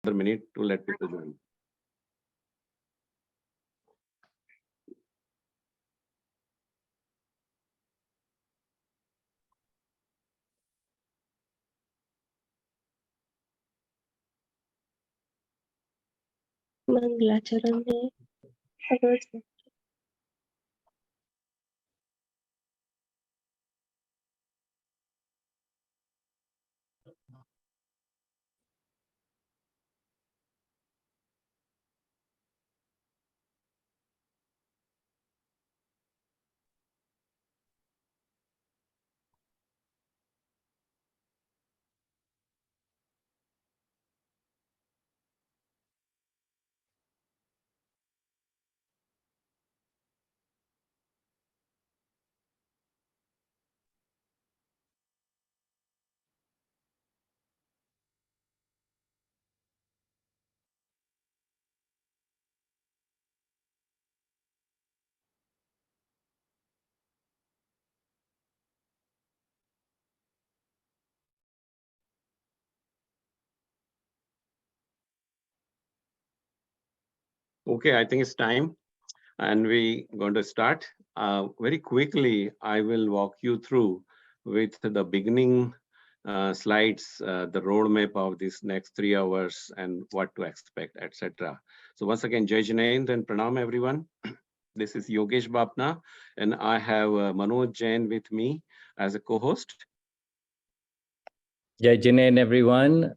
another minute to let people join. मंगलाचरण में Okay, I think it's time, and we're going to start. Very quickly, I will walk you through with the beginning slides, the roadmap of this next 3 hours and what to expect, etc. So once again, Jai Jain and Pranam everyone. This is Yogesh Bapna, and I have Manoj Jain with me as a co-host. Jai Jain, everyone.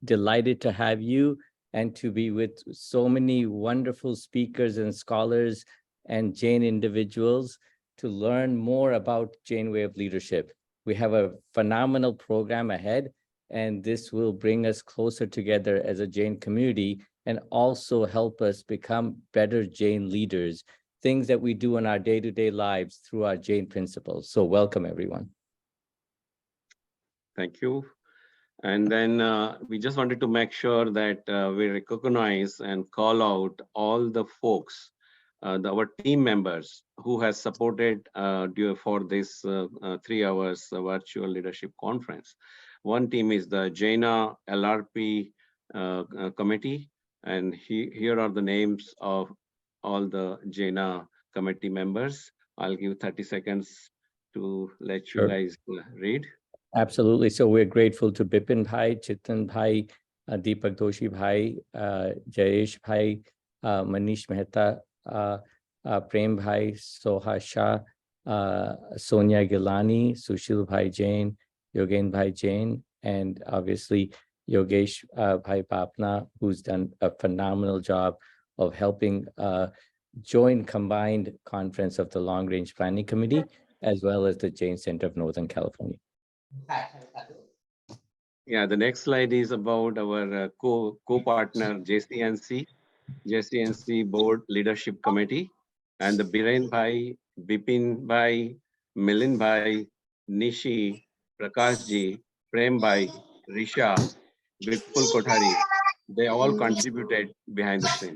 Delighted to have you and to be with so many wonderful speakers and scholars and Jain individuals to learn more about Jain way of leadership. We have a phenomenal program ahead, and this will bring us closer together as a Jain community and also help us become better Jain leaders, things that we do in our day-to-day lives through our Jain principles. So welcome, everyone. Thank you. And then we just wanted to make sure that we recognize and call out all the folks, our team members who has supported for this 3 hours virtual leadership conference. One team is the JAINA LRP committee, and here are the names of all the JAINA committee members. I'll give 30 seconds to let you guys read. Absolutely. So we're grateful to Bipin Bhai, Chitan Bhai, Deepak Doshi Bhai, Jayesh Bhai, Manish Mehta, Prem Bhai, Soha Shah, Sonia Gilani, Sushil Bhai Jain, Yogen Bhai Jain, and obviously Yogesh Bhai Bapna, who's done a phenomenal job of helping join combined conference of the Long Range Planning Committee, as well as the Jain Center of Northern California. Yeah, the next slide is about our co-partner JCNC Board Leadership Committee, and the Biren Bhai, Bipin Bhai, Milin Bhai, Nishi, Prakash Ji, Prem Bhai, Risha, Mittal Kothari, they all contributed behind the scene.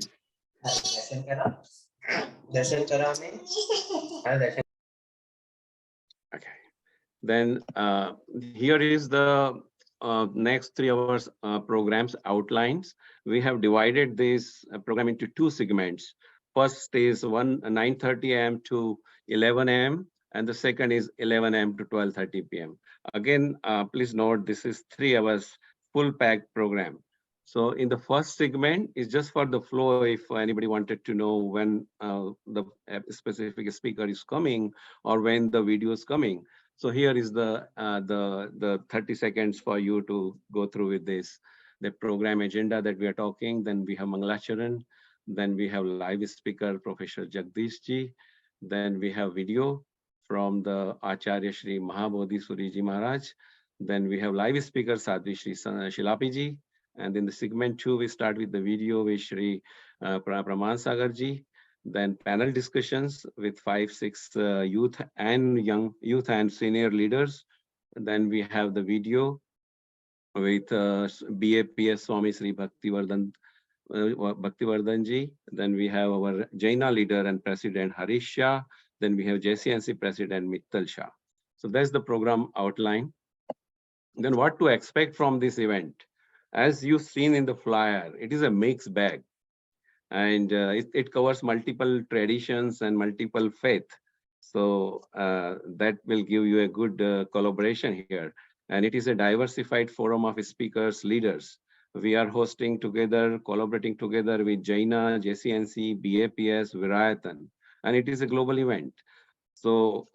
Okay. Then here is the next 3 hours programs outlines. We have divided this program into 2 segments. First is 9:30 a.m. to 11 a.m. and the second is 11 a.m. to 12:30 p.m. Again, please note this is 3 hours full packed program. So in the first segment is just for the flow if anybody wanted to know when the specific speaker is coming or when the video is coming. So here is the 30 seconds for you to go through with this, the program agenda that we are talking. Then we have Mangalacharan. Then we have live speaker, Professor Jagdish Ji. Then we have video from the Acharya Shri Mahabodhi Suri Ji Maharaj. Then we have live speaker, Sadhvi Shri Shilapi Ji. And in the segment 2, we start with the video with Shri Pramansagar Ji. Then panel discussions with 5-6 youth and senior leaders. Then we have the video with BAPS Swami Shri Bhaktivardhanji. Then we have our JAINA leader and president Haresh Shah. Then we have JCNC president Mittal Shah. So that's the program outline. Then what to expect from this event? As you've seen in the flyer, it is a mixed bag, and it covers multiple traditions and multiple faith. So that will give you a good collaboration here. And it is a diversified forum of speakers, leaders. We are hosting together, collaborating together with JAINA, JCNC, BAPS, Virayatan, and it is a global event. So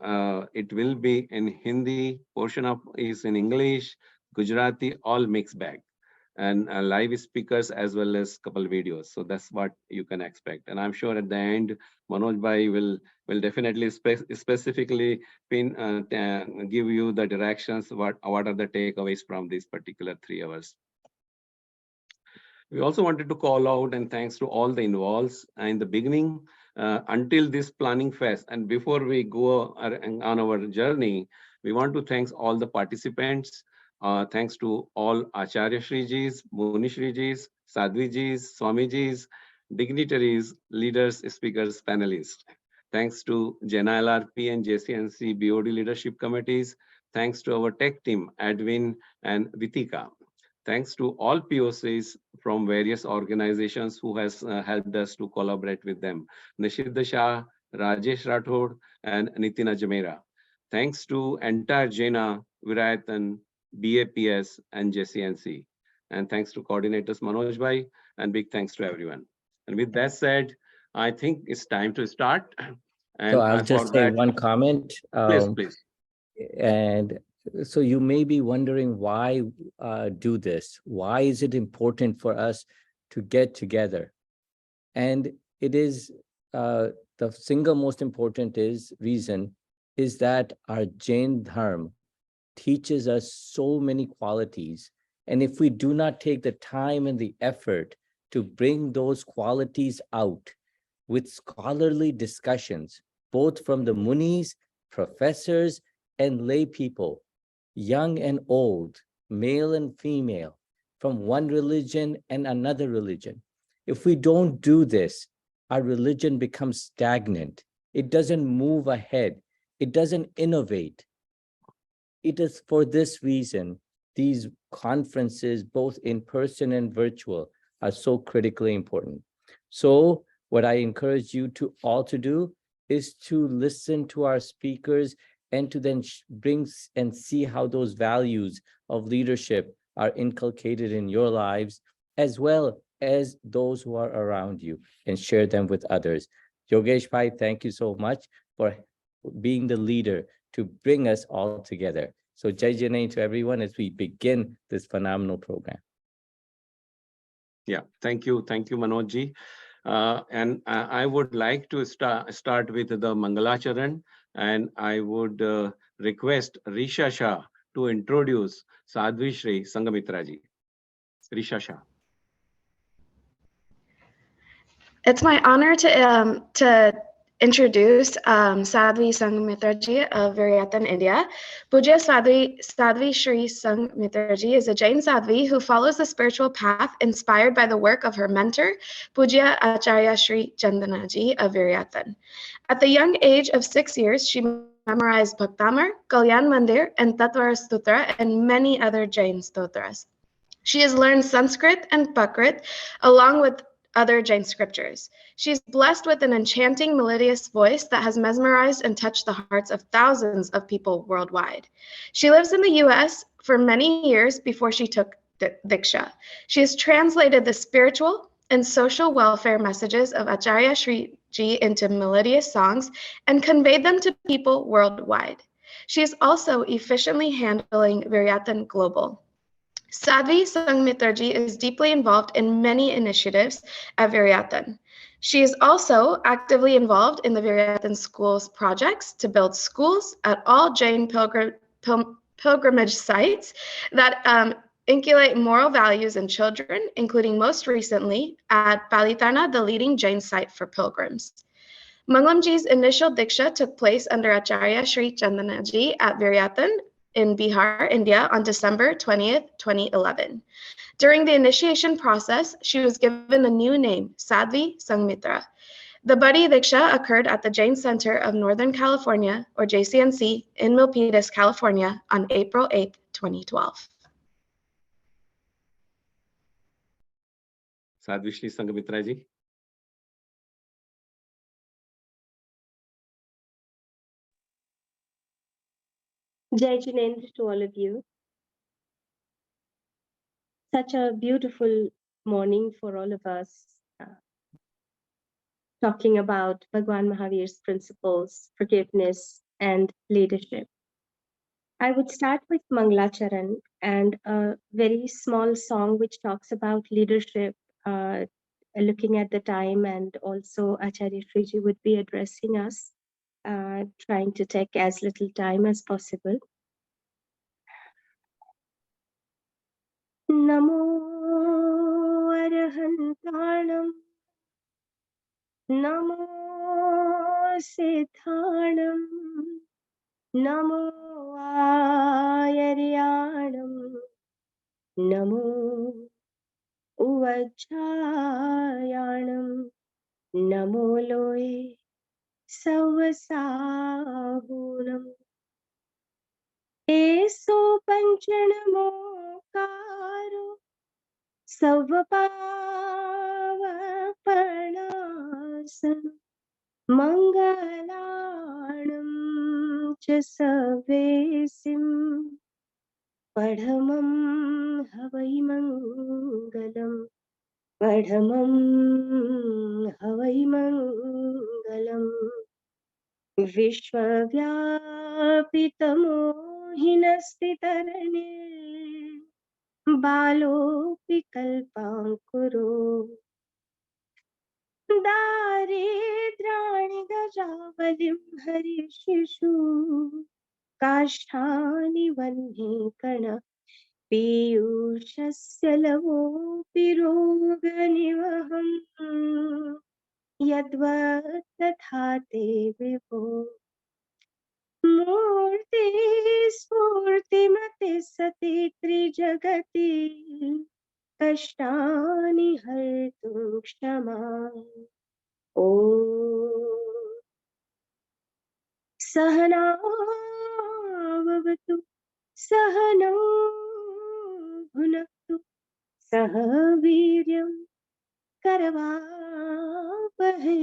it will be in Hindi, portion of is in English, Gujarati, all mixed bag, and live speakers as well as couple videos. So that's what you can expect. And I'm sure at the end, Manoj Bhai will definitely specifically give you the directions, what are the takeaways from these particular 3 hours. We also wanted to call out and thanks to all the involved in the beginning until this planning phase. And before we go on our journey, we want to thank all the participants. Thanks to all Acharya Shrijis, Muni Shrijis, Sadhvijis, Swamijis, dignitaries, leaders, speakers, panelists. Thanks to JAINA LRP and JCNC BOD leadership committees. Thanks to our tech team, Edwin and Vitika. Thanks to all POCs from various organizations who has helped us to collaborate with them. Nishida Shah, Rajesh Rathod, and Nitina Jamera. Thanks to entire JAINA, Virayatan, BAPS, and JCNC. And thanks to coordinators Manoj Bhai, and big thanks to everyone. And with that said, I think it's time to start. And so I'll just say one comment. Please. And so you may be wondering why do this? Why is it important for us to get together? And it is the single most important reason is that our Jain Dharma teaches us so many qualities. And if we do not take the time and the effort to bring those qualities out with scholarly discussions, both from the Munis, professors, and lay people, young and old, male and female, from one religion and another religion. If we don't do this, our religion becomes stagnant. It doesn't move ahead. It doesn't innovate. It is for this reason, these conferences, both in person and virtual, are so critically important. So what I encourage you to all to do is to listen to our speakers and to then bring and see how those values of leadership are inculcated in your lives, as well as those who are around you, and share them with others. Yogesh Bhai, thank you so much for being the leader to bring us all together. So Jai Jain to everyone as we begin this phenomenal program. Yeah, thank you, Manoj ji. And I would like to start with the Mangalacharan, and I would request Risha Shah to introduce Sadhvi Shri Sanghmitraji. Risha Shah. It's my honor to introduce Sadhvi Sanghmitraji of Virayatan, India. Pujya Sadhvi Shri Sanghmitraji is a Jain Sadhvi who follows the spiritual path inspired by the work of her mentor, Pujya Acharya Shri Chandanaji of Virayatan. At the young age of 6 years, she memorized Bhaktamar, Kalyan Mandir, and Tattva Sutra, and many other Jain stotras. She has learned Sanskrit and Prakrit along with other Jain scriptures. She's blessed with an enchanting, melodious voice that has mesmerized and touched the hearts of thousands of people worldwide. She lives in the US for many years before she took Diksha. She has translated the spiritual and social welfare messages of Acharya Shri Ji into melodious songs and conveyed them to people worldwide. She is also efficiently handling Virayatan Global. Sadhvi Sanghmitraji is deeply involved in many initiatives at Virayatan. She is also actively involved in the Virayatan Schools projects to build schools at all Jain pilgrimage sites that inculcate moral values in children, including most recently at Palitarna, the leading Jain site for pilgrims. Manglamji's initial Diksha took place under Acharya Shri Chandanaji at Virayatan in Bihar, India on December 20th, 2011. During the initiation process, she was given a new name, Sadhvi Sanghmitra. The Buddhi Diksha occurred at the Jain Center of Northern California, or JCNC, in Milpitas, California on April 8th, 2012. Sadhvi Shri Sanghmitraji. Jai Jinendra to all of you. Such a beautiful morning for all of us, talking about Bhagwan Mahavir's principles, forgiveness, and leadership. I would start with Mangalacharan and a very small song which talks about leadership, looking at the time, and also Acharya Shriji would be addressing us, trying to take as little time as possible. Namo Arhantanam, Namo Siddhanam, Namo Ayaryanam, Namo Uvajjayanam, Namo Loe Savasahunam. Eso Panchanamokaro Savapavapanasanam, Mangalanam cha Savesim, Padhamam Havai Mangalam, Padhamam Havai Mangalam, Vishwavyapitamohinasthitarane, Balopi Kalpankuro, Daridrani Gajavalim Harishishu, Kashani Vanhe Kana, Piyushasya Lavopi Roganivaham, Yadvat Tathate Vivo, Murti Spurti Mati Sati Trijagati, Kashtani Hartu Kshama. Om Sahana Vavatu, Sahana Bhunaktu, Sahaviryam Karavapahe,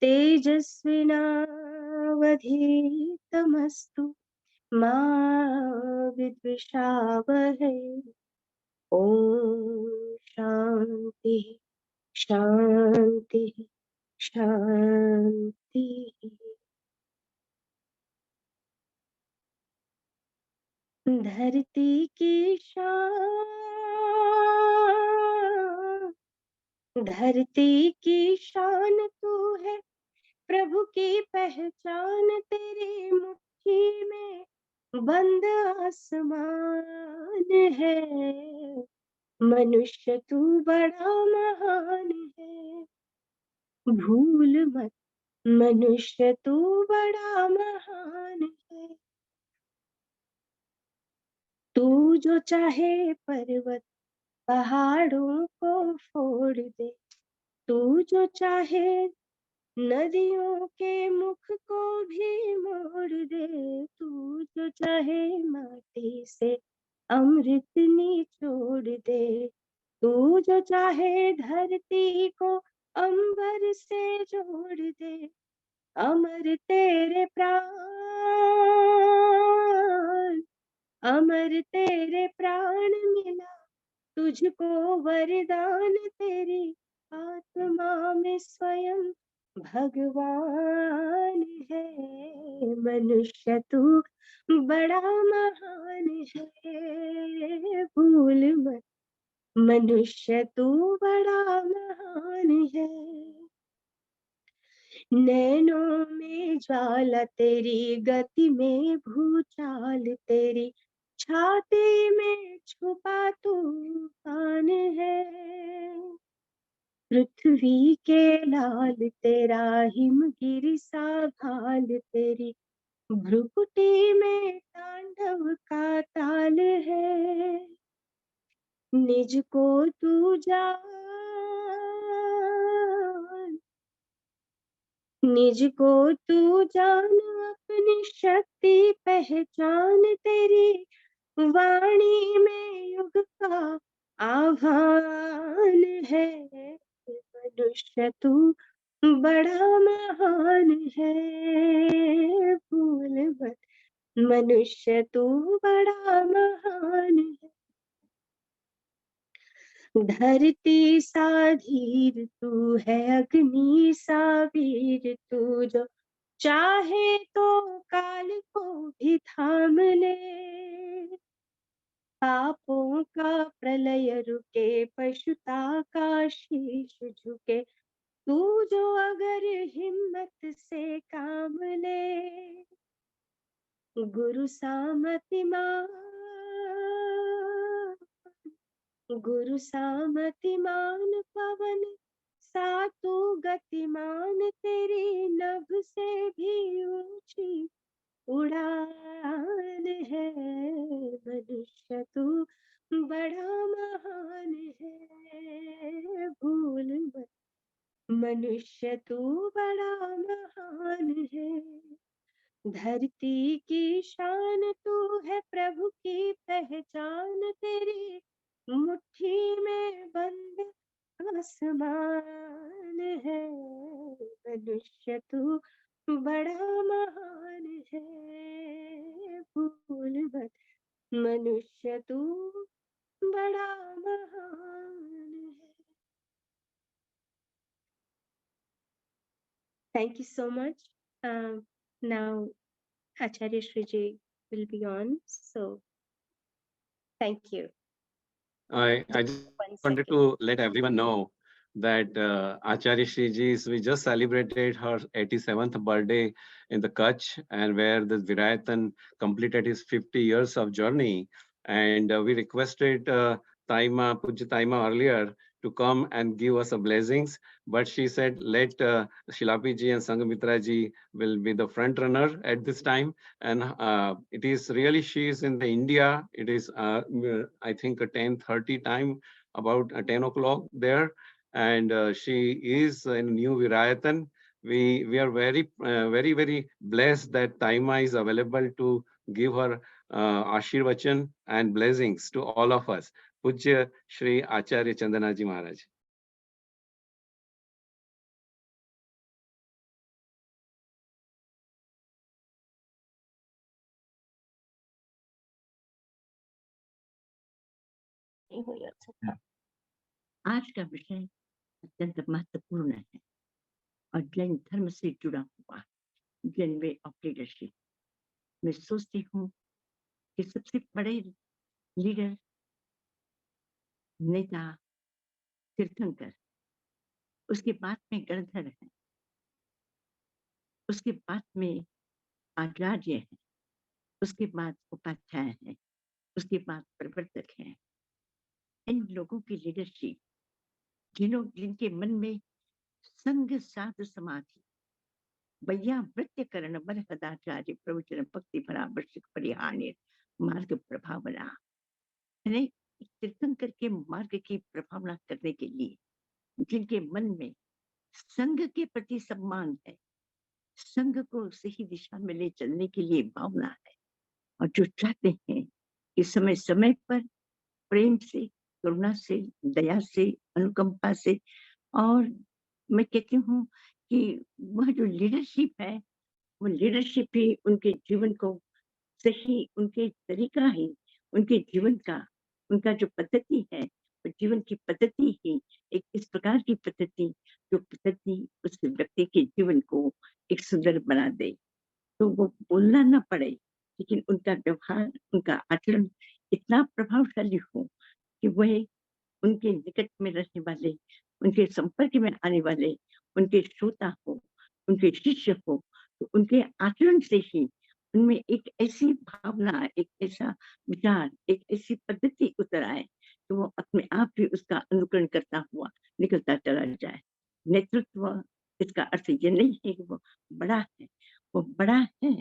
Tejasvinavadhitamastu Ma Vidvishavahe. Om Shanti Shanti Shanti. धरती की शान, धरती की शान तू है, प्रभु की पहचान तेरी मुट्ठी में बंद आसमान है, मनुष्य तू बड़ा महान है, भूल मत मनुष्य तू बड़ा महान है, तू जो चाहे पर्वत पहाड़ों को फोड़ दे, तू जो चाहे नदियों के मुख को भी मोड़ दे, तू जो चाहे माटी से अमृत निचोड़ दे, तू जो चाहे धरती को अंबर से जोड़ दे, अमर तेरे प्राण, अमर तेरे प्राण मिला तुझको वरदान, तेरी आत्मा में स्वयं भगवान है, मनुष्य तू बड़ा महान है, भूल मत मनुष्य तू बड़ा महान है। नैनों में ज्वाला तेरी, गति में भूचाल तेरी, छाती में छुपा तूफान है, पृथ्वी के लाल तेरा, हिमगिरी सा भाल तेरी, भ्रुकुटी में तांडव का ताल है, निज को तू जान, निज को तू जान, अपनी शक्ति पहचान, तेरी वाणी में युग का आह्वान है, मनुष्य तू बड़ा महान है, भूल मत मनुष्य तू बड़ा महान है। धरती सा धीर तू है, अग्नि सा वीर तू, जो चाहे तो काल को भी थाम ले। पापों का प्रलय रुके, पशुता का शीश झुके, तू जो अगर हिम्मत से काम ले। गुरु सामतिमान, गुरु सामतिमान, पवन सा तू गतिमान, तेरी नभ से भी ऊंची उड़ान है, मनुष्य तू बड़ा महान है, भूल मत मनुष्य तू बड़ा महान है। धरती की शान तू है, प्रभु की पहचान, तेरी मुट्ठी में बंद आसमान है, मनुष्य तू बड़ा महान है, भूल मत मनुष्य तू बड़ा महान है। Thank you so much. Now Acharya Shri will be on, so thank you. I just wanted to let everyone know that Acharya Shri we just celebrated her 87th birthday in the Kutch, and where the Virayatan completed his 50 years of journey. And we requested Pujya Taima earlier to come and give us a blessings, but she said let Shilapi ji and Sanghmitraji will be the front runner at this time. And it is really, she is in the India. It is I think a 10:30 time, about 10 o'clock there, and she is in New Virayatan. We are very blessed that Taima is available to give her Ashirvachan and blessings to all of us. Pujya Shri Acharya Chandanaji Maharaj. आज का विषय अत्यंत महत्वपूर्ण है और जैन धर्म से जुड़ा हुआ, जैन वे ऑफ लीडरशिप। मैं सोचती हूँ कि सबसे बड़े लीडर, नेता, तीर्थंकर, उसके बाद में गणधर है, उसके बाद में आचार्य है, उसके बाद उपाध्याय है, उसके बाद प्रवर्तक है। इन लोगों की लीडरशिप, जिनके मन में संग साध समाधि, वैया वृत्य करण बर हदाचार्य प्रवचन भक्ति परावश्यक परिहार्य मार्ग प्रभावना। तीर्थंकर के मार्ग की प्रभावना करने के लिए जिनके मन में संघ के प्रति सम्मान है, संघ को सही दिशा में ले चलने के लिए भावना है, और जो चाहते हैं कि समय समय पर प्रेम से, करुणा से, दया से, अनुकंपा से, और मैं कहती हूँ कि वह जो लीडरशिप है, वो लीडरशिप ही उनके जीवन को सही, उनके तरीका ही, उनके जीवन का, उनका जो पद्धति है, वो जीवन की पद्धति ही एक इस प्रकार की पद्धति, जो पद्धति उस व्यक्ति के जीवन को एक सुंदर बना दे। तो वो बोलना ना पड़े, लेकिन उनका व्यवहार, उनका आचरण इतना प्रभावशाली हो कि वह उनके निकट में रहने वाले, उनके संपर्क में आने वाले, उनके श्रोता हो, उनके शिष्य हो, तो उनके आचरण से ही उनमें एक ऐसी भावना, एक ऐसा विचार, एक ऐसी पद्धति उतर आए कि वो अपने आप ही उसका अनुकरण करता हुआ निकलता चला जाए। नेतृत्व, इसका अर्थ ये नहीं है कि वो बड़ा है, वो बड़ा है,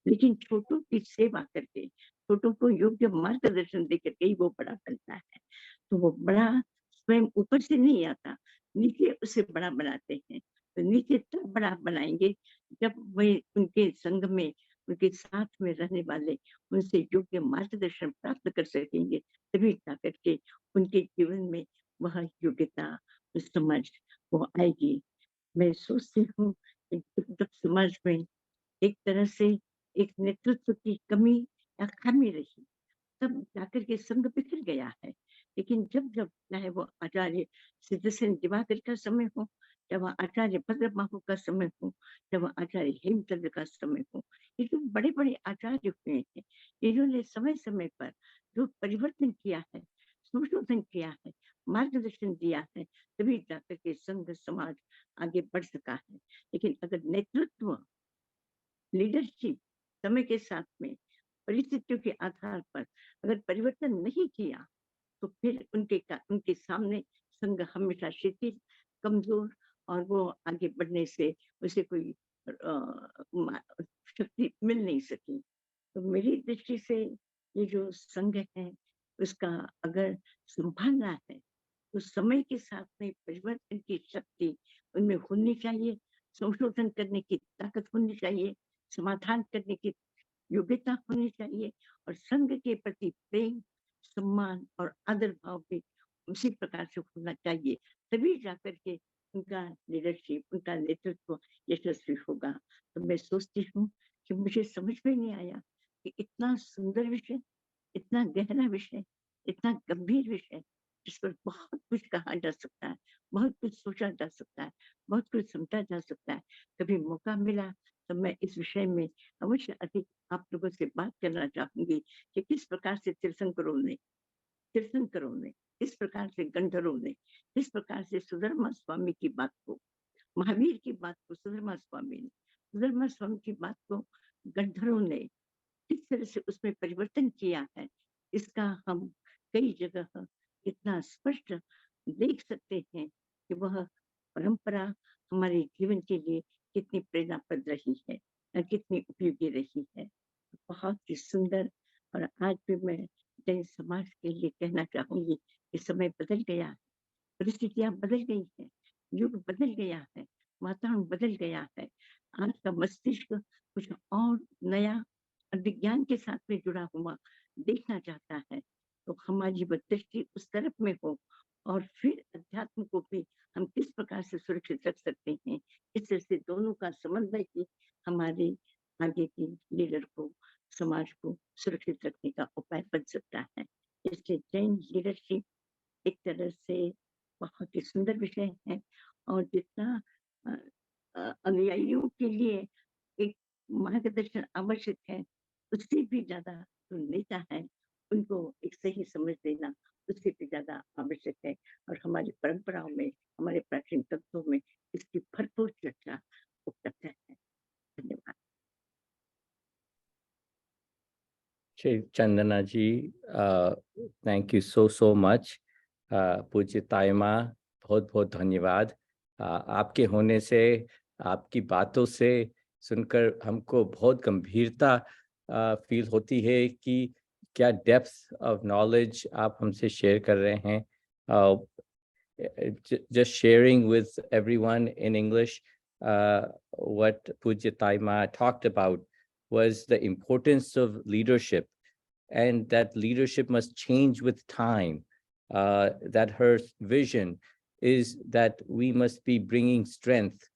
लेकिन छोटों की सेवा करके, छोटों को योग्य मार्गदर्शन देकर के ही वो बड़ा बनता है। तो वो बड़ा स्वयं ऊपर से नहीं आता, नीचे उसे बड़ा बनाते हैं। तो नीचे तब बड़ा बनाएंगे जब वे उनके संग में उनके साथ में रहने वाले उनसे योग्य मार्गदर्शन प्राप्त कर सकेंगे, तभी जाकर के उनके जीवन में वह योग्यता, समझ वो आएगी। मैं सोचती हूँ कि जब समाज में एक तरह से एक नेतृत्व की कमी या खामी रही, तब जाकर के संघ बिखर गया है। लेकिन जब जब चाहे वो आचार्य सिद्धसेन दिवाकर का समय हो, जब आचार्य भद्रबाहु का समय हो, जब आचार्य हेमचंद्र का समय हो, ये जो बड़े बड़े आचार्य हुए हैं, इन्होंने समय समय पर जो परिवर्तन किया है, संशोधन किया है, मार्गदर्शन दिया है, तभी जाकर के संघ समाज आगे बढ़ सका है। लेकिन अगर नेतृत्व, लीडरशिप समय के साथ में परिस्थितियों के आधार पर अगर परिवर्तन नहीं किया, तो फिर उनके सामने संघ हमेशा शिथिल, कमजोर, और वो आगे बढ़ने से उसे कोई शक्ति मिल नहीं सकी। तो मेरी दृष्टि से ये जो संघ है, उसका अगर संभालना है, तो समय के साथ में परिवर्तन की शक्ति उनमें होनी चाहिए, संशोधन करने की ताकत होनी चाहिए, समाधान करने की योग्यता होनी चाहिए, और संघ के प्रति प्रेम, सम्मान और आदर भाव भी उसी प्रकार से होना चाहिए, तभी जाकर के उनका लीडरशिप, उनका नेतृत्व यशस्वी होगा। तो मैं सोचती हूँ कि मुझे समझ में नहीं आया कि इतना सुंदर विषय, इतना गहरा विषय, इतना गंभीर विषय, जिस पर बहुत कुछ कहा जा सकता है, बहुत कुछ सोचा जा सकता है, बहुत कुछ समझा जा सकता है। कभी मौका मिला तो मैं इस विषय में अवश्य अधिक आप लोगों से बात करना चाहूंगी कि किस प्रकार से तीर्थंकरों ने, किस प्रकार से गंधर्वों ने, किस प्रकार से सुधर्मा स्वामी की बात को, महावीर की बात को सुधर्मा स्वामी की बात को गंधर्वों ने किस तरह से उसमें परिवर्तन किया है, इसका हम कई जगह इतना स्पष्ट देख सकते हैं कि वह परंपरा हमारे जीवन के लिए कितनी प्रेरणाप्रद रही है और कितनी उपयोगी रही है। बहुत ही सुंदर। और आज भी मैं जैन समाज के लिए कहना चाहूंगी कि समय बदल गया है, परिस्थितियां बदल गई हैं, युग बदल गया है, वातावरण बदल गया है। आज का मस्तिष्क कुछ और नया और विज्ञान के साथ में जुड़ा हुआ देखना चाहता है। तो हमारी वह दृष्टि उस तरफ में हो, और फिर अध्यात्म को भी हम किस प्रकार से सुरक्षित रख सकते हैं, इस तरह से दोनों का समन्वय ही हमारे आगे की लीडर को, समाज को सुरक्षित रखने का उपाय बन सकता है। इसलिए जैन लीडरशिप एक तरह से बहुत ही सुंदर विषय है, और जितना अनुयायियों के लिए एक मार्गदर्शन आवश्यक है, उससे भी ज्यादा जो नेता है उनको एक सही समझ देना उससे भी ज्यादा आवश्यक है। और हमारी परंपराओं में, हमारे प्राचीन तत्वों में इसकी भरपूर चर्चा उपलब्ध है। धन्यवाद। Shri Chandana ji, thank you so much. पूज्य ताइमा, बहुत बहुत धन्यवाद। आपके होने से, आपकी बातों से सुनकर हमको बहुत गंभीरता फील होती है कि क्या डेप्थ ऑफ नॉलेज आप हमसे शेयर कर रहे हैं। Just sharing with everyone in English, what Pujya Taima talked about was the importance of leadership, and that leadership must change with time. That her vision is that we must be bringing strength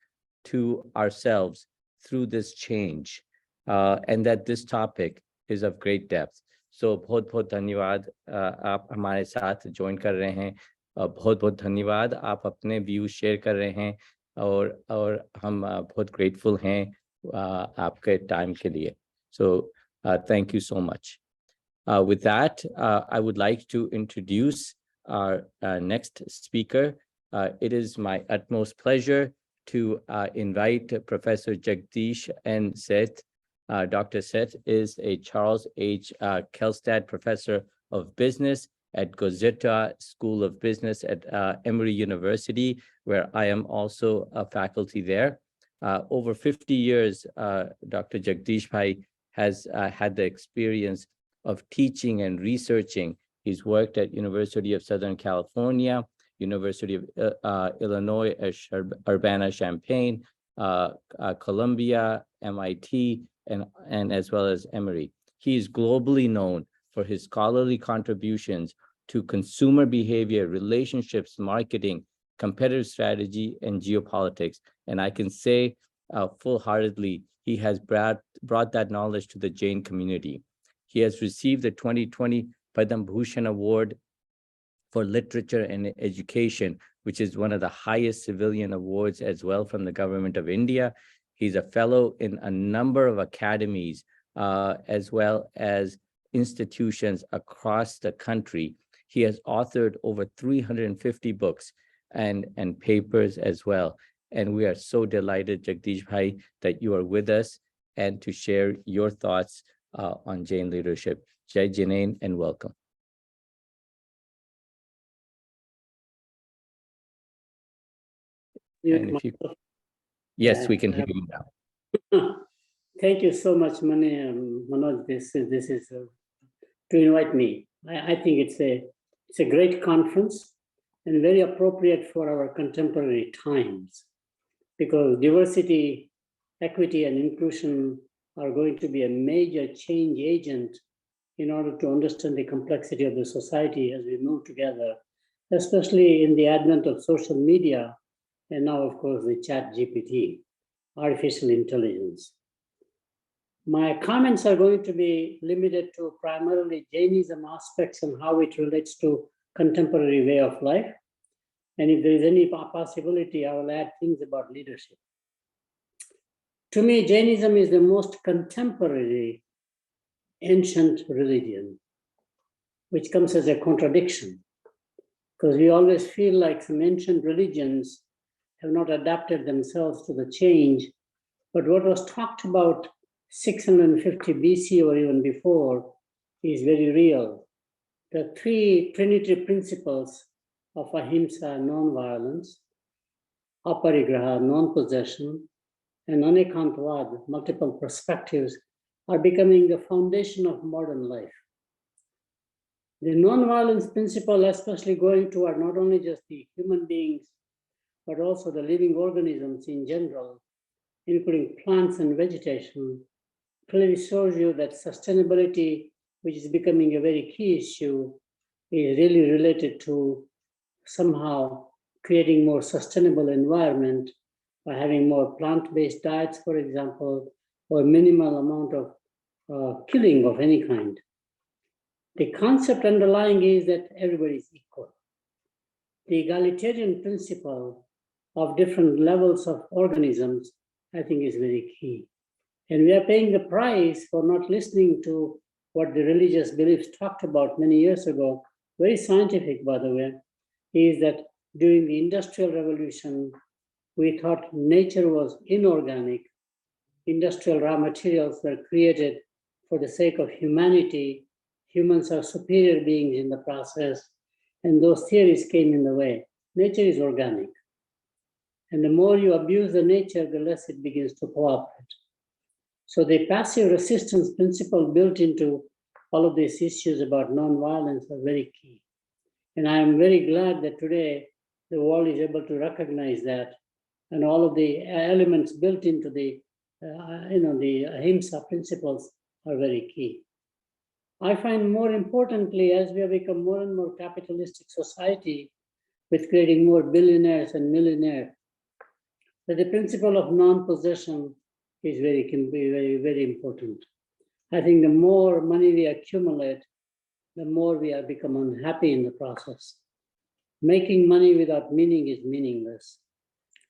to ourselves through this change, and that this topic is of great depth. So बहुत बहुत धन्यवाद आप हमारे साथ join कर रहे हैं, बहुत बहुत धन्यवाद आप अपने व्यूज शेयर कर रहे हैं, और हम बहुत ग्रेटफुल हैं आपके टाइम के लिए. So thank you so much. With that, I would like to introduce our next speaker. It is my utmost pleasure to invite Professor Jagdish and Sheth. Dr. Sheth is a Charles H. Kelstad Professor of Business at Gozeta School of Business at Emory University, where I am also a faculty there. Over 50 years, Dr. Jagdish Bhai has had the experience of teaching and researching. He's worked at University of Southern California, University of Illinois at Urbana-Champaign, Columbia, MIT, and as well as Emory. He is globally known for his scholarly contributions to consumer behavior, relationships, marketing, competitive strategy, and geopolitics. And I can say full-heartedly, he has brought that knowledge to the Jain community. He has received the 2020 Padma Bhushan Award for Literature and Education, which is one of the highest civilian awards as well from the government of India. He's a fellow in a number of academies, as well as institutions across the country. He has authored over 350 books and papers as well. And we are so delighted, Jagdish Bhai, that you are with us and to share your thoughts on Jain leadership. Jai Jain and welcome. And if you, yes, we can hear you now. Thank you so much, Manoj. This is to invite me. I think it's a great conference and very appropriate for our contemporary times, because diversity, equity, and inclusion are going to be a major change agent in order to understand the complexity of the society as we move together, especially in the advent of social media, and now, of course, the chat GPT, artificial intelligence. My comments are going to be limited to primarily Jainism aspects and how it relates to contemporary way of life. And if there is any possibility, I will add things about leadership. To me, Jainism is the most contemporary ancient religion, which comes as a contradiction, because we always feel like some ancient religions have not adapted themselves to the change. But what was talked about 650 BC or even before is very real. The three trinity principles of ahimsa, non-violence, aparigraha, non-possession, and anekantvad, multiple perspectives, are becoming the foundation of modern life. The non-violence principle, especially going toward not only just the human beings, but also the living organisms in general, including plants and vegetation, clearly shows you that sustainability, which is becoming a very key issue, is really related to somehow creating more sustainable environment by having more plant-based diets, for example, or minimal amount of killing of any kind. The concept underlying is that everybody is equal. The egalitarian principle of different levels of organisms, I think, is very key. And we are paying the price for not listening to what the religious beliefs talked about many years ago, very scientific, by the way, is that during the Industrial Revolution, we thought nature was inorganic. Industrial raw materials were created for the sake of humanity. Humans are superior beings in the process, and those theories came in the way. Nature is organic. And the more you abuse the nature, the less it begins to cooperate. So the passive resistance principle built into all of these issues about non-violence are very key. And I am very glad that today the world is able to recognize that, and all of the elements built into the ahimsa principles are very key. I find more importantly, as we have become more and more capitalistic society with creating more billionaires and millionaires, that the principle of non-possession is very important. I think the more money we accumulate, the more we have become unhappy in the process. Making money without meaning is meaningless.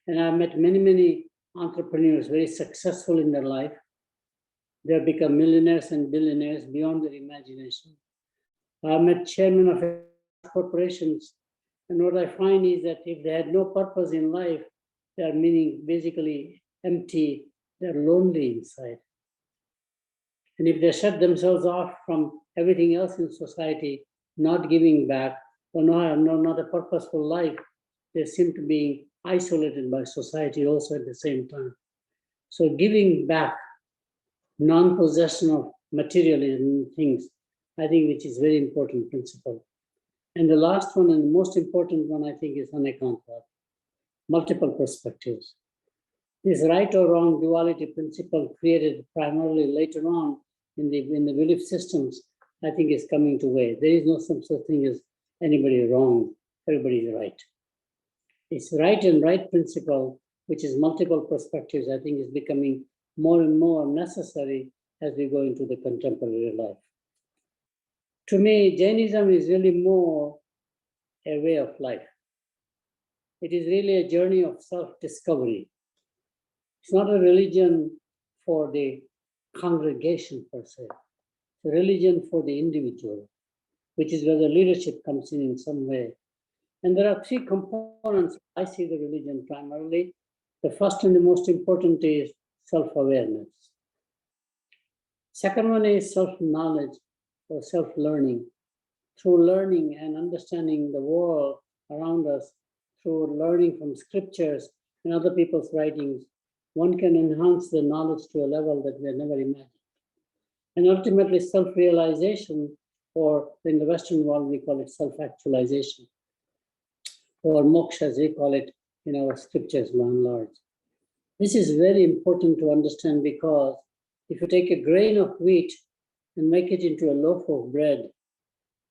And I've met many entrepreneurs very successful in their life. They have become millionaires and billionaires beyond their imagination. I've met chairmen of corporations, and what I find is that if they had no purpose in life, they are basically empty, they're lonely inside. And if they shut themselves off from everything else in society, not giving back, or not a purposeful life, they seem to be isolated by society also at the same time. So giving back, non-possession of materialism things, I think, which is very important principle. And the last one and the most important one, I think, is anekantvad, multiple perspectives. This right or wrong duality principle created primarily later on in the belief systems, I think is coming to way. There is no some such thing as anybody wrong, everybody is right. It's right and right principle, which is multiple perspectives, I think is becoming more and more necessary as we go into the contemporary life. To me, Jainism is really more a way of life. It is really a journey of self-discovery. It's not a religion for the congregation per se. It's a religion for the individual, which is where the leadership comes in some way. And there are three components I see the religion primarily. The first and the most important is self-awareness. Second one is self-knowledge or self-learning. Through learning and understanding the world around us, through learning from scriptures and other people's writings, one can enhance the knowledge to a level that we had never imagined. And ultimately self-realization, or in the Western world, we call it self-actualization, or moksha as we call it in our scriptures, by and large. This is very important to understand because if you take a grain of wheat and make it into a loaf of bread,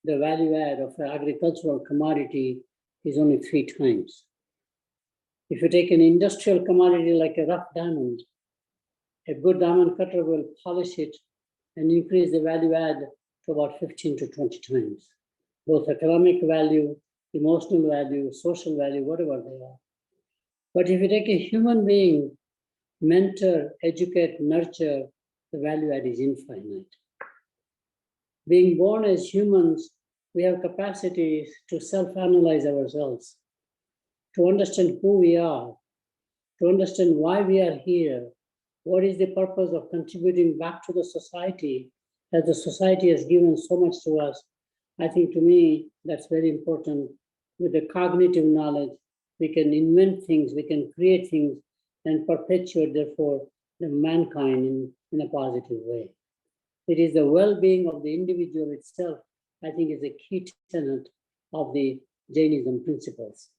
the value add of an agricultural commodity is only 3 times. If you take an industrial commodity like a rough diamond, a good diamond cutter will polish it and increase the value add to about 15 to 20 times, both economic value, emotional value, social value, whatever they are. But if you take a human being, mentor, educate, nurture, the value add is infinite. Being born as humans, we have capacities to self-analyze ourselves, to understand who we are, to understand why we are here, what is the purpose of contributing back to the society, as the society has given so much to us. I think to me, that's very important. With the cognitive knowledge, we can invent things, we can create things, and perpetuate, therefore, the mankind in a positive way. It is the well-being of the individual itself, I think, is a key tenet of the Jainism principles.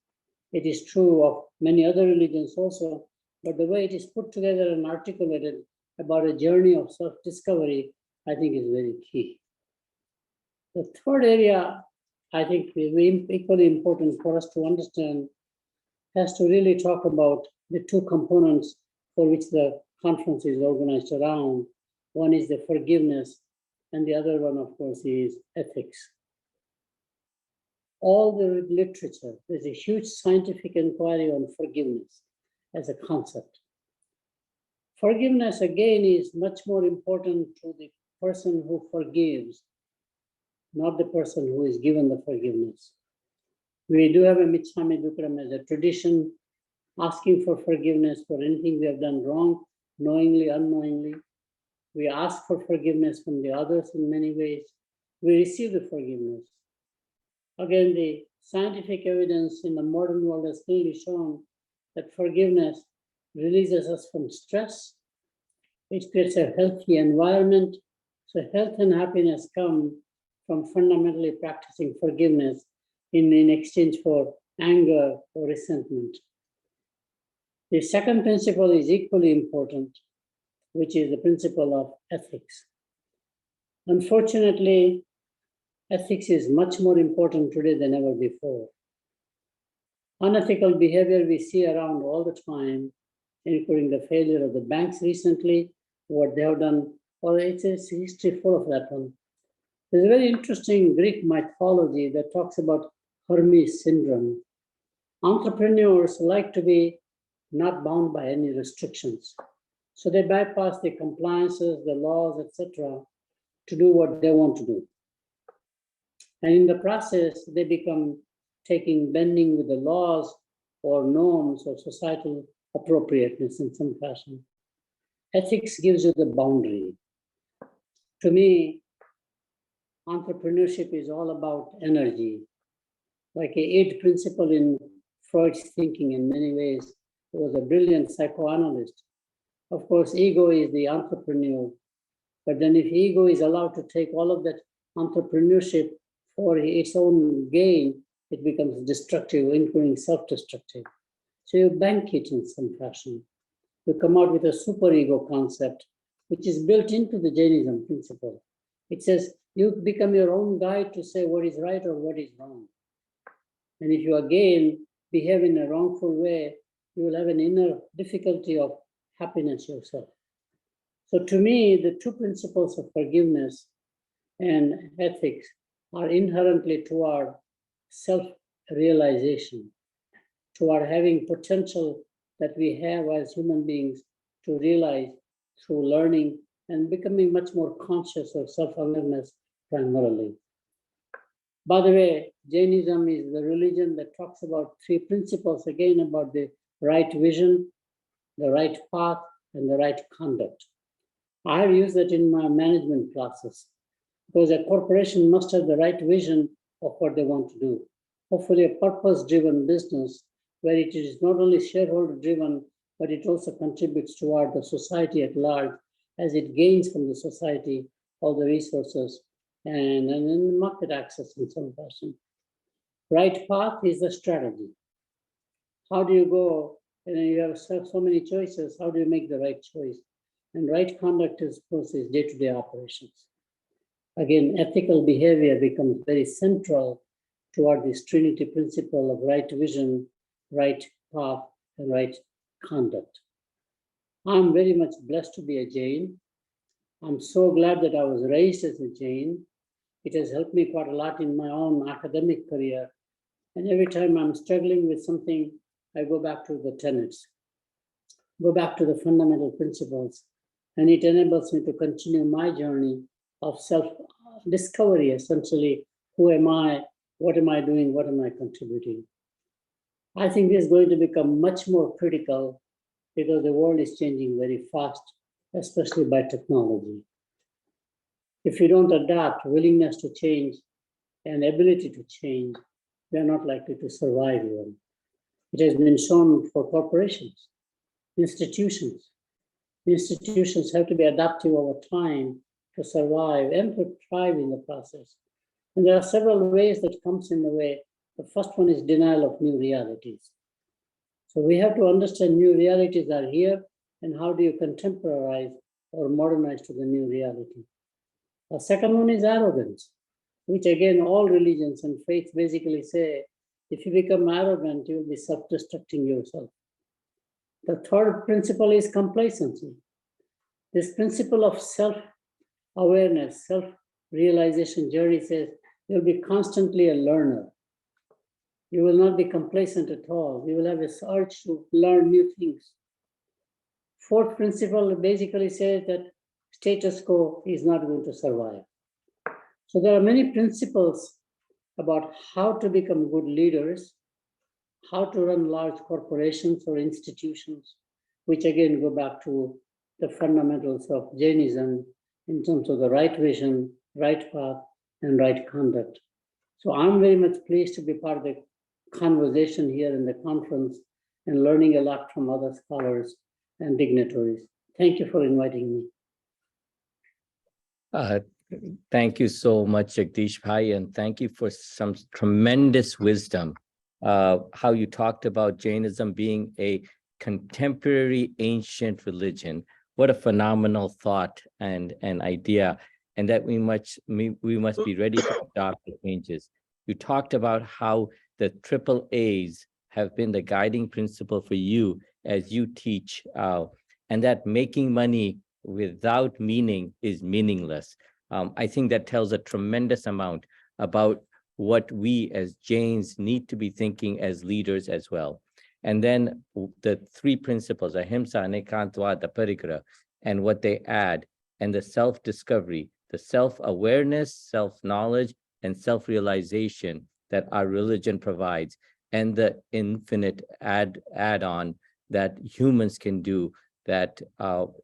It is true of many other religions also, but the way it is put together and articulated about a journey of self-discovery, I think is very key. The third area, I think, is equally important for us to understand, has to really talk about the 2 components for which the conference is organized around. One is the forgiveness, and the other one, of course, is ethics. All the literature, there's a huge scientific inquiry on forgiveness as a concept. Forgiveness, again, is much more important to the person who forgives, not the person who is given the forgiveness. We do have a Mitsami Dukram as a tradition, asking for forgiveness for anything we have done wrong, knowingly, unknowingly. We ask for forgiveness from the others in many ways. We receive the forgiveness. Again, the scientific evidence in the modern world has clearly shown that forgiveness releases us from stress. It creates a healthy environment. So health and happiness come from fundamentally practicing forgiveness in exchange for anger or resentment. The second principle is equally important, which is the principle of ethics. Unfortunately, ethics is much more important today than ever before. Unethical behavior we see around all the time, including the failure of the banks recently, what they have done, or it's a history full of that one. There's a very interesting Greek mythology that talks about Hermes syndrome. Entrepreneurs like to be not bound by any restrictions. So they bypass the compliances, the laws, etc., to do what they want to do. And in the process, they become bending with the laws or norms or societal appropriateness in some fashion. Ethics gives you the boundary. To me, entrepreneurship is all about energy. Like an 8 principle in Freud's thinking in many ways, he was a brilliant psychoanalyst. Of course, ego is the entrepreneur. But then if ego is allowed to take all of that entrepreneurship for its own gain, it becomes destructive, including self-destructive. So you bank it in some fashion. to come out with a superego concept, which is built into the Jainism principle. It says you become your own guide to say what is right or what is wrong. And if you again behave in a wrongful way, you will have an inner difficulty of happiness yourself. So to me, the two principles of forgiveness and ethics are inherently toward self-realization, toward having potential that we have as human beings to realize through learning and becoming much more conscious of self-awareness primarily. By the way, Jainism is the religion that talks about three principles, again, about the right vision, the right path, and the right conduct. I have used that in my management classes because a corporation must have the right vision of what they want to do. Hopefully a purpose-driven business where it is not only shareholder-driven, but it also contributes toward the society at large as it gains from the society all the resources and market access in some fashion. Right path is the strategy. How do you go? And you have so many choices. How do you make the right choice? And right conduct is, of course, is day-to-day operations. Again, ethical behavior becomes very central toward this Trinity principle of right vision, right path, and right conduct. I'm very much blessed to be a Jain. I'm so glad that I was raised as a Jain. It has helped me quite a lot in my own academic career. And every time I'm struggling with something, I go back to the tenets, go back to the fundamental principles, and it enables me to continue my journey of self-discovery, essentially. Who am I? What am I doing? What am I contributing? I think this is going to become much more critical because the world is changing very fast, especially by technology. If you don't adapt, willingness to change and ability to change, they're not likely to survive even. It has been shown for corporations, institutions. Institutions have to be adaptive over time to survive and to thrive in the process. And there are several ways that comes in the way. The first one is denial of new realities. So we have to understand new realities are here and how do you contemporize or modernize to the new reality. The second one is arrogance, which again, all religions and faiths basically say, if you become arrogant, you will be self-destructing yourself. The third principle is complacency. This principle of self-awareness, self-realization journey says you'll be constantly a learner. You will not be complacent at all. You will have a urge to learn new things. Fourth principle basically says that status quo is not going to survive. So there are many principles about how to become good leaders, how to run large corporations or institutions, which again go back to the fundamentals of Jainism in terms of the right vision, right path, and right conduct. So I'm very much pleased to be part of the conversation here in the conference and learning a lot from other scholars and dignitaries. Thank you for inviting me. Thank you so much, Jagdish Bhai, and thank you for some tremendous wisdom. How you talked about Jainism being a contemporary ancient religion. What a phenomenal thought and idea, and that we must be ready to adopt the changes. You talked about how the triple A's have been the guiding principle for you as you teach, and that making money without meaning is meaningless. I think that tells a tremendous amount about what we as Jains need to be thinking as leaders as well. And then the three principles, ahimsa, anekantva, parikara, and what they add, and the self-discovery, the self-awareness, self-knowledge, and self-realization that our religion provides, and the infinite add-on that humans can do that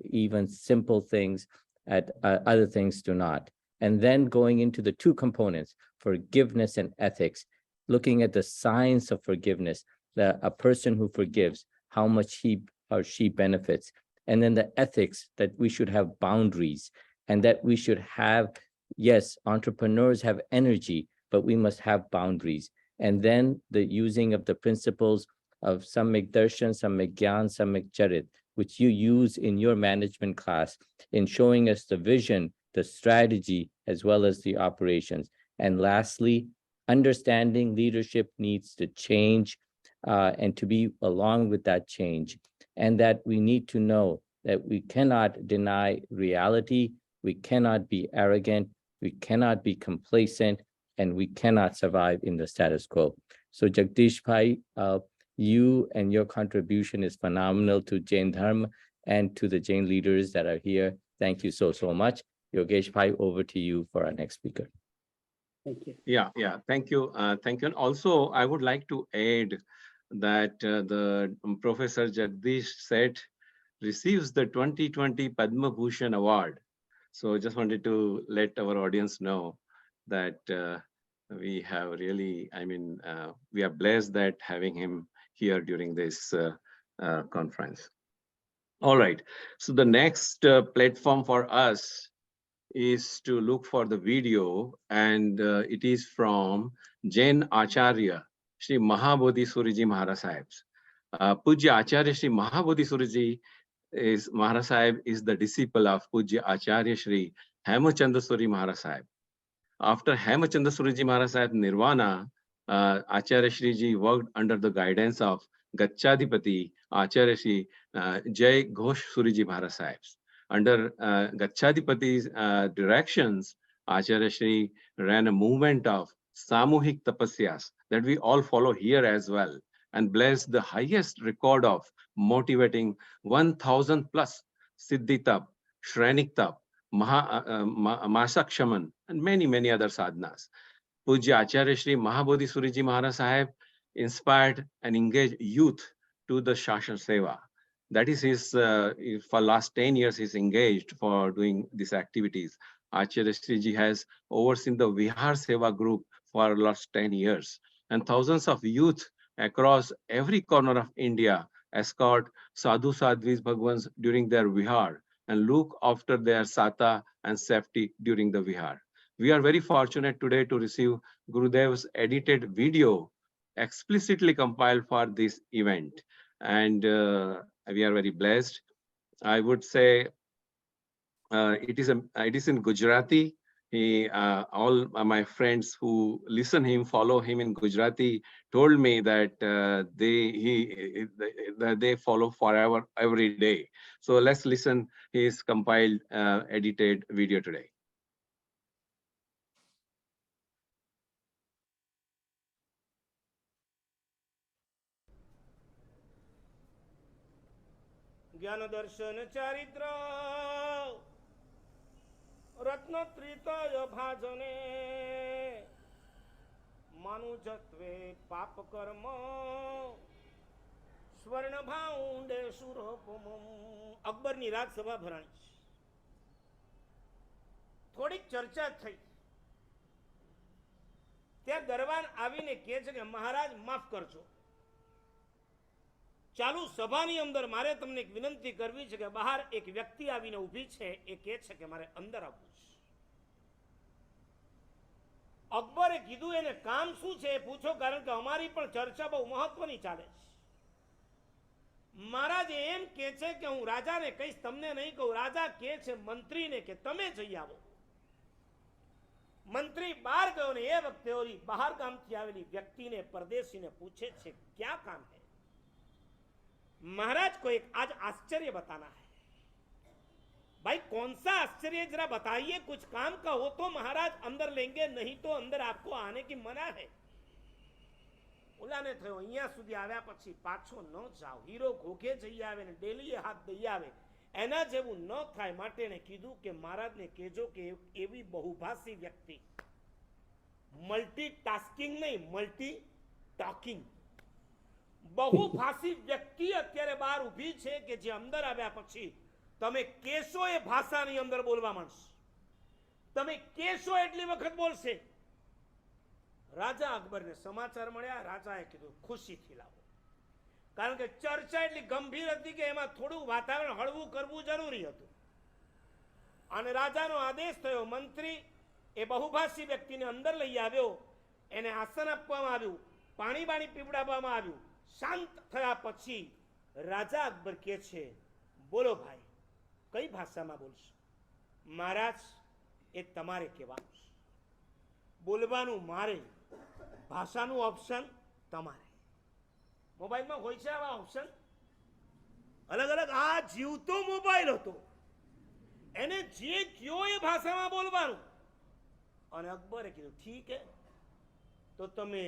even simple things at other things do not. And then going into the two components, forgiveness and ethics, looking at the science of forgiveness, that a person who forgives, how much he or she benefits. And then the ethics that we should have boundaries and that we should have, yes, entrepreneurs have energy, but we must have boundaries. And then the using of the principles of samyik darshan, samyik gyan, samyik charit, which you use in your management class in showing us the vision, the strategy, as well as the operations. And lastly, understanding leadership needs to change and to be along with that change. And that we need to know that we cannot deny reality, we cannot be arrogant, we cannot be complacent, and we cannot survive in the status quo. So Jagdish Bhai, you and your contribution is phenomenal to Jain Dharma and to the Jain leaders that are here. Thank you so much. Yogesh Bhai, over to you for our next speaker. Thank you. Yeah, thank you. Thank you. And also, I would like to add that the Professor Jagdish Sheth receives the 2020 Padma Bhushan Award. So just wanted to let our audience know that we have really, we are blessed that having him here during this conference. All right, so the next platform for us is to look for the video, and it is from Jain Acharya, Shri Mahabodhi Suriji Maharaj Saheb. Pujya Acharya Shri Mahabodhi Suriji is Maharaj Sahib is the disciple of Pujya Acharya Shri Hemachandra Suri Maharaj Sahib. After Hemachandra Suriji Maharaj Sahib Nirvana, Acharya Shri Ji worked under the guidance of Gachadipati Acharya Shri Jai Ghosh Suriji Maharaj Sahib. Under Gachadipati's directions, Acharya Shri ran a movement of Samuhik Tapasyas that we all follow here as well, and blessed the highest record of motivating 1,000 plus Siddhi Tap, Shrenik Tap, Masak Shaman, and many other sadhanas. Pujya Acharya Shri Mahabodhi Suriji Maharaj Sahib inspired and engaged youth to the Shashan Seva. That is his, for last 10 years, he's engaged for doing these activities. Acharya Shri Ji has overseen the Vihar Seva group for last 10 years. And thousands of youth across every corner of India escort Sadhu Sadhvis Bhagwans during their Vihar and look after their Sata and safety during the Vihar. We are very fortunate today to receive Gurudev's edited video explicitly compiled for this event. And we are very blessed. I would say it is in Gujarati. He all my friends who listen him, follow him in Gujarati, told me that they follow forever every day. So let's listen his compiled edited video today. ज्ञान दर्शन चारित्र रत्न त्रितय भाजने मानुजत्वे पाप कर्म स्वर्ण भाऊंडे सुरोपम. અકબરની રાજસભા ભરાણી. થોડીક ચર્ચા થઈ. ત્યાં દરબાર આવીને કહે છે કે મહારાજ માફ કરજો, ચાલુ સભાની અંદર મારે તમને એક વિનંતી કરવી છે કે બહાર એક વ્યક્તિ આવીને ઊભી છે, એ કહે છે કે મારે અંદર આવવું છે. અકબરે કીધું એને કામ શું છે એ પૂછો, કારણ કે અમારી પણ ચર્ચા બહુ મહત્વની ચાલે છે. મહારાજ એમ કહે છે કે હું રાજાને કહીશ, તમને નહીં કહું. રાજા કહે છે મંત્રીને કે તમે જઈ આવો. મંત્રી બહાર ગયો ને એ વખતે ઓલી બહાર ગામથી આવેલી વ્યક્તિને, પરદેશીને પૂછે છે ક્યાં કામ है? महाराज को एक आज आश्चर्य बताना है. भाई कौन सा आश्चर्य जरा बताइए, कुछ काम का हो तो महाराज अंदर लेंगे, नहीं तो अंदर आपको आने की मना है. ઓલાને થયો અહીંયા સુધી આવ્યા પછી પાછો ન જાવ, હીરો ઘોઘે જઈ આવે ને ડેલીએ હાથ દઈ આવે, એના જેવું ન થાય. માટે એને કીધું કે મહારાજને કહેજો કે એવી બહુભાષી વ્યક્તિ, મલ્ટીટાસ્કિંગ નહીં, મલ્ટી ટોકિંગ, બહુભાષી વ્યક્તિ અત્યારે બહાર ઊભી છે કે જે અંદર આવ્યા પછી તમે કેશો એ ભાષાની અંદર બોલવા માંડશે, તમે કેશો એટલી વખત બોલશે. રાજા અકબરને સમાચાર મળ્યા. રાજાએ કીધું ખુશીથી લાવો, કારણ કે ચર્ચા એટલી ગંભીર હતી કે એમાં થોડું વાતાવરણ હળવું કરવું જરૂરી હતું. અને રાજાનો આદેશ થયો. મંત્રી એ બહુભાષી વ્યક્તિને અંદર લઈ આવ્યો, એને આસન આપવામાં આવ્યું, પાણી બાણી પીવડાવવામાં આવ્યું. શાંત થયા પછી રાજા અકબર કહે છે બોલો ભાઈ, કઈ ભાષામાં બોલશો? મહારાજ, એ તમારે કહેવાનું છે. બોલવાનું મારે, ભાષાનું ઓપ્શન તમારે. મોબાઈલમાં હોય છે આવા ઓપ્શન અલગ અલગ. આ જીવતો મોબાઈલ હતો, એને જે કયો એ ભાષામાં બોલવાનું. અને અકબરે કીધું ઠીક હે, તો તમે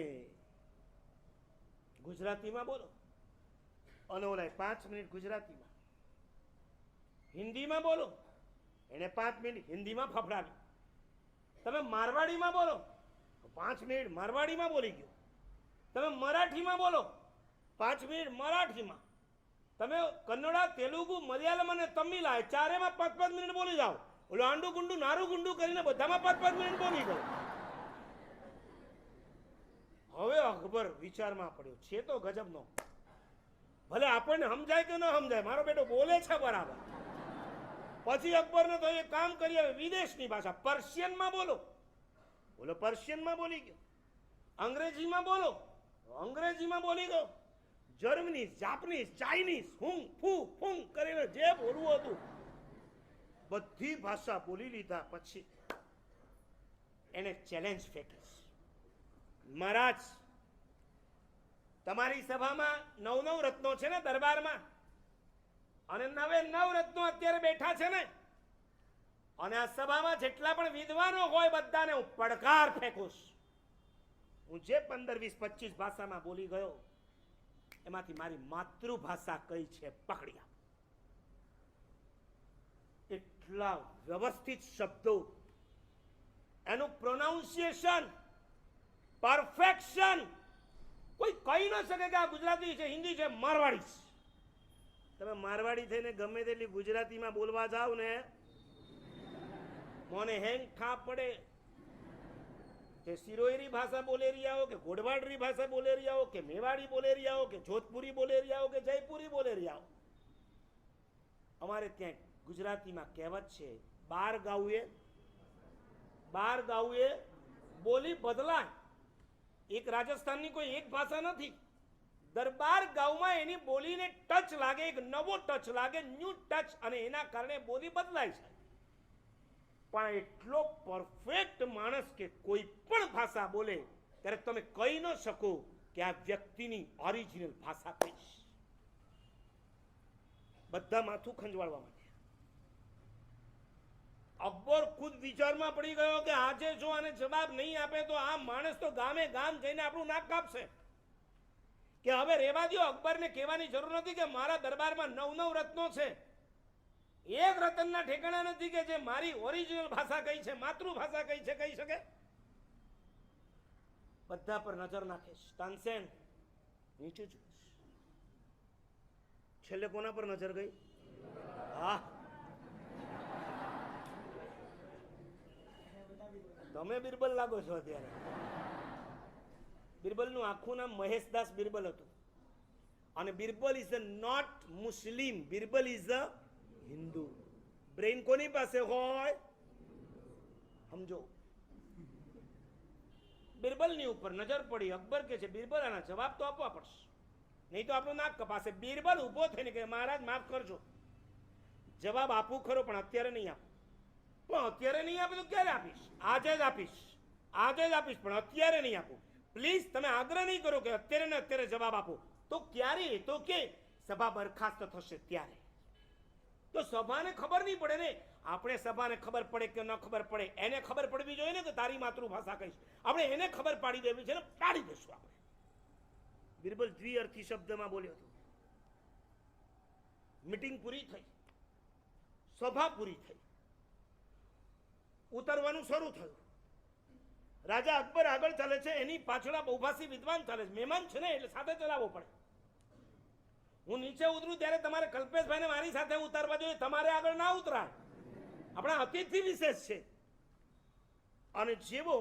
ગુજરાતીમાં બોલો. અને ઓલા 5 મિનિટ ગુજરાતીમાં, હિન્દીમાં બોલો. એને 5 મિનિટ હિન્દીમાં ફફડાવી. તમે મારવાડીમાં બોલો, 5 મિનિટ મારવાડીમાં બોલી ગયો. તમે મરાઠીમાં બોલો, 5 મિનિટ મરાઠીમાં. તમે કન્નડા, તેલુગુ, મલયાલમ અને તમિલ આ ચારેમાં 5-5 મિનિટ બોલી જાઓ. ઓલો આંડું ગુંડું નારું ગુંડું કરીને બધામાં 5-5 મિનિટ બોલી ગયો. હવે અકબર વિચારમાં પડ્યો, છે તો ગજબનો. ભલે આપણને સમજાય કે ન સમજાય, મારો બેટો બોલે છે બરાબર. પછી અકબરને તો એક કામ કરી, હવે વિદેશની ભાષા પર્શિયનમાં બોલો. બોલો પર્શિયનમાં બોલી ગયો. અંગ્રેજીમાં બોલો, અંગ્રેજીમાં બોલી ગયો. જર્મનીઝ, જાપાનીઝ, ચાઇનીઝ, હુંગ ફૂ ફૂંગ કરીને જે બોલવું હતું બધી ભાષા બોલી લીધા. પછી એને ચેલેન્જ ફેંકી, મહારાજ, તમારી સભામાં 9 રત્નો છે ને દરબારમાં, અને 9 રત્નો અત્યારે બેઠા છે ને, અને આ સભામાં જેટલા પણ વિદ્વાનો હોય બધાને હું પડકાર ફેંકું. હું જે 15, 20, 25 ભાષામાં બોલી ગયો એમાંથી મારી માતૃભાષા કઈ છે પકડી આપ. એટલા વ્યવસ્થિત શબ્દો, એનું પ્રોનાઉન્સિએશન, પરફેક્શન, કોઈ કહી ન શકે કે આ ગુજરાતી છે, હિન્દી છે, મારવાડી છે. તમે મારવાડી થઈને ગમે તેટલી ગુજરાતીમાં બોલવા જાવ ને, મને હેંગ ખા પડે. કે સિરોઈરી ભાષા બોલે રહ્યા હો, કે ઘોડવાડરી ભાષા બોલે રહ્યા હો, કે મેવાડી બોલે રહ્યા હો, કે જોધપુરી બોલે રહ્યા હો, કે જયપુરી બોલે રહ્યા હો. અમારે ત્યાં ગુજરાતીમાં કહેવત છે, 12 ગાઉએ બોલી બદલાય. એક રાજસ્થાનની કોઈ એક ભાષા નથી. દરબાર ગાઉમાં એની બોલીને ટચ લાગે, એક નવો ટચ લાગે, ન્યૂ ટચ, અને એના કારણે બોલી બદલાય છે. પણ એટલો પરફેક્ટ માણસ કે કોઈ પણ ભાષા બોલે ત્યારે તમે કહી ન શકો કે આ વ્યક્તિની ઓરિજિનલ ભાષા કઈ છે. બધા માથું ખંજવાળવા માંડ્યા. અકબર ખુદ વિચારમાં પડી ગયો કે આજે જો આને જવાબ નહીં આપે તો આ માણસ તો ગામે ગામ જઈને આપણું નાક કાપશે. કે હવે રેવા દો, અકબરને કહેવાની જરૂર નથી કે મારા દરબારમાં 9 રત્નો છે. એક રતનના ઠેકાણા નથી કે જે મારી ઓરિજિનલ ભાષા કઈ છે, માતૃભાષા કઈ છે, કહી શકે. બધા પર નજર નાખે, તાનસેન નીચે જુએ. છેલ્લે કોના પર નજર ગઈ? હા, તમે બિરબલ લાગો છો અત્યારે. બિરબલનું આખું નામ મહેશદાસ બિરબલ હતું. અને Birbal is a not Muslim, Birbal is a Hindu. Brain કોની પાસે હોય સમજો. બિરબલની ઉપર નજર પડી. અકબર કે છે બિરબલ આના જવાબ તો આપવા પડશે, નહીં તો આપણું નાક કપાશે. બિરબલ ઉભો થઈને કે મહારાજ માફ કરજો, જવાબ આપું ખરો પણ અત્યારે નહીં આપું. પણ અત્યારે નહીં આપે તો ક્યારે આપીશ? આજે જ આપીશ, આજે જ આપીશ, પણ અત્યારે નહીં આપું. પ્લીઝ તમે આગ્રહ નહીં કરો કે અત્યારે ને અત્યારે જવાબ આપો. તો ક્યારે? તો કે સભા બરખાસ્ત થશે ત્યારે. તો સભાને ખબર નહીં પડે ને. આપણે સભાને ખબર પડે કે ન ખબર પડે, એને ખબર પડવી જોઈએ ને કે તારી માતૃભાષા કઈ છે. આપણે એને ખબર પાડી દેવી છે ને, પાડી દઈશું આપણે. બિરબલ દ્વિઅર્થી શબ્દમાં બોલ્યો હતો. મીટિંગ પૂરી થઈ, સભા પૂરી થઈ, ઉતરવાનું શરૂ થયું. રાજા અકબર આગળ ચાલે છે, એની પાછળ બહુભાષી વિદ્વાન ચાલે છે. મહેમાન છે ને એટલે સાથે ચલાવવો પડે. હું નીચે ઉતરું ત્યારે તમારે કલ્પેશભાઈને મારી સાથે ઉતારવા જોઈએ, તમારે આગળ ના ઉતરાય. આપણા અતિથિ વિશેષ છે. અને જેવો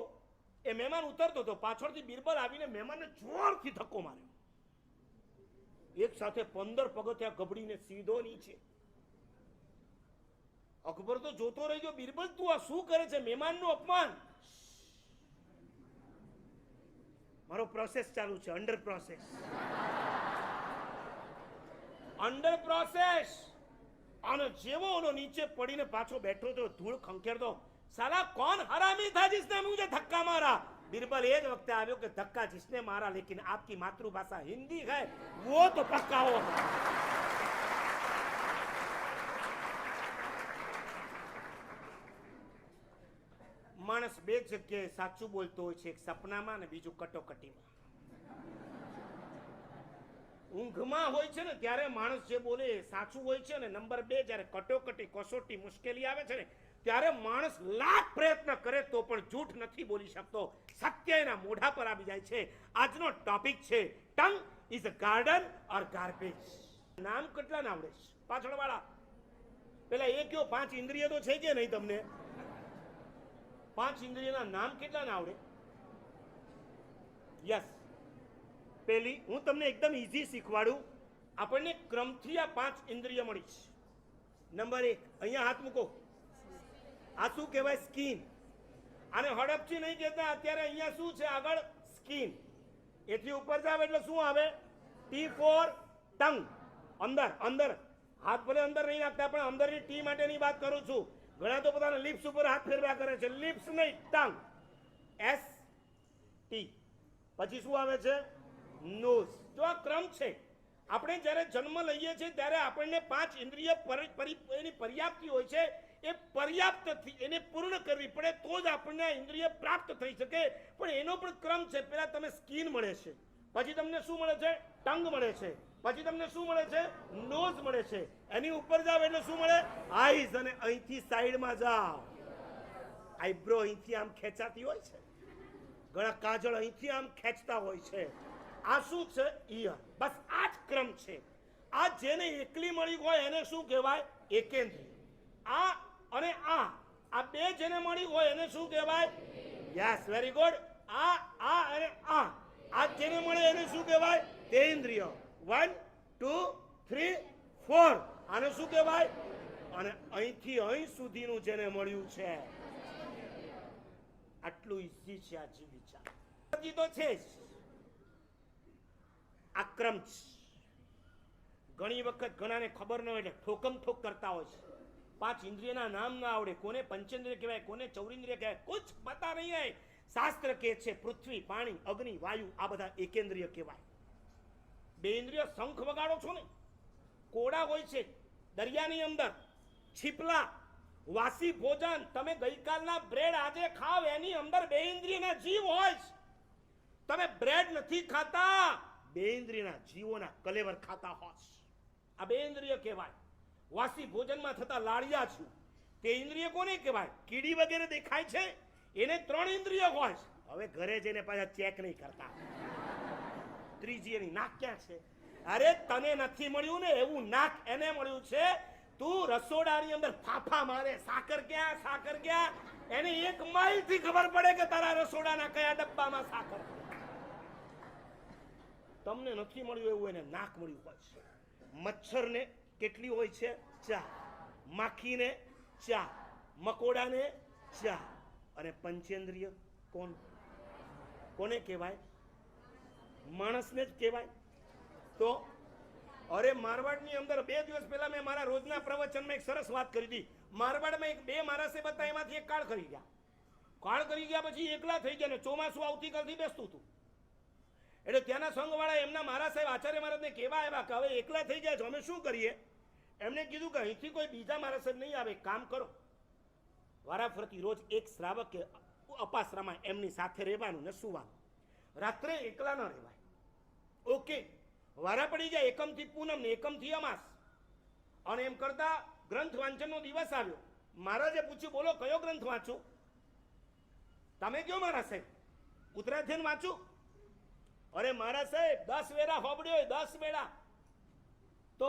એ મહેમાન ઉતરતો હતો, પાછળથી બિરબલ આવીને મહેમાનને જોરથી ધક્કો માર્યો. એક સાથે 15 પગથિયા ગબડીને સીધો નીચે. અકબર તો જોતો રહી ગયો, બિરબલ તું આ શું કરે છે? મહેમાનનું અપમાન. મારો પ્રોસેસ ચાલુ છે, અંડર પ્રોસેસ. Under process. અને જેવો ઓનો નીચે પડીને પાછો બેઠો તો ધૂળ ખંખેરતો, साला कौन हरामी था जिसने मुझे धक्का मारा? बीरबल ये वक्त आयो कि धक्का जिसने मारा लेकिन आपकी मातृभाषा हिंदी है वो तो पक्का हो। मानस बे जग्याए साचું બોલતો હોય છે, એક સપનામાં ને બીજું કટોકટીમાં। ઊંઘમાં હોય છે ને ત્યારે માણસ જે બોલે સાચું હોય છે ને, નંબર 2 જ્યારે કટોકટી કસોટી મુશ્કેલી આવે છે ને ત્યારે માણસ લાખ પ્રયત્ન કરે તો પણ જૂઠ નથી બોલી શકતો, સત્ય એના મોઢા પર આવી જાય છે। આજનો ટોપિક છે tongue is a garden or garbage. નામ કેટલા ના આવડે પાછળવાળા? પેલા એ કયો 5 ઇન્દ્રિય તો છે કે નહીં તમને? 5 ઇન્દ્રિયના નામ કેટલા ના આવડે? યસ, પેલી હું તમને એકદમ ઈઝી શીખવાડું। આપણને ક્રમથી આ 5 ઇન્દ્રિય મળી છે। નંબર 1 અહીંયા હાથ મૂકો, આ શું કહેવાય? સ્કિન। આને હડપથી નહીં કહેતા, અત્યારે અહીંયા શું છે આગળ? સ્કિન। એથી ઉપર જાવ એટલે શું આવે? ટી ફોર ટંગ, અંદર। અંદર હાથ ભલે અંદર નહીં નાખતા પણ અંદરની ટી માટેની વાત કરું છું। ઘણા તો પોતાના લિપ્સ ઉપર હાથ ફેરવ્યા કરે છે, લિપ્સ નહીં, ટંગ, એસ ટી। પછી શું આવે છે? નોઝ। જો આ ક્રમ છે, આપણે જ્યારે જન્મ લઈએ છીએ ત્યારે આપણને 5 ઇન્દ્રિય એની પર્યાપ્તિ હોય છે, એ પર્યાપ્ત એને પૂર્ણ કરવી પડે તો જ આપણને આ ઇન્દ્રિય પ્રાપ્ત થઈ શકે। પણ એનો પણ ક્રમ છે। પહેલા તમે સ્કિન મળે છે, પછી તમને શું મળે છે? ટંગ મળે છે, પછી તમને શું મળે છે? નોઝ મળે છે। એની ઉપર જાવ એટલે શું મળે? આઈઝ। અને અહીંથી સાઈડમાં જાવ, આઈબ્રો અહીંથી આમ ખેંચાતી હોય છે, ઘણા કાજળ અહીંથી આમ ખેંચતા હોય છે। આ શું છે? ઈયર। બસ આ જ ક્રમ છે। આ જેને એકલી મળી હોય એને શું કહેવાય? એકેન્દ્રિય। આ અને આ બે જેને મળી હોય એને શું કહેવાય? Yes, very good. આ અને આ જેને મળે એને શું કહેવાય? તેન્દ્રિય। 1 2 3 4 આને શું કહેવાય? અને અહીંથી અહીં સુધીનું જેને મળ્યું છે, આટલું ઈઝી છે આ જીવ વિચાર। હજી તો છે જ આ ક્રમ છે। ઘણી વખત ઘણાને ખબર ન હોય એટલે ઠોકમ ઠોક કરતા હોય છે। 5 इंद्रियना नाम ना आवड़े, कोने पंचेंद्रिय कहवाय, कोने चौरेंद्रिय कहवाय, कुछ पता नहीं है। शास्त्र के छे पृथ्वी, पाणी, अग्नि, वायु आ बधा एकेंद्रिय कहवाय। 2 इंद्रिय शंख वगाड़ो छो ने, कोड़ा होय छे दरियानी अंदर, छिपला, वासी भोजन, तमे गईकालना ब्रेड आजे खाव एनी अंदर 2 इंद्रियना जीव होय छे। तमे ब्रेड नथी खाता, 2 इंद्रियना जीवोना कलेवर खाता होय। आ 2 इंद्रिय कहवाय। वासी भोजन में थता लाड़िया छू, ते इंद्रिय कोने कहेवाय? कीड़ी वगैरह देखाय छे एने 3 इंद्रिय होय छे। हवे घरे जईने पाछा चेक नहीं करता, त्रीजी एनी नाक क्यां छे? अरे तने नथी मळ्युं ने एवुं नाक एने मळ्युं छे। तू रसोडानी अंदर फाफा मारे, साकर क्यां, साकर क्यां, एने 1 माइल थी खबर पड़े के तारा रसोडाना कया डब्बामां साकर। तमने नथी मळ्युं एवुं एने नाक मळ्युं होय छे। मच्छर ने કેટલી હોય છે? 4। માખીને 4, મકોડાને 4। અને પંચેન્દ્રિય કોને કહેવાય? માણસને જ કહેવાય। તો અરે મારવાડની અંદર 2 દિવસ પહેલા મેં મારા રોજના પ્રવચનમાં એક સરસ વાત કરી હતી। મારવાડમાં એક 2 માણસે બતા, એમાંથી એક કાળ કરી ગયા। કાળ કરી ગયા પછી એકલા થઈ ગયા ને ચોમાસું આવતીકાલથી બેસતું હતું। એટલે ત્યાંના સંઘવાળા એમના મહારાજ સાહેબ આચાર્ય મહારાજને કહેવા આવ્યા કે હવે એકલા થઈ ગયા છો, અમે શું કરીએ? એમને કીધું કે અહીંથી કોઈ બીજા મહારાજ સાહેબ નહીં આવે, કામ કરો, વારાફરતી રોજ એક શ્રાવક કે અપાશ્રમમાં એમની સાથે રહેવાનું ને સુવાનું, રાત્રે એકલા ન રહેવાય। ઓકે, વારા પડી જાય એકમથી પૂનમ ને એકમથી અમાસ, અને એમ કરતા ગ્રંથ વાંચનનો દિવસ આવ્યો। મહારાજે પૂછ્યું, બોલો કયો ગ્રંથ વાંચું? તમે કયો મહારાજ સાહેબ? ઉત્તરાધ્યાન વાંચું? अरे महाराज साहेब 10 वेळा होबड्यो, 10 वेळा तो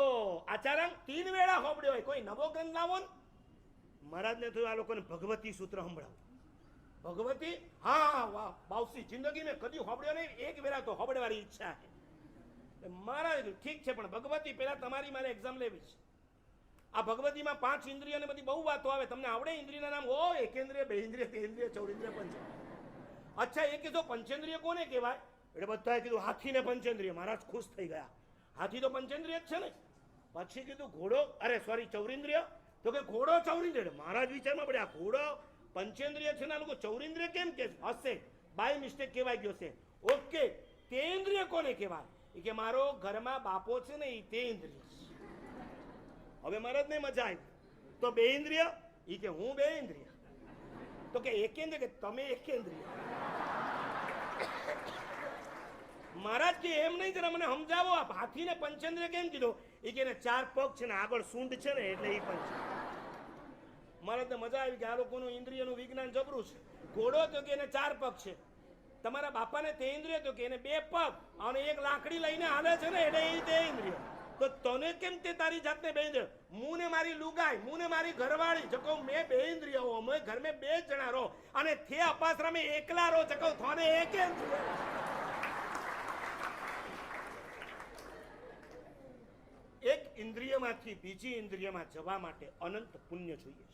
आचार्य 3 वेळा होबड्यो, कोई नवो ग्रंथ लावो। महाराज ने तो आ लोकोने भगवती सूत्र संभळाव। भगवती, हाँ वाह बावसी, जिंदगी में कदी होबड्यो नहीं, 1 वेळा तो होबडवानी इच्छा है। महाराज ठीक है, पण भगवती पहला तमारी मारे एग्जाम लेवी छे। आ भगवती में 5 इंद्रिय ने बधी बहु वातो आवे। तमने आवडे इंद्रियना नाम? ओ एकेंद्रिय, 2 इंद्रिय, 3 इंद्रिय, 4 इंद्रिय, 5। अच्छा, ए कीधो पंचेंद्रिय कोने कहेवाय? એટલે બધાએ કીધું હાથી ને પંચેન્દ્રિય। મહારાજ ખુશ થઈ ગયા। હાથી તો પંચેન્દ્રિય જ છે ને, પછી કીધું ઘોડો, અરે સોરી ચૌરિન્દ્રિય, તો કે ઘોડો ચૌરિન્દ્રિય. મહારાજ વિચારમાં પડ્યા, ઘોડો પંચેન્દ્રિય છે ને આ લોકો ચૌરિન્દ્રિય કેમ કે હશે, બાય મિસ્ટેક કહેવાય ગયો છે. ઓકે, તે ઇન્દ્રિય કોને કહેવાય? એ કે મારો ઘરમાં બાપો છે ને એ તે ઇન્દ્રિય. હવે મહારાજ ને મજા આવી. તો બે ઇન્દ્રિય? એ કે હું બે ઇન્દ્રિય. તો કે એકેન્દ્રિય? કે તમે એકેન્દ્રિય. મહારાજ કે એમ નહીં, જરા મને સમજાવો, આ હાથીને પંચેન્દ્રિય કેમ કીધો? એ કે 4 પગ છે ને આગળ સૂંઢ છે ને એટલે એ પંચ. મહારાજને મજા આવી કે આ લોકોનું ઇન્દ્રિયનું વિજ્ઞાન જબરું છે. ઘોડો તો કે એને 4 પગ છે, તમારા બાપાને તે ઇન્દ્રિય તો કે એને 2 પગ અને એક લાકડી લઈને હાલે છે ને એટલે એ તે ઇન્દ્રિય. તો તને કેમ તે તારી જાતને 2 ઇન્દ્રિય? હું ને મારી લુગાઈ, હું ને મારી ઘરવાળી જકો મેં 2 ઇન્દ્રિય હો, અમે ઘર में 2 જણા રહો અને થે અપાસરા में એકલા રહો જકો થોને એક ઇન્દ્રિય. એક ઇન્દ્રિયમાંથી બીજી ઇન્દ્રિયમાં જવા માટે અનંત પુણ્ય જોઈએ.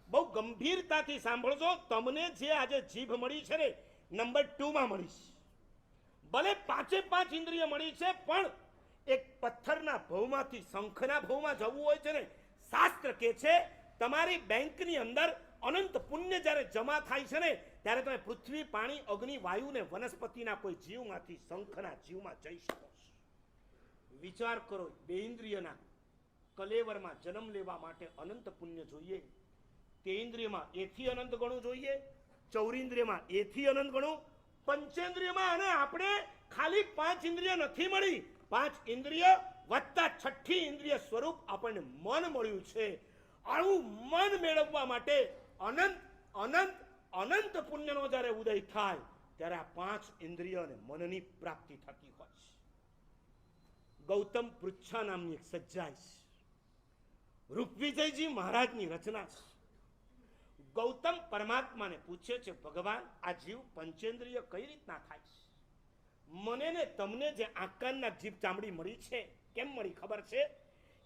બહુ ગંભીરતાથી સાંભળજો. તમને જે આજે જીભ મળી છે ને નંબર 2 માં મળી છે. ભલે 5 ઇન્દ્રિય મળી છે, પણ એક પથ્થરના ભવમાંથી શંખના ભવમાં જવું હોય છે ને, શાસ્ત્ર કહે છે તમારી બેંકની અંદર અનંત પુણ્ય જ્યારે જમા થાય છે ને ત્યારે તમે પૃથ્વી, પાણી, અગ્નિ, વાયુ ને વનસ્પતિના કોઈ જીવમાંથી શંખના જીવમાં જઈ શકો છો. વિચાર કરો, 2 ઇન્દ્રિયના કલેવરમાં જન્મ લેવા માટે અનંત પુણ્ય જોઈએ. તે ઇન્દ્રિયમાં એથી અનંત ગણું જોઈએ, ચૌરિન્દ્રિયમાં એથી અનંત ગણું, પંચેન્દ્રિયમાં. અને આપણે ખાલી 5 ઇન્દ્રિય નથી મળી, 5 ઇન્દ્રિય વત્તા 6ઠી ઇન્દ્રિય સ્વરૂપ આપણને મન મળ્યું છે. આવું મન મેળવવા માટે અનંત અનંત અનંત પુણ્યનો જ્યારે ઉદય થાય ત્યારે આ 5 ઇન્દ્રિય અને મનની પ્રાપ્તિ થતી હોય છે. ગૌતમ પૃચ્છા નામની એક સજ્જાઈ છે, રૂપવિજયજી મહારાજની રચના છે. ગૌતમ પરમાત્માને પૂછે છે, ભગવાન આ જીવ પંચેન્દ્રિય કઈ રીતના થાય છે? મને ને તમને જે આકારના જીભ ચામડી મળી છે કેમ મળી ખબર છે?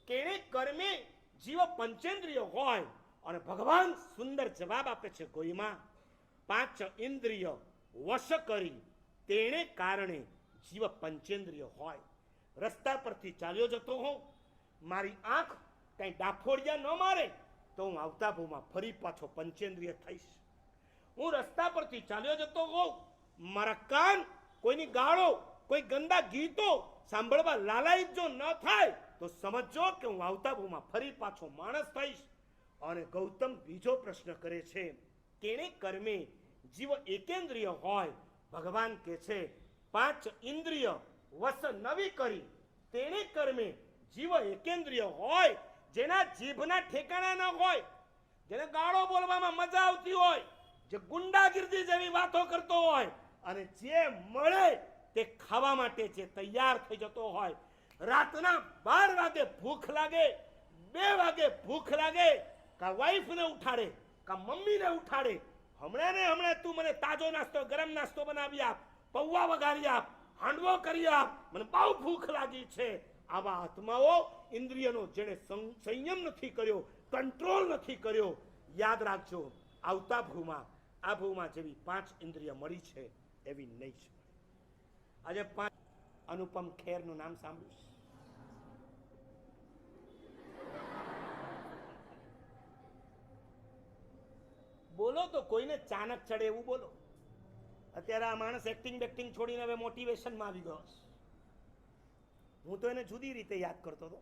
કેણે કર્મે જીવ પંચેન્દ્રિય હોય. અને ભગવાન સુંદર જવાબ આપે છે, ગોઈમાં 5 ઇન્દ્રિય વશ કરી તેણે કારણે જીવ પંચેન્દ્રિય હોય. રસ્તા પરથી ચાલ્યો જતો હોઉં, મારી આંખ કઈ ડાફોડિયા ન મારે તો હું આવતા ભવમાં ફરી પાછો પંચેન્દ્રિય થઈશ. હું રસ્તા પરથી ચાલ્યો જતો હોઉં, મારા કાન કોઈની ગાળો, કોઈ ગંદા ગીતો સાંભળવા લાલાયિત જો ન થાય તો સમજો કે હું આવતા ભવમાં ફરી પાછો માણસ થઈશ. અને ગૌતમ બીજો પ્રશ્ન કરે છે, કેણે કર્મે જીવ એકેન્દ્રિય હોય. ભગવાન કહે છે 5 ઇન્દ્રિય વશ નવી કરી તેણે કર્મે જીવ એકેન્દ્રિય હોય. જેના જીભના ઠેકાણા ન હોય, જેને ગાળો બોલવામાં મજા આવતી હોય, જે ગુંડાગીર્દી જેવી વાતો કરતો હોય અને જે મળે તે ખાવા માટે જે તૈયાર થઈ જતો હોય, રાતના 12 વાગે ભૂખ લાગે, 2 વાગે ભૂખ લાગે, કા વાઈફને ઉઠાડે કા મમ્મીને ઉઠાડે, હમણાં ને હમણાં તું મને તાજો નાસ્તો, ગરમ નાસ્તો બનાવી આપ, પૌવા વગાડી આપ, હાંડવો કરી આપ, મને બહુ ભૂખ લાગી છે. આવા આત્માઓ ઇન્દ્રિયનો જેણે સંયમ નથી કર્યો, કંટ્રોલ નથી કર્યો, યાદ રાખજો આવતા ભૂમાં આ ભૂમાં જેવી 5 ઇન્દ્રિય મળી છે એવી નહીં છે. આજે 5 અનુપમ ખેરનું નામ સાંભળ્યું? બોલો તો કોઈને ચાનક ચડે એવું બોલો. અત્યારે આ માણસ એક્ટિંગ બેક્ટિંગ છોડીને હવે મોટિવેશનમાં આવી ગયો. હું તો એને જુદી રીતે યાદ કરતો હતો.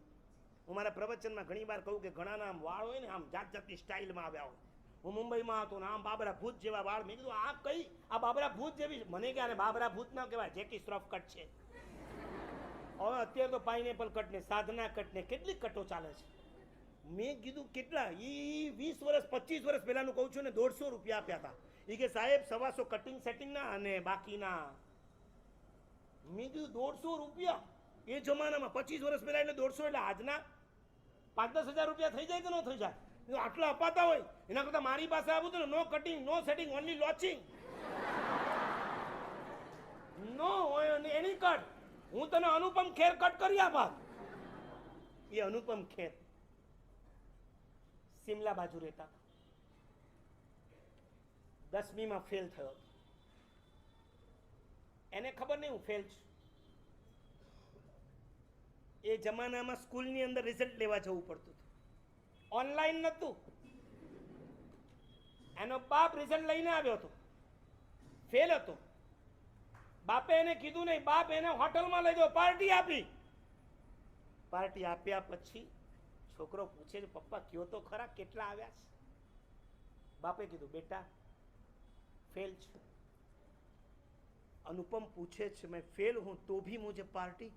હું મારા પ્રવચનમાં ઘણી વાર કહું કે ઘણા આમ વાળ હોય ને આમ જાત જાતની સ્ટાઇલમાં આવ્યા હોય. હું મુંબઈમાં હતો ને આમ બાબરા ભૂત જેવા વાળ. મેં કીધું આ કઈ આ બાબરા ભૂત જેવી? મને કે આને બાબરા ભૂત ના કહેવાય, જેકી શ્રોફ કટ છે. હવે અત્યારે તો પાઇનેપલ કટ ને સાધના કટ ને કેટલી કટો ચાલે છે. મેં કીધું કેટલા? એ 20 વર્ષ 25 વર્ષ પહેલાનું કહું છું ને, 150 રૂપિયા આપ્યા હતા. એ કે સાહેબ 125 કટિંગ સેટિંગ ના અને બાકીના. મેં કીધું 150 રૂપિયા એ જમાનામાં 25 વર્ષ પહેલા એટલે 150 એટલે આજના 5-10 હજાર રૂપિયા થઈ જાય કે ન થઈ જાય? આટલા અપાતા હોય એના કરતા મારી પાસે આવું હતું ને, નો કટિંગ નો સેટિંગ ઓનલી લોચિંગ, નો એની કટ. હું તને અનુપમ ખેર કટ કરી આપા. એ અનુપમ ખેર સિમલા બાજુ રહેતા, 10મીમાં ફેલ થયો. એને ખબર નહીં હું ફેલ છું. એ જમાનામાં સ્કૂલની અંદર રિઝલ્ટ લેવા જવું પડતું હતું, ઓનલાઈન નહોતું. એનો બાપ રિઝલ્ટ લઈને આવ્યો હતો, ફેલ હતો. બાપે એને કીધું નહીં, બાપ એને હોટલમાં લઈ ગયો, પાર્ટી આપી. પાર્ટી આપ્યા પછી છોકરો પૂછે છે, પપ્પા કયો તો ખરા કેટલા આવ્યા છે? બાપે કીધું, બેટા फेल છું. अनुपम पूछे छे मैं फेल हूं तो भी मुझे पार्टी?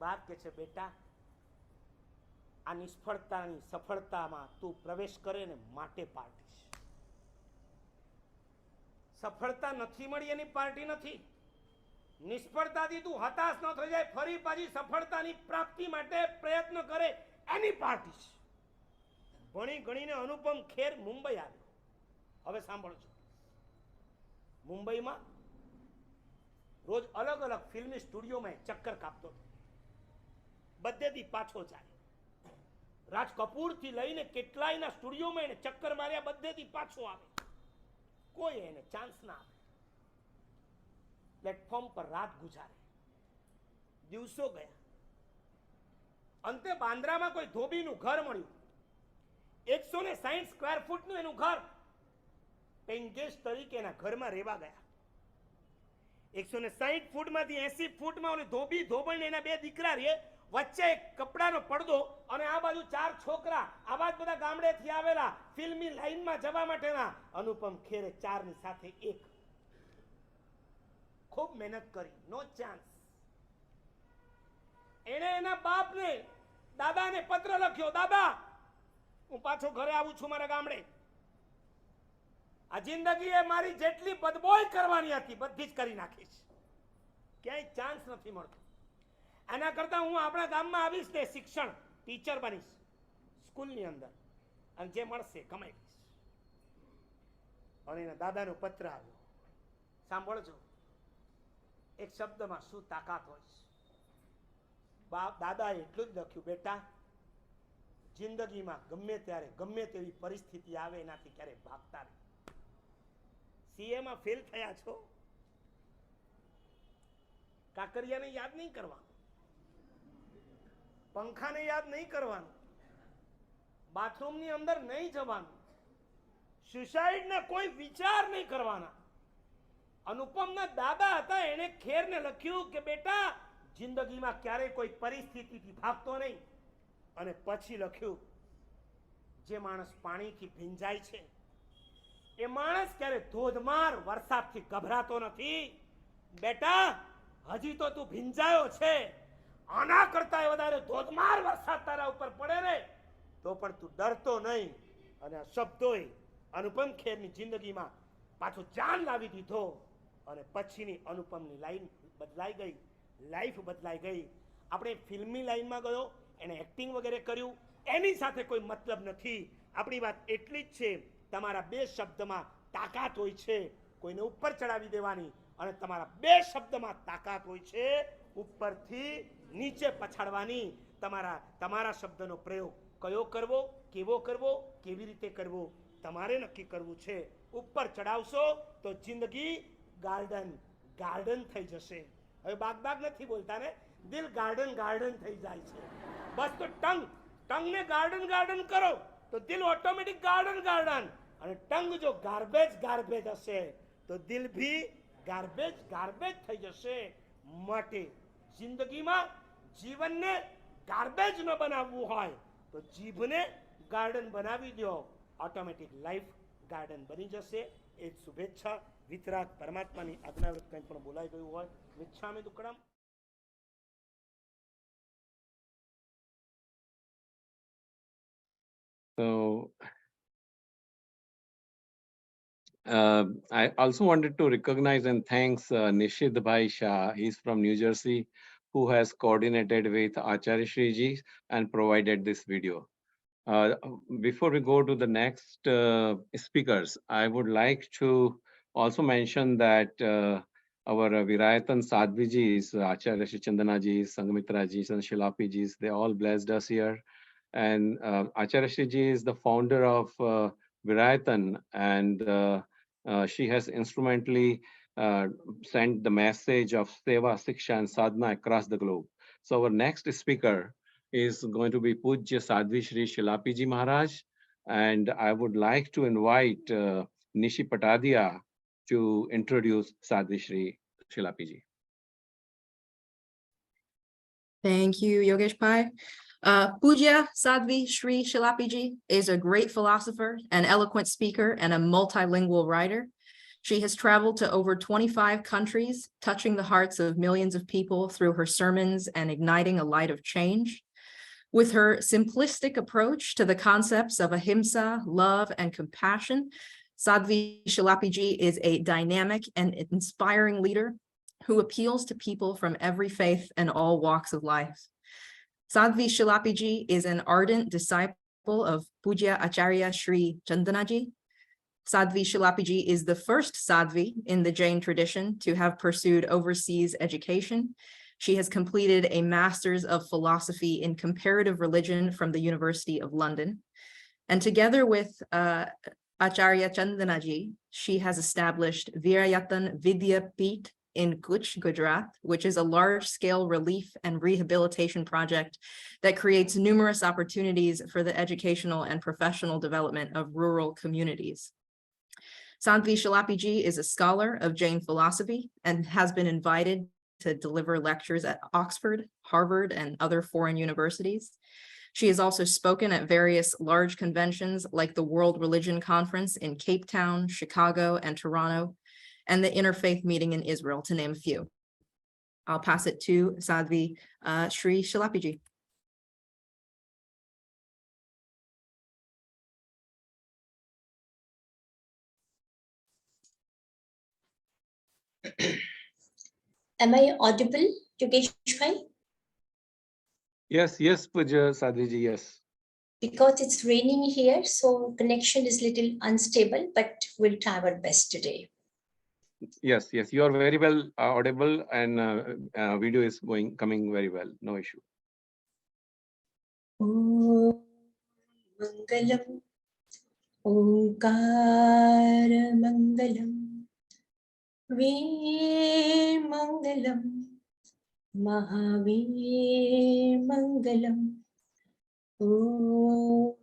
बाप के छे बेटा आ निष्फળતાની સફળતામાં તું પ્રવેશ કરે ને માટે પાર્ટી છે. સફળતા નથી મળી એની પાર્ટી નથી. નિષ્ફળતાથી તું હતાશ ન થઈ જાય, ફરી પાછી સફળતાની પ્રાપ્તિ માટે પ્રયત્ન કરે એની પાર્ટી છે. ભણી ગણીને અનુપમ ખેર મુંબઈ આવ્યો. હવે સાંભળજો, મુંબઈમાં રોજ અલગ અલગ ફિલ્મી સ્ટુડિયોમાં ચક્કર કાપતો હતો. બધેથી પાછો જાય. રાજ કપૂરથી લઈને કેટલાયના સ્ટુડિયોમાં એને ચક્કર માર્યા, બધેથી પાછો આવે. કોઈ એને ચાન્સ ના આપે. પ્લેટફોર્મ પર રાત ગુજારે. દિવસો ગયા. અંતે બાંદ્રામાં કોઈ ધોબીનું ઘર મળ્યું. 160 સ્ક્વેર ફૂટનું એનું ઘર. પેઇંગ ગેસ્ટ તરીકે એના ઘરમાં રહેવા ગયા. 160 ફૂટમાંથી 80 ફૂટમાં ઓલી ધોબી ધોબણ એના બે દીકરા રહે, વચ્ચે એક કપડાનો પડદો અને આ બાજુ 4 છોકરા. આવા જ બધા ગામડેથી આવેલા ફિલ્મી લાઈનમાં જવા માટેના. અનુપમ ખેરે 4 ની સાથે 1. ખૂબ મહેનત કરી, નો ચાન્સ. એને એના બાપને દાદાને પત્ર લખ્યો, દાદા હું પાછો ઘરે આવું છું મારા ગામડે. આ જિંદગીએ મારી જેટલી બદબોય કરવાની હતી બધી જ કરી નાખીશ. ક્યાંય ચાન્સ નથી મળતો. આના કરતા હું આપણા ગામમાં આવીશ ને શિક્ષણ ટીચર બનીશ સ્કૂલની અંદર, અને જે મળશે કમાઈ લઈશ. અને એના દાદાનો પત્ર આવ્યો. સાંભળજો, એક શબ્દમાં શું તાકાત હોય છે. દાદાએ એટલું જ લખ્યું, બેટા જિંદગીમાં ગમે ત્યારે ગમે તેવી પરિસ્થિતિ આવે એનાથી ક્યારે ભાગતા નહીં. સીએમાં ફેલ થયા છો, કાકરિયાને યાદ નહીં કરવાનું, પંખાને યાદ નહીં કરવાનું, બાથરૂમની અંદર નહીં જવાનું, સુસાઇડના કોઈ વિચાર નહીં કરવાના. અનુપમના દાદા હતા, એને ખેરને લખ્યું કે બેટા જિંદગીમાં ક્યારેય કોઈ પરિસ્થિતિથી ભાગતો નહીં. અને પછી લખ્યું, જે માણસ પાણીથી ભીંજાય છે એ માણસ ક્યારે ધોધમાર વરસાદથી ગભરાતો નથી. બેટા હજી તો તું ભીંજાયો છે, આના કરતા વધારે ધોધમાર વરસાદ તારા ઉપર પડે ને તો પણ તું ડરતો નહીં. અને આ શબ્દોએ અનુપમ ખેરની જિંદગીમાં પાછો જાન લાવી દીધો. અને પછીની અનુપમની લાઈન બદલાઈ ગઈ, લાઈફ બદલાઈ ગઈ. આપણે ફિલ્મી લાઈનમાં ગયો, એને એક્ટિંગ વગેરે કર્યું, એની સાથે કોઈ મતલબ નથી. આપણી વાત એટલી જ છે, તમારા 2 શબ્દમાં તાકાત હોય છે, કોઈને ઉપર ચડાવી દેવાની. અને તમારા 2 શબ્દમાં તાકાત હોય છે, ઉપરથી નીચે પછાડવાની. તમારા શબ્દનો પ્રયોગ કયો કરવો, કેવો કરવો, કેવી રીતે કરવો તમારે નક્કી કરવું છે. ઉપર ચડાવશો તો જિંદગી ગાર્ડન થઈ જશે. હવે બાગ નથી બોલતા ને, દિલ ગાર્ડન થઈ જાય છે. બસ તો ટંગને ગાર્ડન કરો તો દિલ ઓટોમેટિક ગાર્ડન. અને ટંગ જો ગાર્બેજ હશે તો દિલ ભી ગાર્બેજ થઈ જશે. માટે જિંદગીમાં જીવનને ગાર્બેજ ન બનાવવું હોય તો જીભને ગાર્ડન બનાવી દો, ઓટોમેટિક લાઈફ ગાર્ડન બની જશે. એ શુભેચ્છા. વિતરાગ પરમાત્માની આજ્ઞાવૃત કંઈ પણ બોલાઈ ગયું હોય, મિચ્છામિ દુક્કડમ. So I also wanted to recognize and thanks Nishid Bhai Shah. He's from New Jersey, who has coordinated with Acharya Shri ji and provided this video. Before we go to the next speakers, I would like to also mention that our Virayatan Sadhvi jis, Acharya Shri Chandana jis, Sanghmitraji jis, and Shilapi jis, they all blessed us here. And Acharya Shri ji is the founder of Virayatan, and she has instrumentally sent the message of Seva, Siksha, and Sadhana across the globe. So our next speaker is going to be Pujya Sadhvi Shri Shilapi Ji Maharaj. And I would like to invite Nishi Patadia to introduce Sadhvi Shri Shilapi Ji. Thank you, Yogesh Pai. Pujya Sadhvi Shri Shilapi Ji is a great philosopher, an eloquent speaker, and a multilingual writer. She has traveled to over 25 countries, touching the hearts of millions of people through her sermons and igniting a light of change. With her simplistic approach to the concepts of ahimsa, love, and compassion, Sadhvi Shilapi Ji is a dynamic and inspiring leader who appeals to people from every faith and all walks of life. Sadhvi Shilapi Ji is an ardent disciple of Pujya Acharya Shri Chandanaji. Sadhvi Shilapi Ji is the first Sadhvi in the Jain tradition to have pursued overseas education. She has completed a Master's of Philosophy in Comparative Religion from the University of London. And together with Acharya Chandanaji, she has established Virayatan Vidya Peeth in Kutch, Gujarat, which is a large-scale relief and rehabilitation project that creates numerous opportunities for the educational and professional development of rural communities. Sadhvi Shilapi Ji is a scholar of Jain philosophy and has been invited to deliver lectures at Oxford, Harvard, and other foreign universities. She has also spoken at various large conventions like the World Religion Conference in Cape Town, Chicago, and Toronto, and the Interfaith Meeting in Israel, to name a few. I'll pass it to Sadhvi Shri Shilapi Ji. Am I audible, Yogesh Bhai? Yes, Pujya Sadhvi Ji, yes. Because it's raining here, so connection is little unstable, but we'll try our best today. Yes, you are very well audible, and video is coming very well. No issue. Om Mangalam Omkara Mangalam Ve Mangalam Mahavir Mangalam Om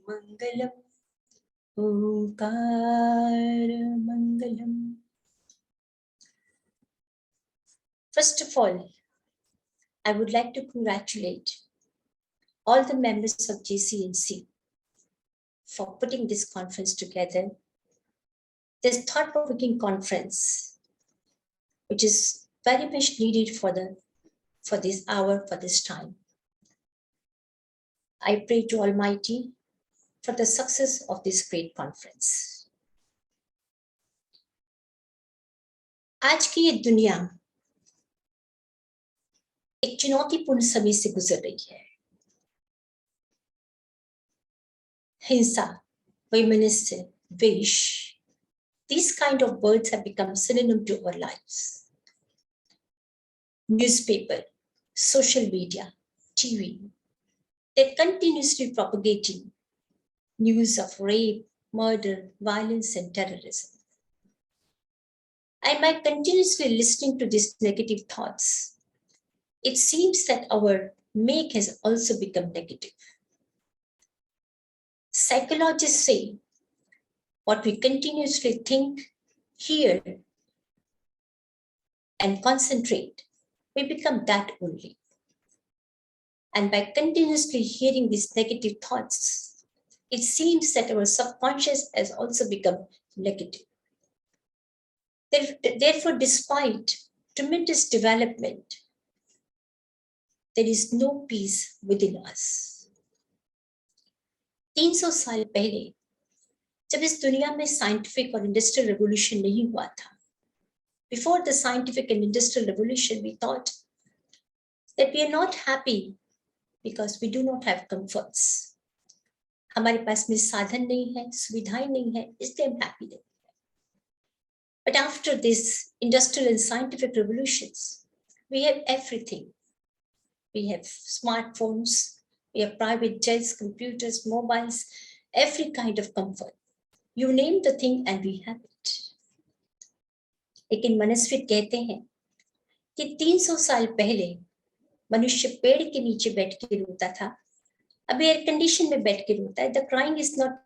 Mangalam Omkara Mangalam. First of all, I would like to congratulate all the members of JCNC for putting this conference together. This thought-provoking conference, which is very much needed for this hour, for this time. I pray to Almighty for the success of this great conference. आज की ये दुनिया एक चुनौतीपूर्ण समय से गुजर रही है. हिंसा, वैमनस्य, द्वेष, these kind of words have become synonym to our lives. Newspaper, social media, TV, they're continuously propagating news of rape, murder, violence, and terrorism. And by continuously listening to these negative thoughts, it seems that our make has also become negative. Psychologists say what we continuously think, hear, and concentrate, we become that only. And by continuously hearing these negative thoughts, it seems that our subconscious has also become negative. Therefore, despite tremendous development, there is no peace within us. 300 साल पहले जब इस दुनिया में scientific और industrial revolution नहीं हुआ था, before the scientific and industrial revolution, we thought that we are not happy because we do not have comforts. हमारे पास में साधन नहीं है, सुविधाएं नहीं है, इसलिए हम happy नहीं. But after this industrial and scientific revolutions, we have everything. We have smartphones, we have private jets, computers, mobiles, every kind of comfort. You name the thing and we have it. लेकिन मनस्वित कहते हैं कि 300 साल पहले मनुष्य पेड़ के नीचे बैठ के रोता था, अब एयर कंडीशन में बैठ के रोता है. The crying is not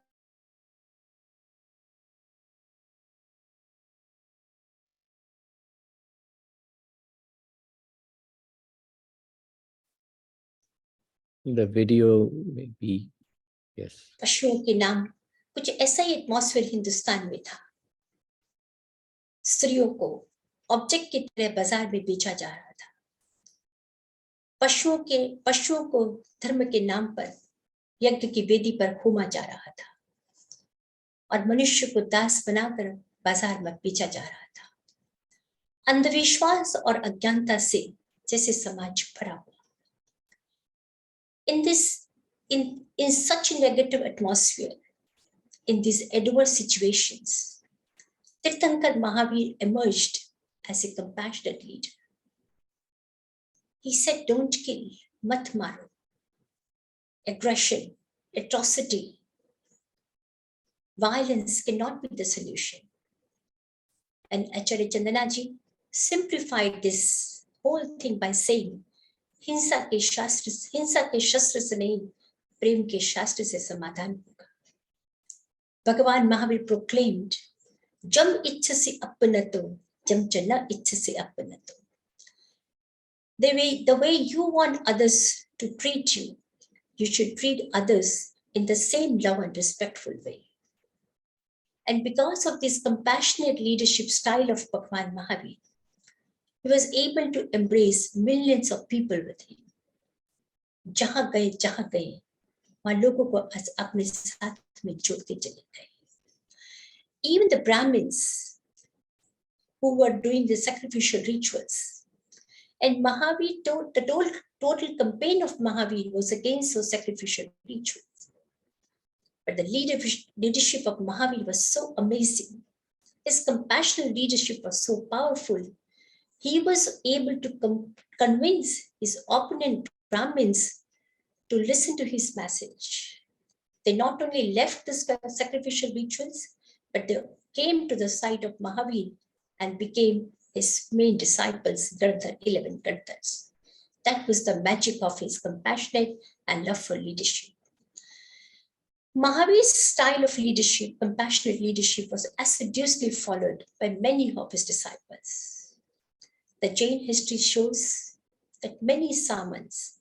The video may be, yes. पशुओं के नाम. कुछ ऐसा ही एटमॉस्फेयर हिंदुस्तान में था. स्त्रियों को ऑब्जेक्ट की तरह बाजार में बेचा जा रहा था. पशुओं को धर्म के नाम पर यज्ञ की वेदी पर घूमा जा रहा था और मनुष्य को दास बनाकर बाजार में बेचा जा रहा था. अंधविश्वास और अज्ञानता से जैसे समाज भरा हुआ. In such a negative atmosphere, in these adverse situations, Tirthankar Mahavir emerged as a compassionate leader. He said, don't kill, mat maro. Aggression, atrocity, violence cannot be the solution. And Acharya Chandanaji simplified this whole thing by saying, हिंसा के शस्त्र से नहीं, प्रेम के शास्त्र से समाधान होगा. भगवान महावीर proclaimed, जम इच्छसि अपनतो, जम च न इच्छसि अपनतो. The way you want others to treat you, you should treat others in the same love and respectful way. And because of this compassionate leadership style of Bhagwan Mahavir, he was able to embrace millions of people with him. जहां गए वहां लोगों को अपने साथ में जोड़ते चले गए. Even the Brahmins who were doing the sacrificial rituals, and Mahavir the total campaign of Mahavir was against those sacrificial rituals. But the leadership of Mahavir was so amazing. His compassionate leadership was so powerful. He was able to convince his opponent Brahmins to listen to his message. They not only left the sacrificial rituals, but they came to the side of Mahavir and became his main disciples, 11 Gardhars. That was the magic of his compassionate and love for leadership. Mahavir's style of leadership, compassionate leadership, was assiduously followed by many of his disciples. The Jain history shows that many Samans,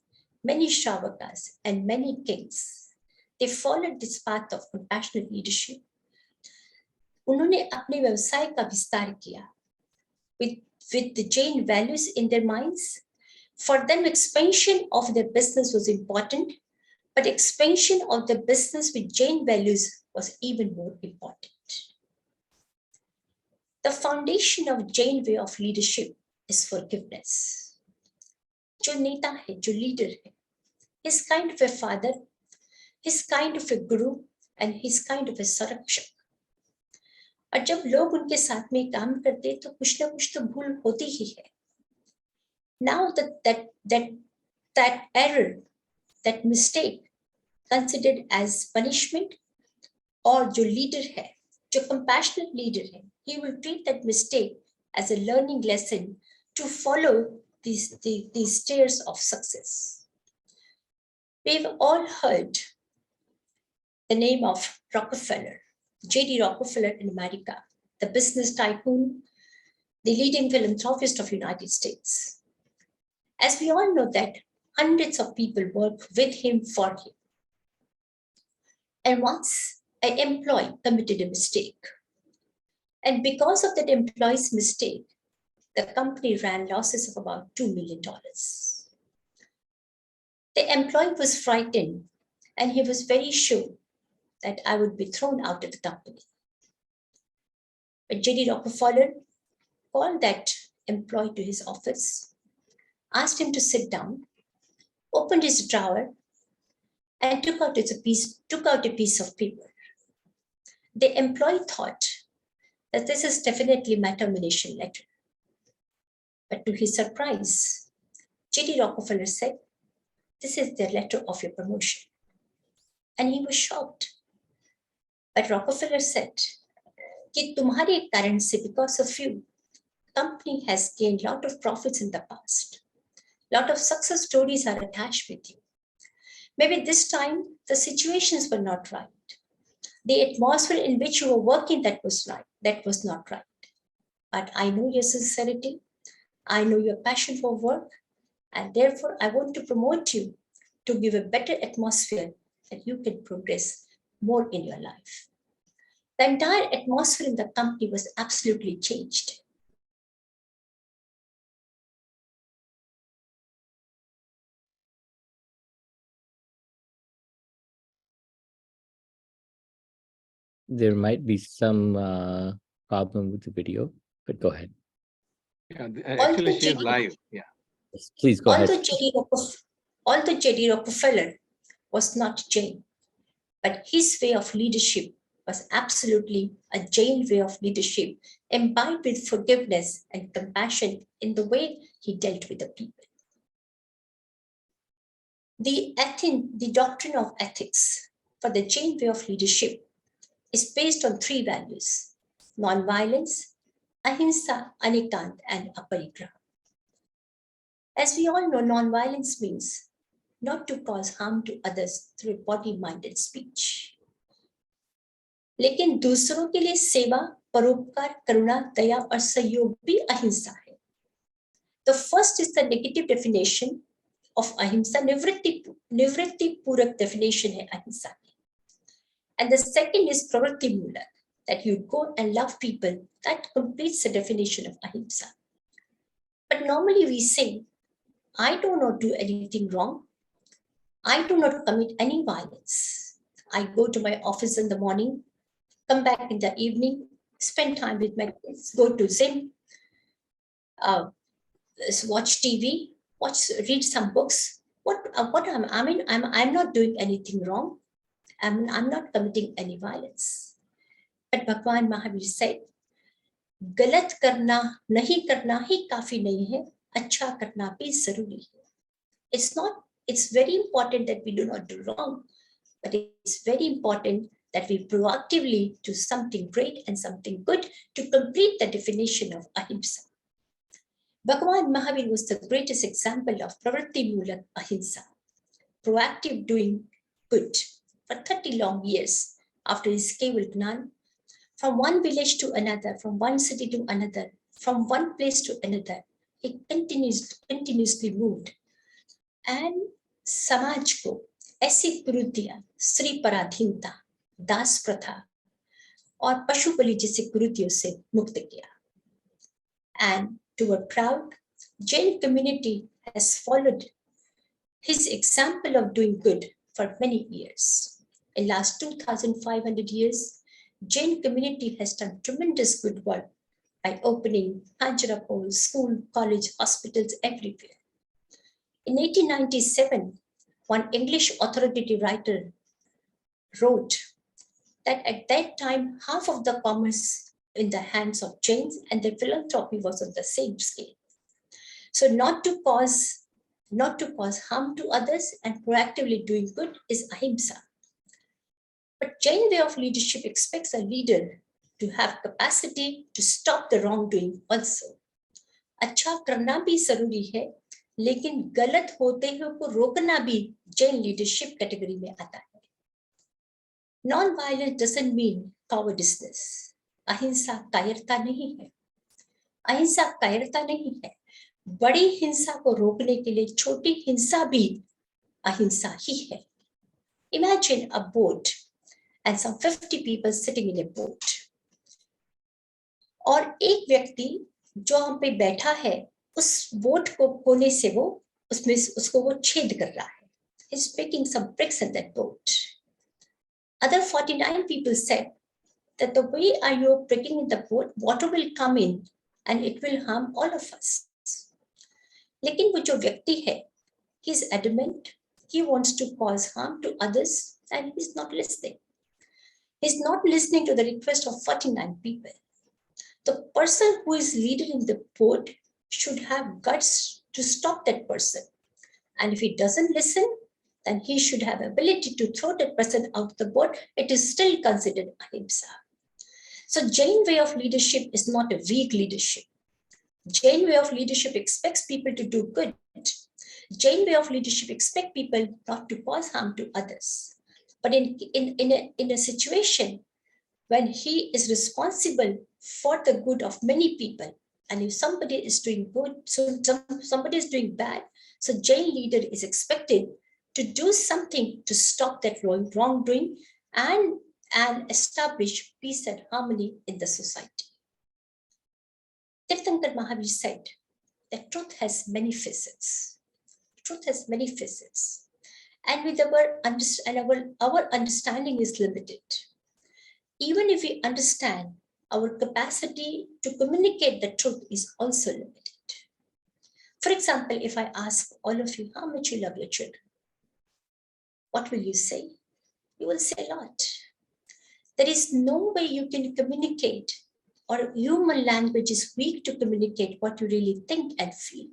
many Shravakas, and many kings, they followed this path of compassionate leadership. उन्होंने अपने व्यवसाय का विस्तार किया with the Jain values in their minds. For them, expansion of their business was important, but expansion of the business with Jain values was even more important. The foundation of Jain way of leadership is forgiveness. जो नेता है, जो leader है, he's kind of a father, he's kind of a guru, and he's kind of a संरक्षक. और जब लोग उनके साथ में काम करते तो कुछ ना कुछ तो भूल होती ही है. Now that error, that mistake, considered as punishment, or जो leader है, जो compassionate leader है, he will treat that mistake as a learning lesson to follow these stairs of success. We've all heard the name of Rockefeller, J.D. Rockefeller in America, the business tycoon, the leading philanthropist of the United States. As we all know that hundreds of people work with him, for him. And once an employee committed a mistake, and because of that employee's mistake, the company ran losses of about $2 million. The employee was frightened, and he was very sure that I would be thrown out of the company. But J.D. Rockefeller called that employee to his office, asked him to sit down, opened his drawer, and took out a piece of paper. The employee thought that this is definitely my termination letter. But to his surprise, J.D. Rockefeller said, "This is the letter of your promotion." And he was shocked. But Rockefeller said, कि तुम्हारे कारण से, because of you, company has gained a lot of profits in the past. A lot of success stories are attached with you. Maybe this time the situations were not right. The atmosphere in which you were working that was not right. But I know your sincerity. I know your passion for work. And therefore, I want to promote you to give a better atmosphere that you can progress more in your life. The entire atmosphere in the company was absolutely changed. There might be some problem with the video, but go ahead. Yeah, actually, she is live. Yeah. Yes, please go ahead. Although J.D. Rockefeller was not Jain, but his way of leadership was absolutely a Jain way of leadership, imbibed with forgiveness and compassion in the way he dealt with the people. The doctrine of ethics for the Jain way of leadership is based on 3 values: non-violence, ahimsa, anikant, and aparigraha. As we all know, non-violence means not to cause harm to others through body, mind, and speech. लेकिन दूसरों के लिए सेवा, परोपकार, करुणा, दया और सहयोग भी अहिंसा है. The first is the negative definition of ahimsa, nivritti purak definition hai ahimsa. And the second is pravritti mulak, that you go and love people. That completes the definition of ahimsa. But normally we say, I do not do anything wrong. I do not commit any violence. I go to my office in the morning, come back in the evening, spend time with my kids, go to gym, watch TV, read some books. I'm not doing anything wrong. I'm not committing any violence. But Bhagwan Mahavir said, गलत करना नहीं करना ही काफी नहीं है, अच्छा करना भी जरूरी है. It's very important that we do not do wrong, but it's very important that we proactively do something great and something good to complete the definition of ahimsa. Bhagwan Mahavir was the greatest example of pravritti mulak ahimsa, proactive doing good. For 30 long years after his Keval Gnan, from one village to another, from one city to another, from one place to another, he continuously moved. And समाज को ऐसी कुरीतियां, स्त्री पराधीनता, दास प्रथा और पशु बलि जैसी कुरीतियों से मुक्त किया. And to a proud, Jain community has followed his example of doing good for many years. In last 2,500 years, Jain community has done tremendous good work by opening Hajra halls, school, college, hospitals everywhere. In 1897, one English authoritative writer wrote that at that time, half of the commerce in the hands of Jains and their philanthropy was on the same scale. So not to cause harm to others and proactively doing good is ahimsa. But Jain way of leadership expects a leader to have capacity to stop the wrongdoing also. अच्छा करना भी जरूरी है, लेकिन गलत होते हुए को रोकना भी Jain leadership category में आता है. Non-violence doesn't mean cowardice. अहिंसा कायरता नहीं है. अहिंसा कायरता नहीं है. बड़ी हिंसा को रोकने के लिए छोटी हिंसा भी अहिंसा ही है. Imagine a boat and some 50 people sitting in a boat. और एक व्यक्ति जो हम पे बैठा है, उस बोट को कोने से उसको वो छेद कर रहा है. He's picking some bricks in that boat. Other 49 people said that the way you're pricking in the boat, water will come in and it will harm all of us. लेकिन वो जो व्यक्ति है, he's adamant, he wants to cause harm to others and he's not listening. He's not listening to the request of 49 people. The person who is leading in the boat should have guts to stop that person. And if he doesn't listen, then he should have ability to throw that person out of the boat. It is still considered ahimsa. So Jain way of leadership is not a weak leadership. Jain way of leadership expects people to do good. Jain way of leadership expect people not to cause harm to others. But in a situation when he is responsible for the good of many people, and if somebody is doing good, so somebody is doing bad, so Jain leader is expected to do something to stop that wrongdoing and establish peace and harmony in the society. Tirthankar Mahavir said that truth has many facets. Truth has many facets. And with our understanding is limited. Even if we understand, our capacity to communicate the truth is also limited. For example, if I ask all of you how much you love your children, what will you say? You will say a lot. There is no way you can communicate, or human language is weak to communicate what you really think and feel.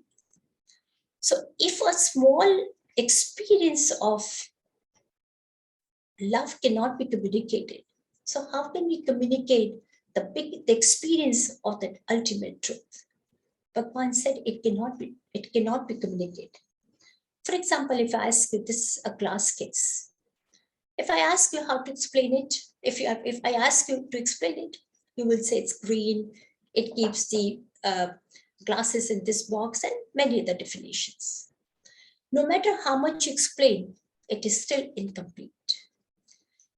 So if a small experience of love cannot be communicated, so how can we communicate the experience of that ultimate truth? Bhagwan said it cannot be communicated. For example, if I ask you, this is a glass case. If I ask you how to explain it, if I ask you to explain it, you will say it's green, it keeps the glasses in this box, and many other definitions. No matter how much you explain, it is still incomplete.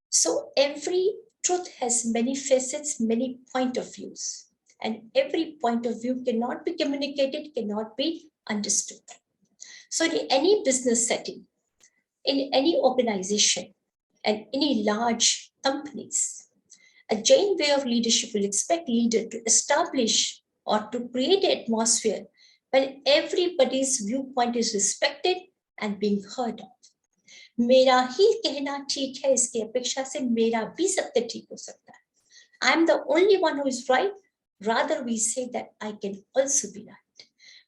So every truth has many facets, many point of views, and every point of view cannot be communicated, cannot be understood. So in any business setting, in any organization, and any large companies, a Jain way of leadership will expect leader to establish or to create an atmosphere when everybody's viewpoint is respected and being heard of. मेरा ही कहना ठीक है, इसकी अपेक्षा से मेरा भी सत्य ठीक हो सकता है. I am the only one who is right. Rather, we say that I can also be right.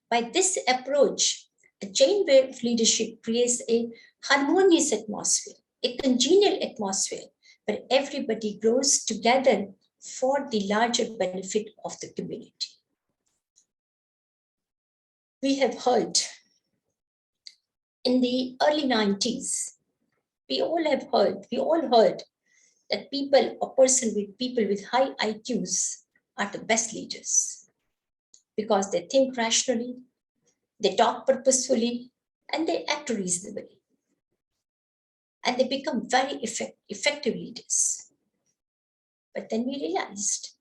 By this approach, a Jain way of leadership creates a harmonious atmosphere, a congenial atmosphere where everybody grows together for the larger benefit of the community. We have heard in the early 90s, we all heard that people with high IQs are the best leaders because they think rationally, they talk purposefully, and they act reasonably. And they become very effective leaders. But then we realized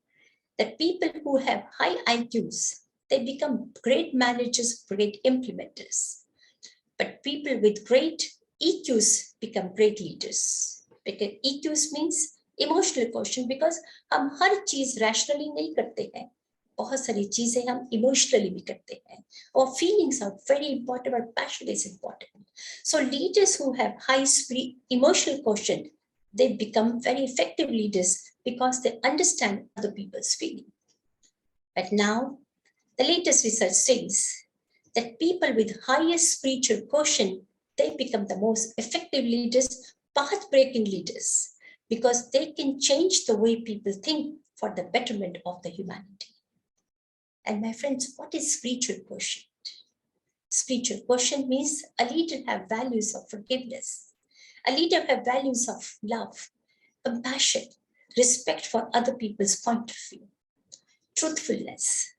that people who have high IQs, they become great managers, great implementers. But people with great EQs become great leaders. Because EQs means emotional quotient, because हम हर चीज rationally नहीं करते हैं, बहुत सारी चीजें हम emotionally भी करते हैं. Our feelings are very important, our passion is important. So leaders who have high emotional quotient, they become very effective leaders because they understand other people's feeling. But now, the latest research says that people with highest spiritual quotient, they become the most effective leaders, path-breaking leaders, because they can change the way people think for the betterment of the humanity. And my friends, what is spiritual quotient? Spiritual quotient means a leader have values of forgiveness. A leader have values of love, compassion, respect for other people's point of view, truthfulness,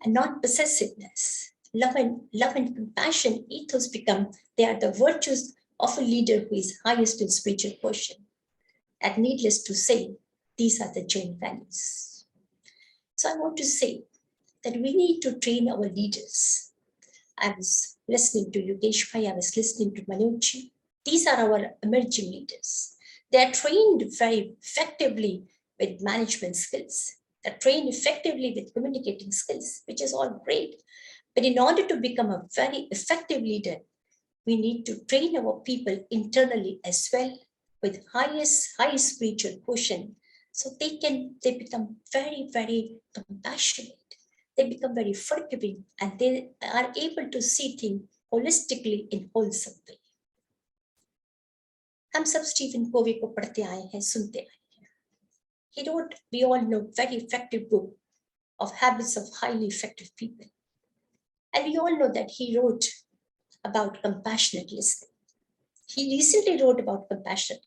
and not possessiveness. Love and compassion ethos become, they are the virtues of a leader who is highest in spiritual quotient. And needless to say, these are the Jain values. So I want to say that we need to train our leaders. I was listening to Yogesh Bhai, I was listening to Manoj. These are our emerging leaders. They are trained very effectively with management skills. They're trained effectively with communicating skills, which is all great. But in order to become a very effective leader, we need to train our people internally as well with highest spiritual quotient. So they become very, very compassionate. They become very forgiving, and they are able to see things holistically in wholesome way. हम सब Stephen कोवी को पढ़ते आए हैं, सुनते आए हैं. He wrote, we all know, very effective book of habits of highly effective people. And we all know that he wrote about compassionate listening. He recently wrote about compassionate.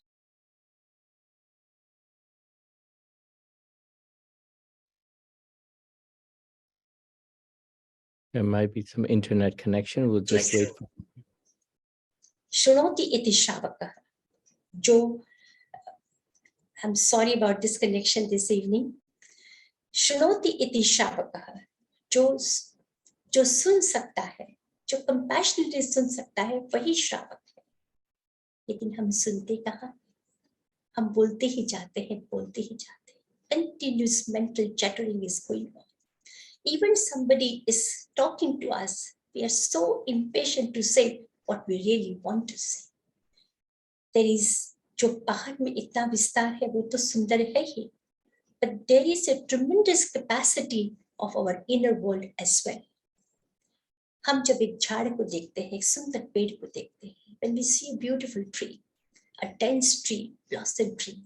There might be some internet connection. We'll just wait. Shunoti iti Shavakah. Jo, I'm sorry about this connection this evening. Shunoti iti Shavakah. जो सुन सकता है, जो compassionately सुन सकता है, वही श्रावक है. लेकिन हम सुनते कहाँ? हम बोलते ही जाते हैं, बोलते ही जाते हैं. Continuous mental chattering is going on. Even somebody is talking to us, we are so impatient to say what we really want to say. There is, जो बाहर में इतना विस्तार है वो तो सुंदर है ही, but there is a tremendous capacity of our inner world as well. हम जब एक झाड़ को देखते हैं, एक सुंदर पेड़ को देखते हैं, when we see a beautiful tree, a dense tree, blossom tree,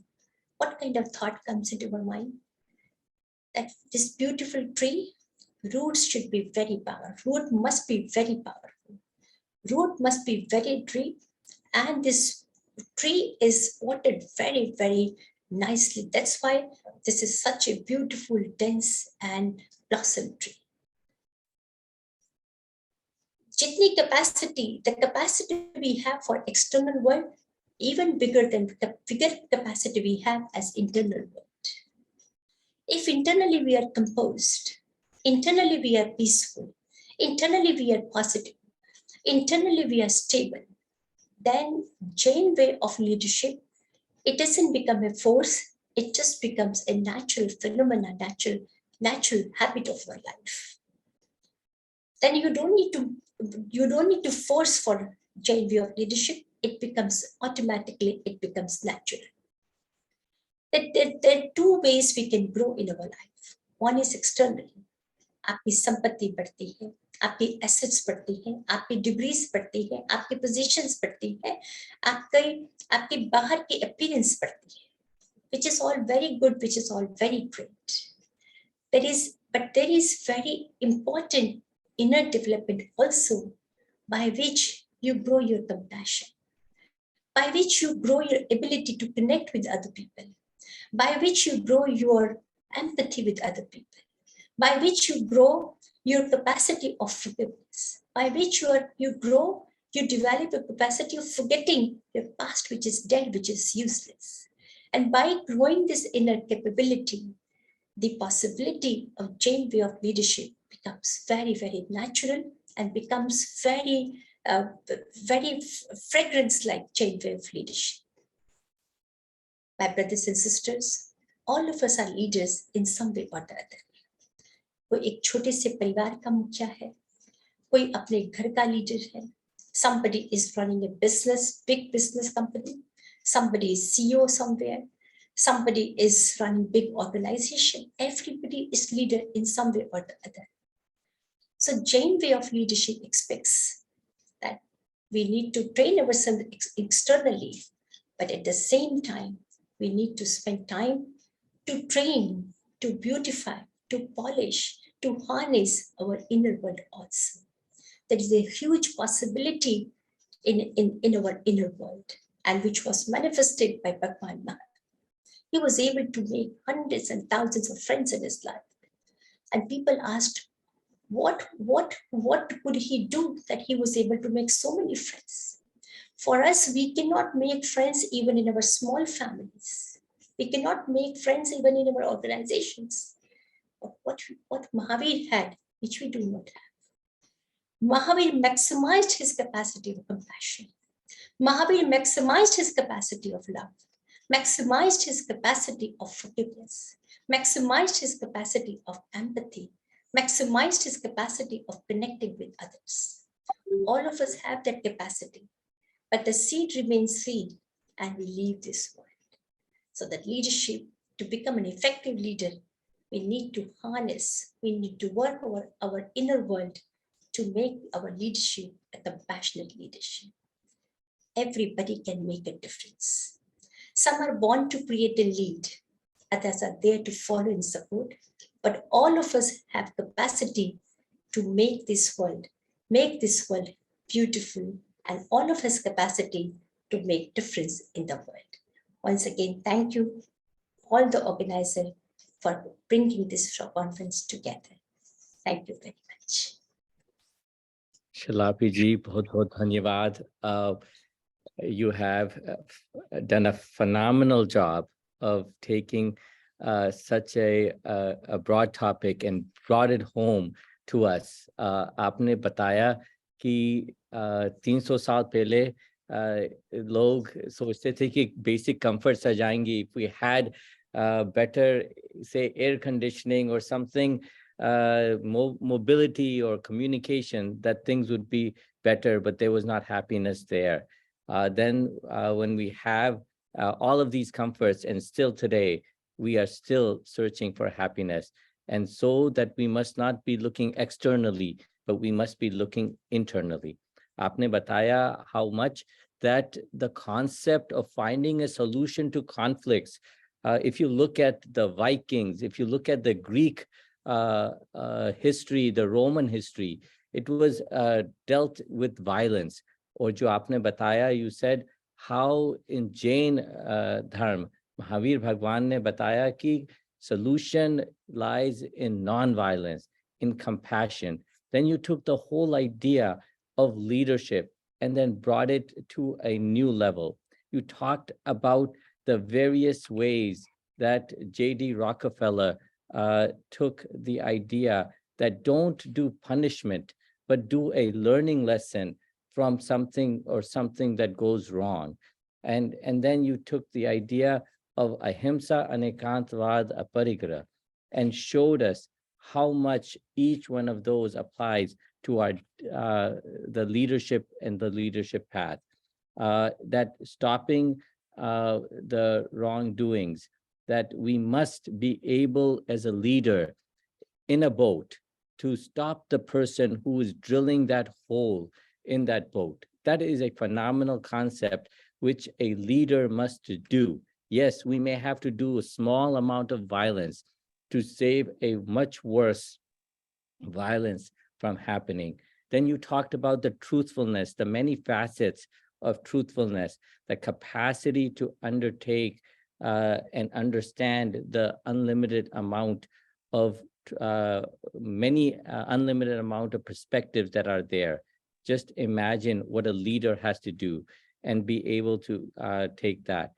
what kind of thought comes into our mind? That this beautiful tree, roots should be very powerful. Root must be very powerful. Root must be very deep, and this tree is watered very, very nicely. That's why this is such a beautiful, dense and blossom tree. Jitni capacity, the capacity we have for external world, even bigger than the bigger capacity we have as internal world. If internally we are composed, internally we are peaceful, internally we are positive, internally we are stable, then Jain way of leadership, it doesn't become a force, it just becomes a natural phenomenon, natural habit of our life. Then you don't need to force for Jain way of leadership, it becomes automatically, it becomes natural. There are two ways we can grow in our life. One is externally. आपकी संपत्ति बढ़ती है, आपकी assets बढ़ती हैं, आपकी degrees बढ़ती हैं, आपकी पोजीशंस बढ़ती हैं, आपकी बाहर की अपीयरेंस बढ़ती है, which is all very good, which is all very great. But there is very important inner development also, by which you grow your compassion, by which you grow your ability to connect with other people, by which you grow your empathy with other people, by which you grow your capacity of forgiveness, by which you develop a capacity of forgetting your past, which is dead, which is useless. And by growing this inner capability, the possibility of Jain way of leadership becomes very, very natural and becomes very, very fragrance like Jain way of leadership. My brothers and sisters, all of us are leaders in some way or the other. कोई एक छोटे से परिवार का मुखिया है, कोई अपने घर का लीडर है. Somebody is running a business, big business company. Somebody is CEO somewhere. Somebody is running big organization. Everybody is leader in some way or the other. So Jain way of leadership expects that we need to train ourselves externally, but at the same time, we need to spend time to train, to beautify, to polish, to harness our inner world also. There is a huge possibility in our inner world, and which was manifested by Bhagwan Maharaj. He was able to make hundreds and thousands of friends in his life. And people asked, what could he do that he was able to make so many friends? For us, we cannot make friends even in our small families. We cannot make friends even in our organizations. But what Mahavir had, which we do not have. Mahavir maximized his capacity of compassion. Mahavir maximized his capacity of love, maximized his capacity of forgiveness, maximized his capacity of empathy, maximized his capacity of connecting with others. All of us have that capacity, but the seed remains seed and we leave this world. So that leadership, to become an effective leader, we need to harness, we need to work our inner world to make our leadership a compassionate leadership. Everybody can make a difference. Some are born to create and lead, others are there to follow and support, but all of us have capacity to make this world beautiful, and all of his capacity to make difference in the world. Once again, thank you all the organizers for bringing this conference together. Thank you very much. Shilapi ji, bahut bahut dhanyavad. You have done a phenomenal job of taking such a broad topic and brought it home to us. आपने बताया कि 300 साल पहले लोग सोचते थे कि basic comforts आ जाएंगी. If we had better, say, air conditioning or something, mobility or communication, that things would be better, but there was not happiness there. Then when we have all of these comforts, and still today, we are still searching for happiness. And so that we must not be looking externally, but we must be looking internally. Aapne bataya how much that the concept of finding a solution to conflicts, if you look at the Vikings, if you look at the Greek history, the Roman history, it was dealt with violence. Or jo aapne bataya, you said how in Jain dharma, Mahavir Bhagwan ne bataya ki solution lies in non-violence, in compassion. Then you took the whole idea of leadership and then brought it to a new level. You talked about the various ways that J.D. Rockefeller took the idea that don't do punishment, but do a learning lesson from something or something that goes wrong. And then you took the idea of ahimsa anekantvad aparigraha and showed us how much each one of those applies to our the leadership and the leadership path. That stopping the wrongdoings, that we must be able as a leader in a boat to stop the person who is drilling that hole in that boat. That is a phenomenal concept which a leader must do. Yes, we may have to do a small amount of violence to save a much worse violence from happening. Then you talked about the truthfulness, the many facets of truthfulness, the capacity to undertake and understand the unlimited amount of unlimited amount of perspectives that are there. Just imagine what a leader has to do and be able to take that,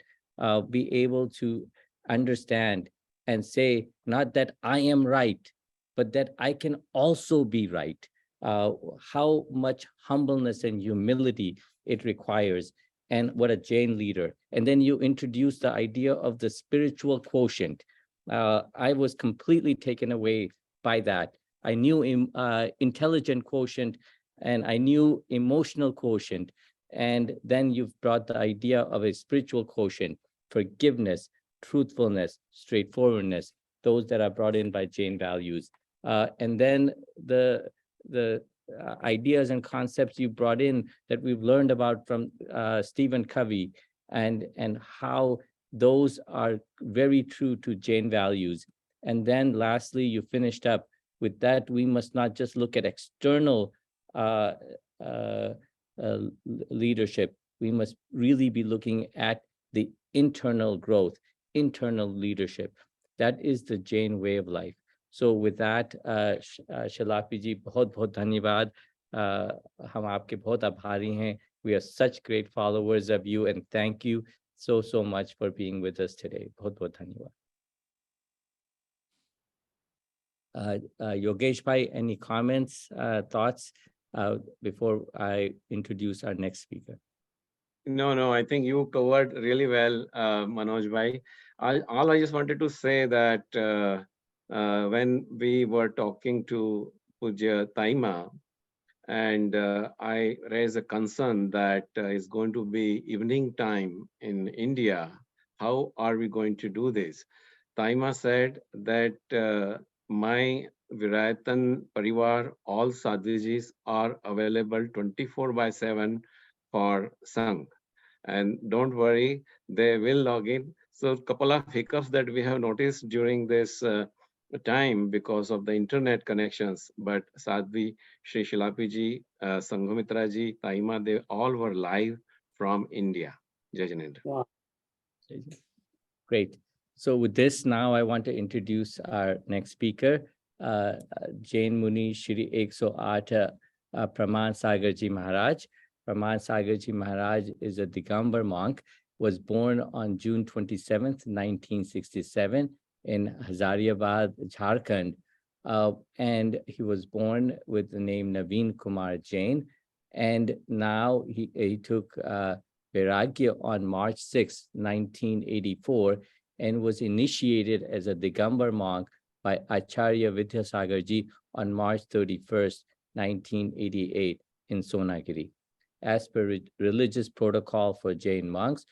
be able to understand and say, not that I am right, but that I can also be right. How much humbleness and humility it requires, and what a Jain leader. And then you introduce the idea of the spiritual quotient. I was completely taken away by that. I knew intelligent quotient, and I knew emotional quotient. And then you've brought the idea of a spiritual quotient, forgiveness, truthfulness, straightforwardness, those that are brought in by Jain values. And then the ideas and concepts you brought in that we've learned about from Stephen Covey, and how those are very true to Jain values. And then lastly, you finished up with that we must not just look at external leadership. We must really be looking at the internal growth, internal leadership. That is the Jain way of life. So with that, Shilapi ji, बहुत बहुत धन्यवाद. हम आपके बहुत आभारी हैं. We are such great followers of you, and thank you so much for being with us today. बहुत बहुत धन्यवाद. Yogesh bhai, any comments, thoughts before I introduce our next speaker? No, I think you covered really well, Manoj bhai. All I just wanted to say that when we were talking to Pujya Taima, and I raised a concern that it's going to be evening time in India. How are we going to do this? Taima said that my Virayatan Parivar, all Sadhvijis are available 24/7 for Sangh. And don't worry, they will log in. So a couple of hiccups that we have noticed during this time because of the internet connections, but Sadhvi, Shri Shilapi ji, Sanghmitraji, Taima, they all were live from India. Jai Jinendra. Wow. Great. So with this, now I want to introduce our next speaker, Jain Muni Shri 108 Pramansagar ji Maharaj. Pramansagar ji Maharaj is a Digambar monk, was born on June 27th, 1967 in Hazariyabad, Jharkhand. And he was born with the name Naveen Kumar Jain. And now he took Vairagya on March 6, 1984, and was initiated as a Digambar monk by Acharya Vidyasagarji on March 31st, 1988 in Sonagiri. As per religious protocol for Jain monks,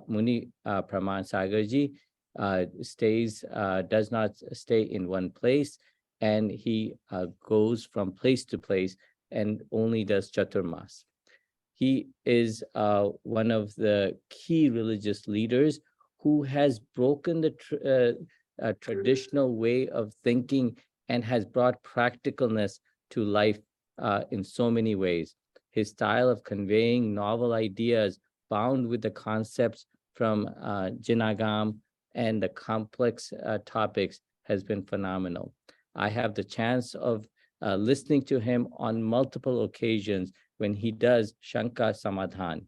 Muni Pramansagarji does not stay in one place, and he goes from place to place and only does Chaturmas. He is one of the key religious leaders who has broken the traditional way of thinking and has brought practicalness to life in so many ways. His style of conveying novel ideas bound with the concepts from Jinagam and the complex topics has been phenomenal. I have the chance of listening to him on multiple occasions when he does Shanka Samadhan.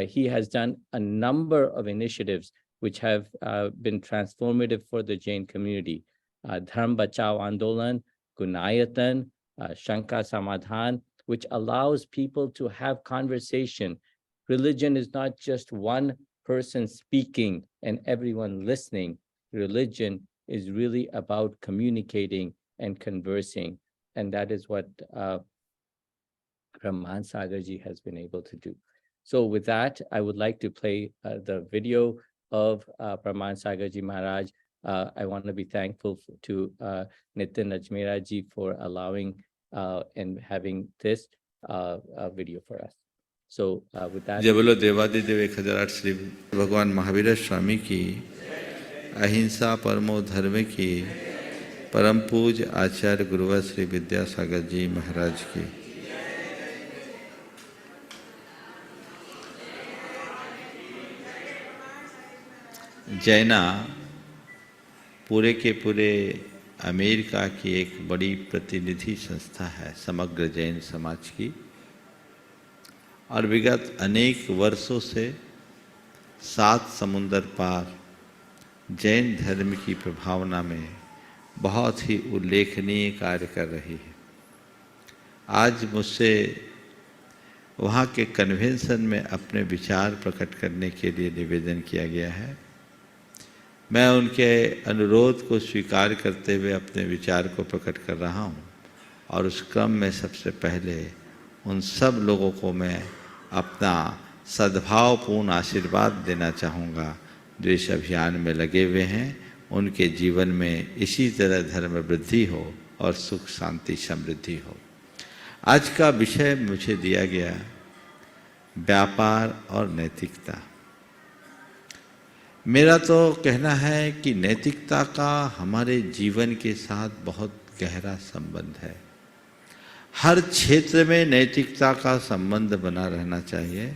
He has done a number of initiatives which have been transformative for the Jain community. Dharm Bachao Andolan, Gunayatan, Shanka Samadhan, which allows people to have conversation. Religion is not just one person speaking and everyone listening. Religion is really about communicating and conversing. And that is what Pramansagarji has been able to do. So with that, I would like to play the video of Pramansagarji Maharaj. I want to be thankful to Nitin Ajmeraji for allowing and having this video for us. So with that, जय बोलो देवादिदेव 1008 श्री भगवान महावीर स्वामी की, अहिंसा परमो धर्म की, परम पूज आचार्य गुरुवर श्री विद्यासागर जी महाराज की। जैना पूरे के पूरे अमेरिका की एक बड़ी प्रतिनिधि संस्था है समग्र जैन समाज की, और विगत अनेक वर्षों से 7 समुंदर पार जैन धर्म की प्रभावना में बहुत ही उल्लेखनीय कार्य कर रही है। आज मुझसे वहाँ के कन्वेंशन में अपने विचार प्रकट करने के लिए निवेदन किया गया है। मैं उनके अनुरोध को स्वीकार करते हुए अपने विचार को प्रकट कर रहा हूँ, और उस क्रम में सबसे पहले उन सब लोगों को मैं अपना सद्भावपूर्ण आशीर्वाद देना चाहूँगा जो इस अभियान में लगे हुए हैं। उनके जीवन में इसी तरह धर्म वृद्धि हो और सुख शांति समृद्धि हो। आज का विषय मुझे दिया गया व्यापार और नैतिकता। मेरा तो कहना है कि नैतिकता का हमारे जीवन के साथ बहुत गहरा संबंध है। हर क्षेत्र में नैतिकता का संबंध बना रहना चाहिए।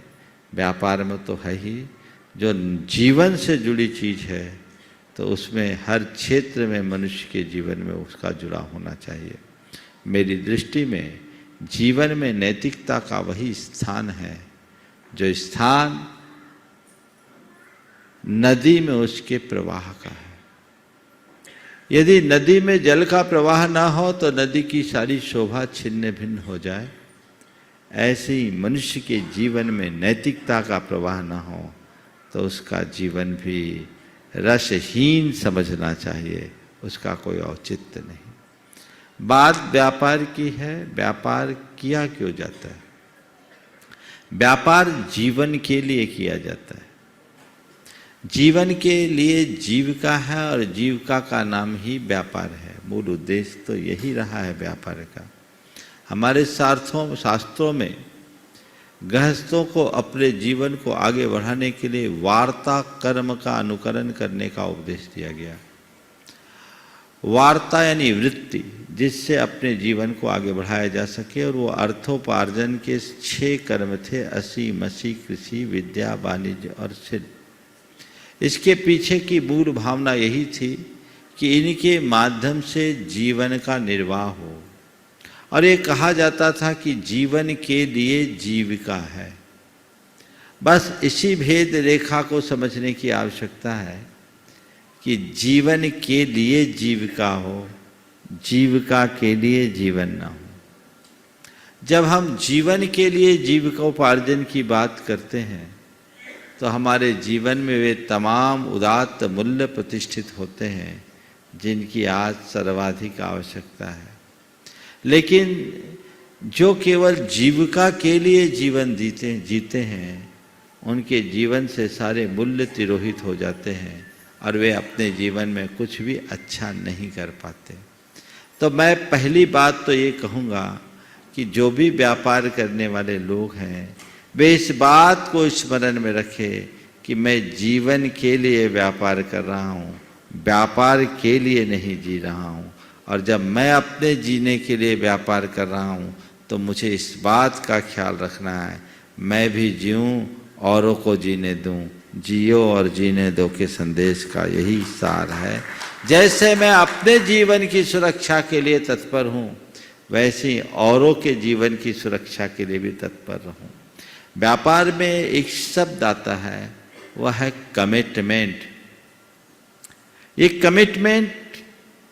व्यापार में तो है ही, जो जीवन से जुड़ी चीज़ है तो उसमें हर क्षेत्र में मनुष्य के जीवन में उसका जुड़ा होना चाहिए। मेरी दृष्टि में जीवन में नैतिकता का वही स्थान है जो स्थान नदी में उसके प्रवाह का है। यदि नदी में जल का प्रवाह ना हो तो नदी की सारी शोभा छिन्न भिन्न हो जाए, ऐसे ही मनुष्य के जीवन में नैतिकता का प्रवाह ना हो तो उसका जीवन भी रसहीन समझना चाहिए, उसका कोई औचित्य नहीं। बात व्यापार की है। व्यापार किया क्यों जाता है? व्यापार जीवन के लिए किया जाता है। जीवन के लिए जीविका है और जीविका का नाम ही व्यापार है। मूल उद्देश्य तो यही रहा है व्यापार का। हमारे शास्त्रों में गृहस्थों को अपने जीवन को आगे बढ़ाने के लिए वार्ता कर्म का अनुकरण करने का उपदेश दिया गया। वार्ता यानी वृत्ति, जिससे अपने जीवन को आगे बढ़ाया जा सके। और वो अर्थोपार्जन के 6 कर्म थे, असी मसी कृषि विद्या वाणिज्य और सिद्ध। इसके पीछे की मूल भावना यही थी कि इनके माध्यम से जीवन का निर्वाह हो। और ये कहा जाता था कि जीवन के लिए जीविका है। बस इसी भेद रेखा को समझने की आवश्यकता है कि जीवन के लिए जीविका हो, जीविका के लिए जीवन न हो। जब हम जीवन के लिए जीविकोपार्जन की बात करते हैं तो हमारे जीवन में वे तमाम उदात्त मूल्य प्रतिष्ठित होते हैं जिनकी आज सर्वाधिक आवश्यकता है। लेकिन जो केवल जीविका के लिए जीवन जीते हैं उनके जीवन से सारे मूल्य तिरोहित हो जाते हैं और वे अपने जीवन में कुछ भी अच्छा नहीं कर पाते। तो मैं पहली बात तो ये कहूँगा कि जो भी व्यापार करने वाले लोग हैं वे इस बात को स्मरण में रखें कि मैं जीवन के लिए व्यापार कर रहा हूँ, व्यापार के लिए नहीं जी रहा हूँ। और जब मैं अपने जीने के लिए व्यापार कर रहा हूँ तो मुझे इस बात का ख्याल रखना है मैं भी जीऊँ औरों को जीने दूँ। जियो और जीने दो के संदेश का यही सार है। जैसे मैं अपने जीवन की सुरक्षा के लिए तत्पर हूँ वैसे ही औरों के जीवन की सुरक्षा के लिए भी तत्पर रहूँ। व्यापार में एक शब्द आता है, वह है कमिटमेंट। ये कमिटमेंट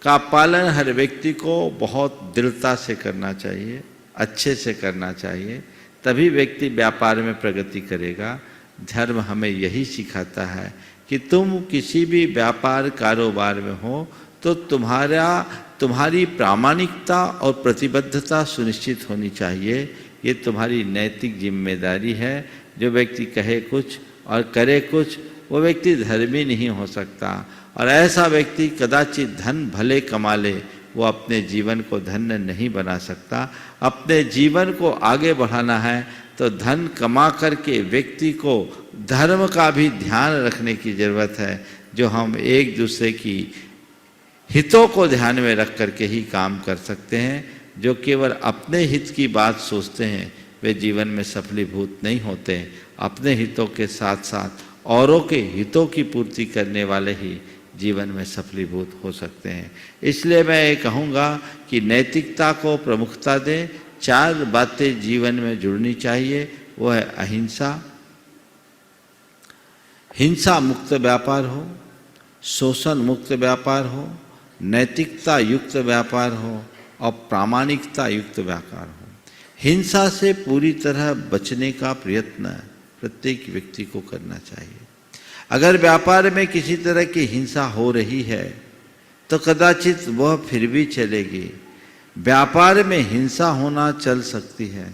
का पालन हर व्यक्ति को बहुत दृढ़ता से करना चाहिए, अच्छे से करना चाहिए, तभी व्यक्ति व्यापार में प्रगति करेगा। धर्म हमें यही सिखाता है कि तुम किसी भी व्यापार कारोबार में हो तो तुम्हारी प्रामाणिकता और प्रतिबद्धता सुनिश्चित होनी चाहिए। ये तुम्हारी नैतिक जिम्मेदारी है। जो व्यक्ति कहे कुछ और करे कुछ वो व्यक्ति धर्मी नहीं हो सकता। और ऐसा व्यक्ति कदाचित धन भले कमा ले, वो अपने जीवन को धन्य नहीं बना सकता। अपने जीवन को आगे बढ़ाना है तो धन कमा करके व्यक्ति को धर्म का भी ध्यान रखने की जरूरत है। जो हम एक दूसरे की हितों को ध्यान में रख करके ही काम कर सकते हैं। जो केवल अपने हित की बात सोचते हैं वे जीवन में सफलीभूत नहीं होते। अपने हितों के साथ साथ औरों के हितों की पूर्ति करने वाले ही जीवन में सफलीभूत हो सकते हैं। इसलिए मैं ये कहूँगा कि नैतिकता को प्रमुखता दें। 4 बातें जीवन में जुड़नी चाहिए। वो है अहिंसा, हिंसा मुक्त व्यापार हो, शोषण मुक्त व्यापार हो, नैतिकता युक्त व्यापार हो और प्रामाणिकता युक्त व्यापार हो। हिंसा से पूरी तरह बचने का प्रयत्न प्रत्येक व्यक्ति को करना चाहिए। अगर व्यापार में किसी तरह की हिंसा हो रही है तो कदाचित वह फिर भी चलेगी। व्यापार में हिंसा होना चल सकती है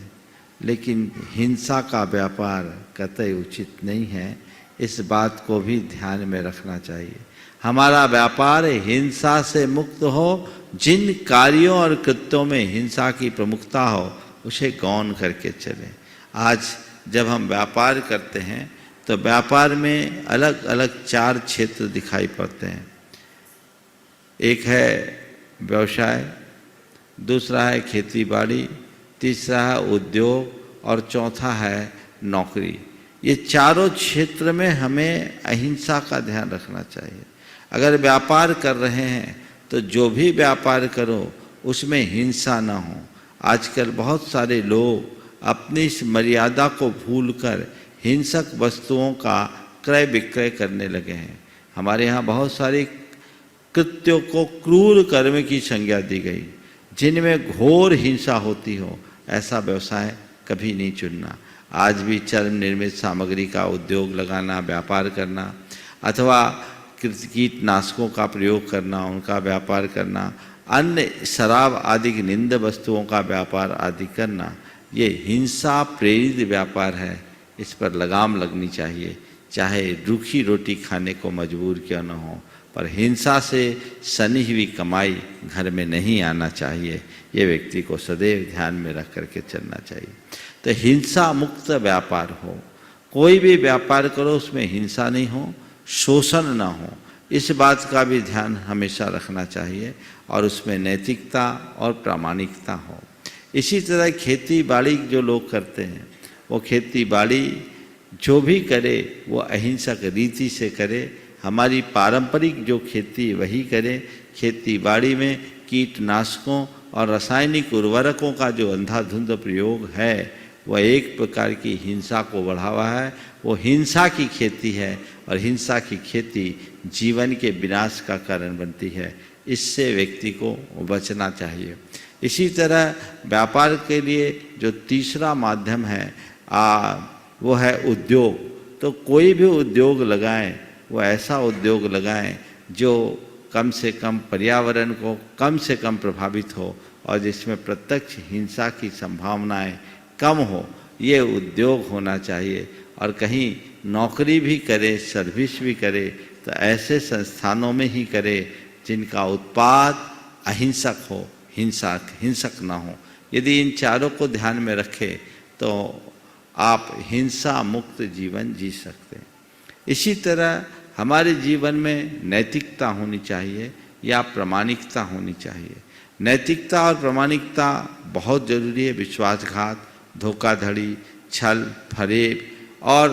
लेकिन हिंसा का व्यापार कतई उचित नहीं है। इस बात को भी ध्यान में रखना चाहिए। हमारा व्यापार हिंसा से मुक्त हो। जिन कार्यों और कृत्यों में हिंसा की प्रमुखता हो उसे गौण करके चलें। आज जब हम व्यापार करते हैं तो व्यापार में अलग अलग 4 क्षेत्र दिखाई पड़ते हैं। एक है व्यवसाय, दूसरा है खेती बाड़ी, तीसरा है उद्योग और चौथा है नौकरी। ये चारों क्षेत्र में हमें अहिंसा का ध्यान रखना चाहिए। अगर व्यापार कर रहे हैं तो जो भी व्यापार करो उसमें हिंसा ना हो। आजकल बहुत सारे लोग अपनी इस मर्यादा को भूलकर हिंसक वस्तुओं का क्रय विक्रय करने लगे हैं। हमारे यहाँ बहुत सारे कृत्यों को क्रूर कर्म की संज्ञा दी गई जिनमें घोर हिंसा होती हो। ऐसा व्यवसाय कभी नहीं चुनना। आज भी चर्म निर्मित सामग्री का उद्योग लगाना, व्यापार करना अथवा कीटनाशकों का प्रयोग करना, उनका व्यापार करना, अन्य शराब आदि की निंद वस्तुओं का व्यापार आदि करना, ये हिंसा प्रेरित व्यापार है। इस पर लगाम लगनी चाहिए। चाहे रूखी रोटी खाने को मजबूर क्यों न हो, पर हिंसा से सनी हुई कमाई घर में नहीं आना चाहिए। ये व्यक्ति को सदैव ध्यान में रख करके चलना चाहिए। तो हिंसा मुक्त व्यापार हो। कोई भी व्यापार करो उसमें हिंसा नहीं हो, शोषण ना हो। इस बात का भी ध्यान हमेशा रखना चाहिए और उसमें नैतिकता और प्रामाणिकता हो। इसी तरह खेती बाड़ी जो लोग करते हैं, वो खेती बाड़ी जो भी करे वो अहिंसक रीति से करे, हमारी पारंपरिक जो खेती वही करे। खेती बाड़ी में कीटनाशकों और रासायनिक उर्वरकों का जो अंधाधुंध प्रयोग है वह एक प्रकार की हिंसा को बढ़ावा है, वो हिंसा की खेती है और हिंसा की खेती जीवन के विनाश का कारण बनती है। इससे व्यक्ति को बचना चाहिए। इसी तरह व्यापार के लिए जो तीसरा माध्यम है वो है उद्योग। तो कोई भी उद्योग लगाएं, वो ऐसा उद्योग लगाएं जो कम से कम पर्यावरण को कम से कम प्रभावित हो और जिसमें प्रत्यक्ष हिंसा की संभावनाएं कम हो, ये उद्योग होना चाहिए। और कहीं नौकरी भी करे, सर्विस भी करे, तो ऐसे संस्थानों में ही करे जिनका उत्पाद अहिंसक हो, हिंसक ना हो। यदि इन चारों को ध्यान में रखें तो आप हिंसा मुक्त जीवन जी सकते हैं। इसी तरह हमारे जीवन में नैतिकता होनी चाहिए या प्रामाणिकता होनी चाहिए। नैतिकता और प्रामाणिकता बहुत जरूरी है। विश्वासघात, धोखाधड़ी, छल, फरेब और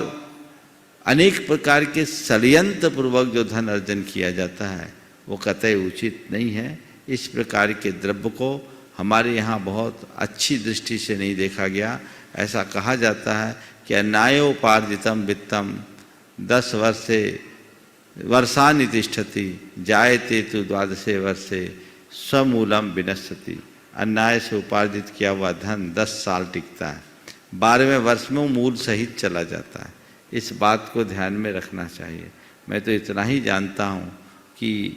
अनेक प्रकार के षड्यंत्र पूर्वक जो धन अर्जन किया जाता है वो कतई उचित नहीं है। इस प्रकार के द्रव्य को हमारे यहाँ बहुत अच्छी दृष्टि से नहीं देखा गया। ऐसा कहा जाता है कि अन्यायोपार्जितम वित्तम 10 वर्षानि तिष्ठति जायते तु 12 वर्षे स्वमूलम विनश्यति। अन्याय से उपार्जित किया हुआ धन 10 साल टिकता है, 12वें वर्ष में मूल सहित चला जाता है। इस बात को ध्यान में रखना चाहिए। मैं तो इतना ही जानता हूँ कि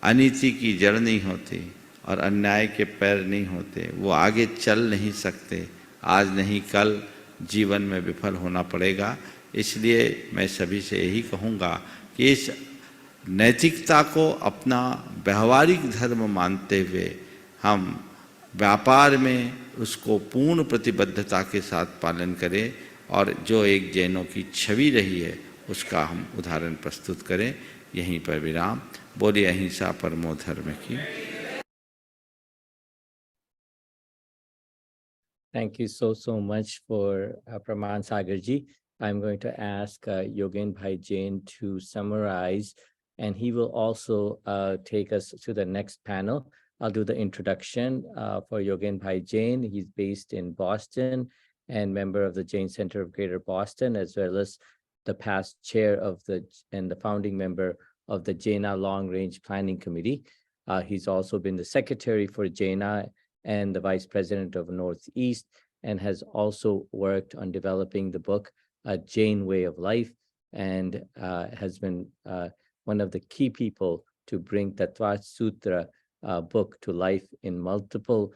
अनीति की जड़ नहीं होती और अन्याय के पैर नहीं होते, वो आगे चल नहीं सकते। आज नहीं कल जीवन में विफल होना पड़ेगा। इसलिए मैं सभी से यही कहूँगा कि इस नैतिकता को अपना व्यवहारिक धर्म मानते हुए हम व्यापार में उसको पूर्ण प्रतिबद्धता के साथ पालन करें और जो एक जैनों की छवि रही है उसका हम उदाहरण प्रस्तुत करें। यहीं पर विराम। बोलिए अहिंसा परमो धर्म की। Thank you so much for Pramansagar ji. I'm going to ask Yogen Bhai Jain to summarize, and he will also take us to the next panel. I'll do the introduction for Yogen Bhai Jain. He's based in Boston and member of the Jain Center of Greater Boston, as well as the past chair of and the founding member of the JAINA Long Range Planning Committee. He's also been the secretary for JAINA and the vice president of Northeast, and has also worked on developing the book, A Jain Way of Life, and has been one of the key people to bring Tattva Sutra book to life in multiple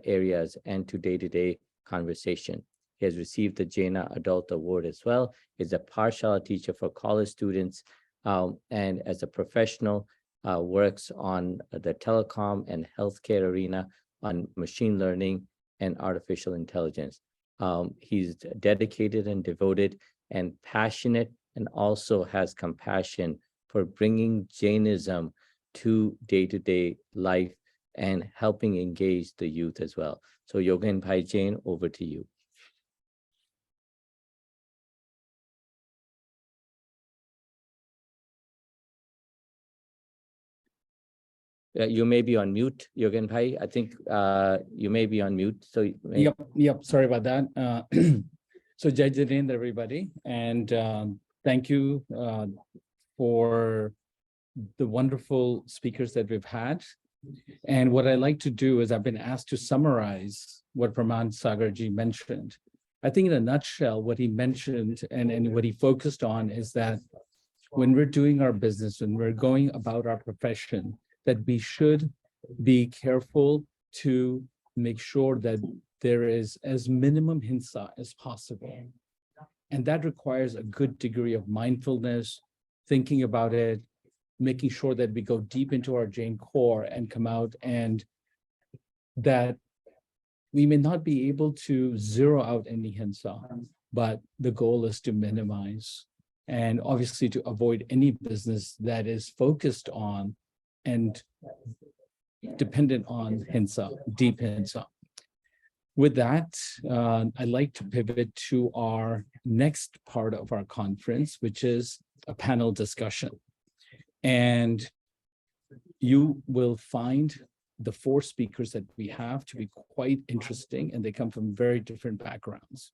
areas and to day-to-day conversation. He has received the Jaina Adult Award as well. He's a Parshala teacher for college students, and as a professional, works on the telecom and healthcare arena, on machine learning and artificial intelligence. He's dedicated and devoted and passionate, and also has compassion for bringing Jainism to day-to-day life and helping engage the youth as well. So Yogen Bhai Jain, over to you. You may be on mute, Yogen Bhai. I think you may be on mute. So Yep. Sorry about that. So Jai Jineendra, everybody, and thank you for the wonderful speakers that we've had. And what I like to do is I've been asked to summarize what Pramansagar ji mentioned. I think in a nutshell, what he mentioned and what he focused on is that when we're doing our business, when we're going about our profession, that we should be careful to make sure that there is as minimum hinsa as possible. And that requires a good degree of mindfulness, thinking about it, making sure that we go deep into our Jain core and come out, and that we may not be able to zero out any hinsa, but the goal is to minimize. and obviously to avoid any business that is focused on and dependent on hinsa, deep hinsa. With that, I'd like to pivot to our next part of our conference, which is a panel discussion. And you will find the 4 speakers that we have to be quite interesting, and they come from very different backgrounds.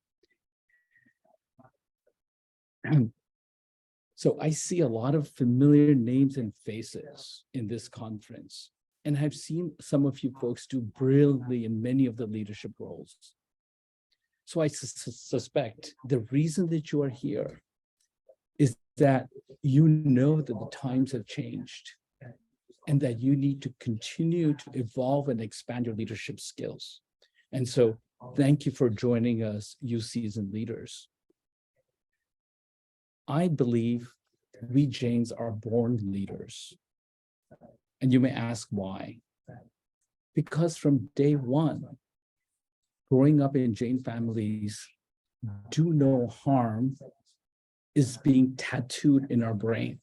So I see a lot of familiar names and faces in this conference, and I've seen some of you folks do brilliantly in many of the leadership roles. So I suspect the reason that you are here is that you know that the times have changed and that you need to continue to evolve and expand your leadership skills. And so thank you for joining us, you seasoned leaders. I believe we Jains are born leaders. And you may ask why. Because from day one, growing up in Jain families, do no harm is being tattooed in our brain,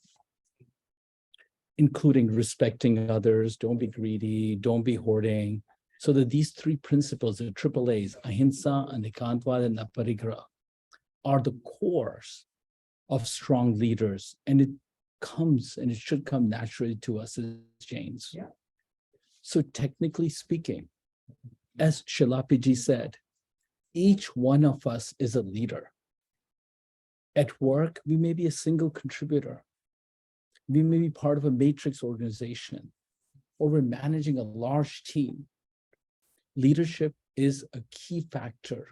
including respecting others, don't be greedy, don't be hoarding. So that these 3 principles, the triple A's, ahimsa, anikantvad, and aparigraha, are the cores of strong leaders. And it comes, and it should come naturally to us as Jains. Yeah. So technically speaking, as Shilapi ji said, each one of us is a leader. At work, we may be a single contributor. We may be part of a matrix organization, or we're managing a large team. Leadership is a key factor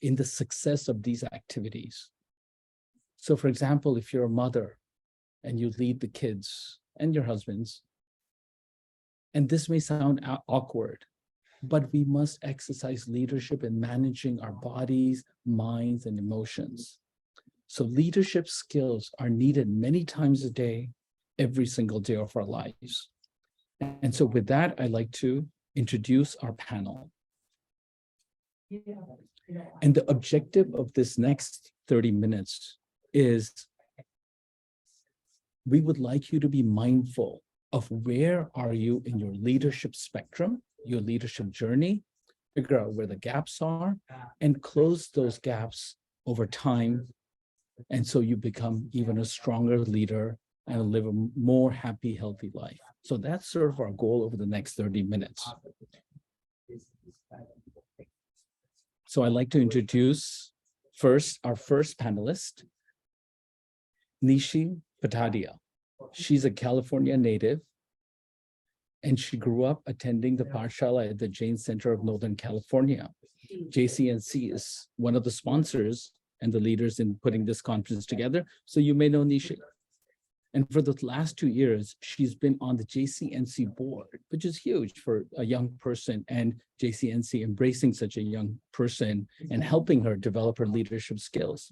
in the success of these activities. So for example, if you're a mother and you lead the kids and your husbands, and this may sound awkward, but we must exercise leadership in managing our bodies, minds, and emotions. So leadership skills are needed many times a day, every single day of our lives. And so with that, I'd like to introduce our panel. And the objective of this next 30 minutes is we would like you to be mindful of where are you in your leadership spectrum, your leadership journey, figure out where the gaps are, and close those gaps over time. And so you become even a stronger leader and live a more happy, healthy life. So that's sort of our goal over the next 30 minutes. So I'd like to introduce first our first panelist, Nishi Patadia. She's a California native, and she grew up attending the Pathshala at the Jain Center of Northern California. JCNC is one of the sponsors and the leaders in putting this conference together, so you may know Nishi. And for the last 2 years, she's been on the JCNC board, which is huge for a young person, and JCNC embracing such a young person and helping her develop her leadership skills.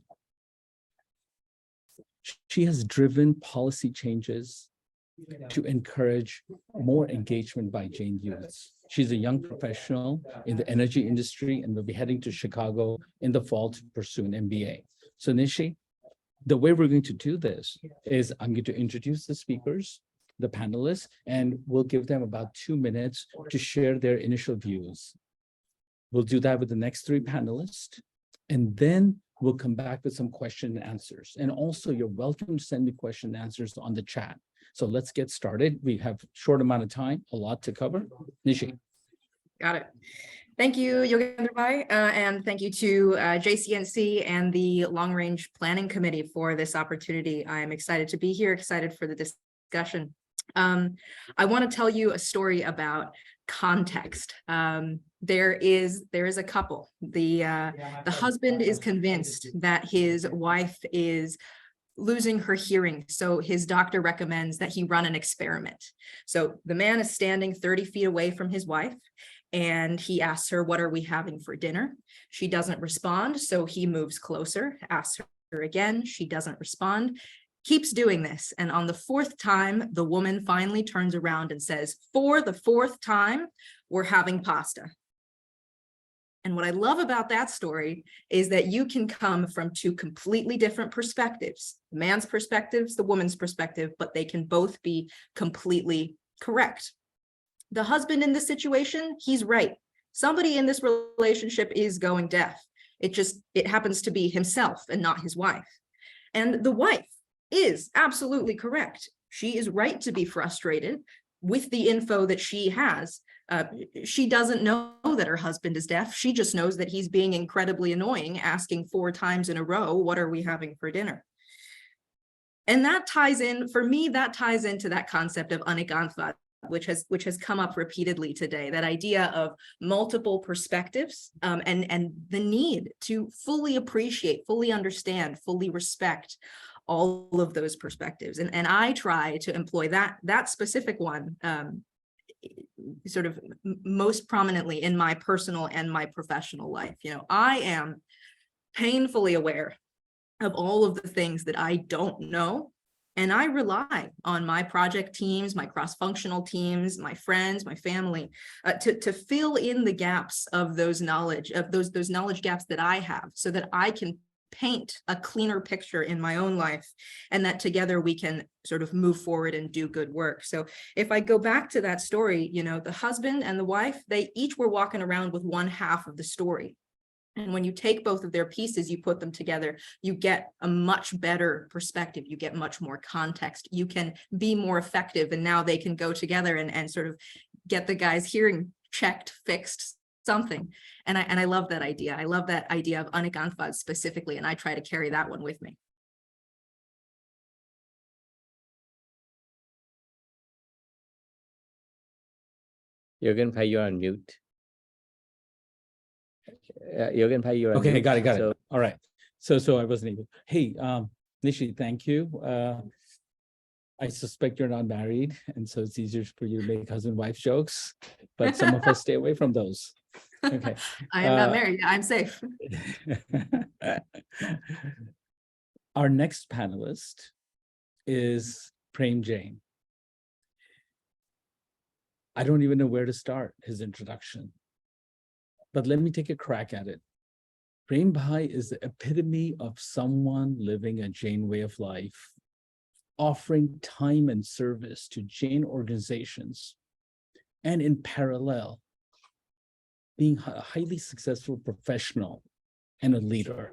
She has driven policy changes to encourage more engagement by Jain youths. She's a young professional in the energy industry and will be heading to Chicago in the fall to pursue an MBA. So Nishi, the way we're going to do this is I'm going to introduce the speakers, the panelists, and we'll give them about 2 minutes to share their initial views. We'll do that with the next 3 panelists, and then we'll come back with some question and answers. And also, you're welcome to send me question and answers on the chat. So let's get started. We have a short amount of time, a lot to cover. Nishi. Got it. Thank you, Yogendra, and thank you to JCNC and the Long Range Planning Committee for this opportunity. I'm excited to be here, excited for the discussion. I want to tell you a story about context. There is a couple. The husband is convinced that his wife is losing her hearing, so his doctor recommends that he run an experiment. So the man is standing 30 feet away from his wife, and he asks her, "What are we having for dinner?" She doesn't respond, so he moves closer, asks her again. She doesn't respond, keeps doing this. And on the 4th time, the woman finally turns around and says, "For the 4th time, we're having pasta." And what I love about that story is that you can come from two completely different perspectives, the man's perspective, the woman's perspective, but they can both be completely correct. The husband in this situation, he's right. Somebody in this relationship is going deaf. It happens to be himself and not his wife. And the wife is absolutely correct. She is right to be frustrated with the info that she has. She doesn't know that her husband is deaf. She just knows that he's being incredibly annoying, asking 4 times in a row, what are we having for dinner? And that ties in, for me, that ties into that concept of anikantvad, which has come up repeatedly today, that idea of multiple perspectives, and the need to fully appreciate, fully understand, fully respect all of those perspectives. And I try to employ that specific one sort of most prominently in my personal and my professional life. You know, I am painfully aware of all of the things that I don't know. And I rely on my project teams, my cross-functional teams, my friends, my family, to fill in the gaps of those knowledge gaps that I have, so that I can paint a cleaner picture in my own life, and that together we can sort of move forward and do good work. So if I go back to that story, you know, the husband and the wife, they each were walking around with one half of the story. And when you take both of their pieces, you put them together, you get a much better perspective, you get much more context, you can be more effective, and now they can go together and sort of get the guy's hearing checked, fixed, something. And I love that idea. I love that idea of anikantvad specifically, and I try to carry that one with me. Yogen Bhai, you're on mute. Yogen Bhai, you're on Okay, mute. got it. So, All right. So I wasn't able. Hey, Nishi, thank you. I suspect you're not married, and so it's easier for you to make husband-wife jokes, but some of us stay away from those. Okay. I am not married. I'm safe. Our next panelist is Prem Jain. I don't even know where to start his introduction, but let me take a crack at it. Prem Bhai is the epitome of someone living a Jain way of life, offering time and service to Jain organizations, and in parallel, being a highly successful professional and a leader.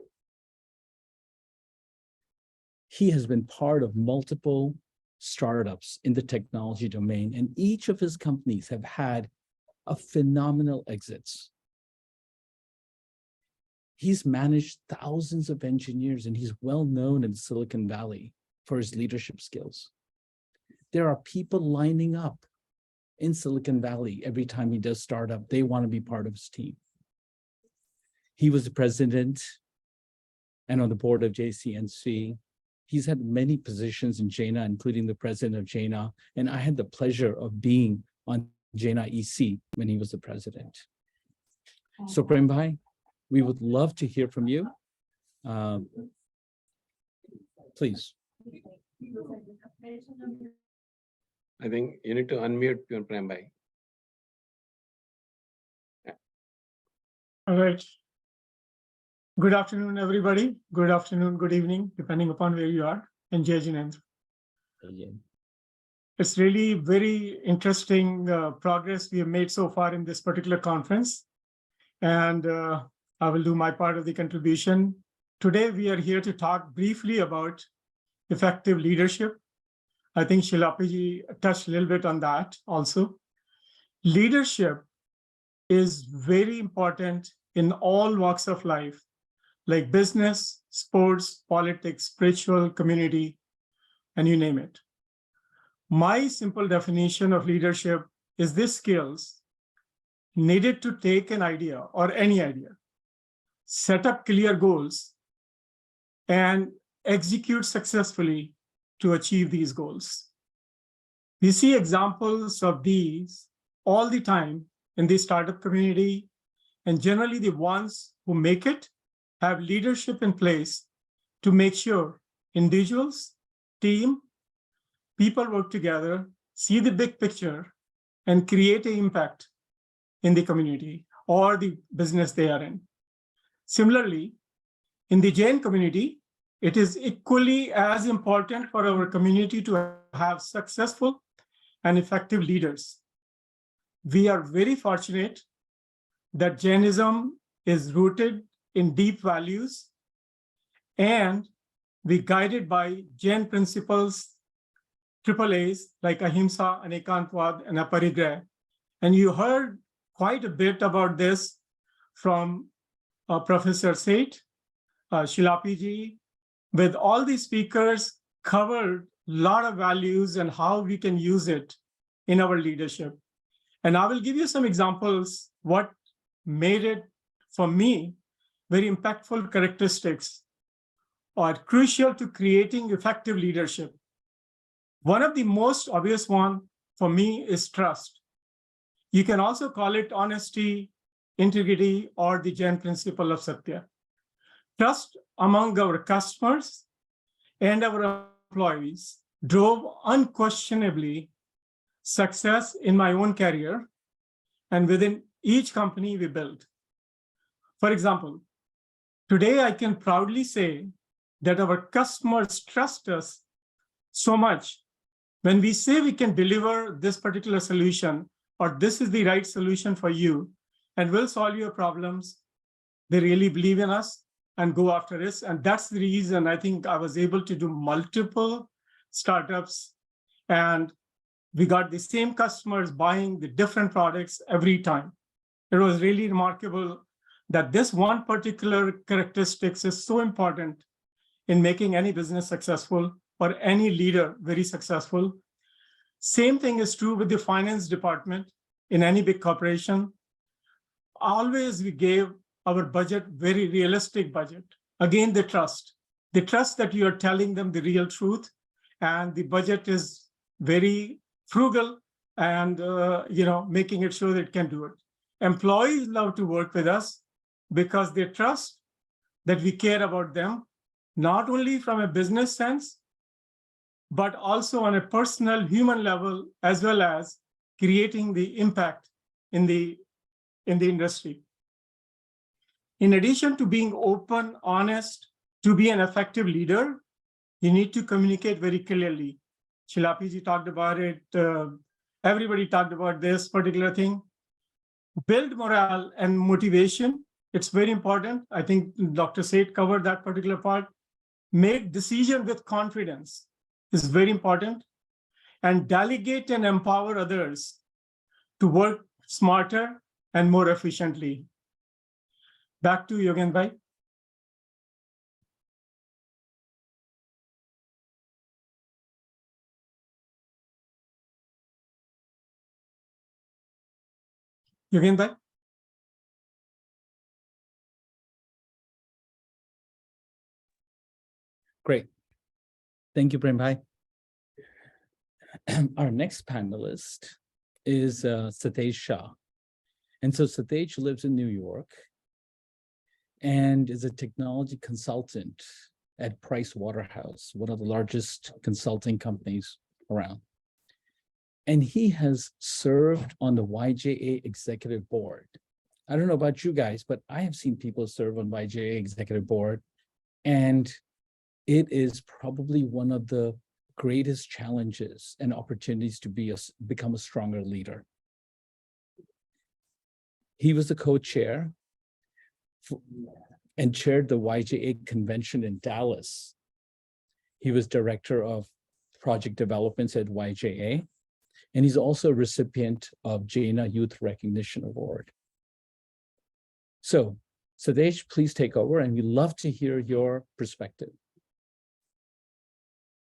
He has been part of multiple startups in the technology domain, and each of his companies have had a phenomenal exits. He's managed thousands of engineers, and he's well known in Silicon Valley for his leadership skills. There are people lining up in Silicon Valley every time he does startup. They want to be part of his team. He was the president and on the board of JCNC. He's had many positions in JAINA, including the president of JAINA, and I had the pleasure of being on JAINA EC when he was the president. So Prem Bhai, we would love to hear from you. Please. I think you need to unmute your Prem Bhai. All right. Good afternoon, everybody. Good afternoon, good evening, depending upon where you are. And Jai Jinendra. It's really very interesting progress we have made so far in this particular conference. And I will do my part of the contribution. Today, we are here to talk briefly about effective leadership. I think Shilapi ji touched a little bit on that also. Leadership is very important in all walks of life, like business, sports, politics, spiritual, community, and you name it. My simple definition of leadership is these skills needed to take an idea or any idea, set up clear goals, and execute successfully to achieve these goals. We see examples of these all the time in the startup community, and generally the ones who make it have leadership in place to make sure individuals, team, people work together, see the big picture, and create an impact in the community or the business they are in. Similarly, in the Jain community, it is equally as important for our community to have successful and effective leaders. We are very fortunate that Jainism is rooted in deep values, and we guided by Jain principles, AAAs like Ahimsa, Anekantvad, and Aparigraha. And you heard quite a bit about this from Professor Sheth, Shilapi ji, with all these speakers covered a lot of values and how we can use it in our leadership. And I will give you some examples what made it, for me, very impactful characteristics are crucial to creating effective leadership. One of the most obvious one for me is trust. You can also call it honesty, integrity, or the Jain principle of Satya. Trust among our customers and our employees drove unquestionably success in my own career and within each company we built. For example, today I can proudly say that our customers trust us so much when we say we can deliver this particular solution or this is the right solution for you and will solve your problems. They really believe in us and go after it. And that's the reason I think I was able to do multiple startups, and we got the same customers buying the different products every time. It was really remarkable that this one particular characteristic is so important in making any business successful or any leader very successful. Same thing is true with the finance department in any big corporation. Always we gave our budget very realistic budget. Again, the trust that you are telling them the real truth, and the budget is very frugal and making it sure that it can do it. Employees love to work with us because they trust that we care about them, not only from a business sense, but also on a personal human level, as well as creating the impact in the industry. In addition to being open, honest, to be an effective leader, you need to communicate very clearly. Shilapi ji talked about it. Everybody talked about this particular thing. Build morale and motivation. It's very important. I think Dr. Sheth covered that particular part. Make decision with confidence is very important. And delegate and empower others to work smarter and more efficiently. Back to Yogen bhai. Yogen bhai. Great. Thank you, Prem bhai. Our next panelist is Satish Shah. And so Satish lives in New York and is a technology consultant at Price Waterhouse, one of the largest consulting companies around. And he has served on the YJA executive board. I don't know about you guys, but I have seen people serve on YJA executive board, and it is probably one of the greatest challenges and opportunities to become a stronger leader. He was the co-chair and chaired the YJA convention in Dallas. He was director of project developments at YJA, and he's also a recipient of JAINA Youth Recognition Award. So, Satish, please take over, and we'd love to hear your perspective.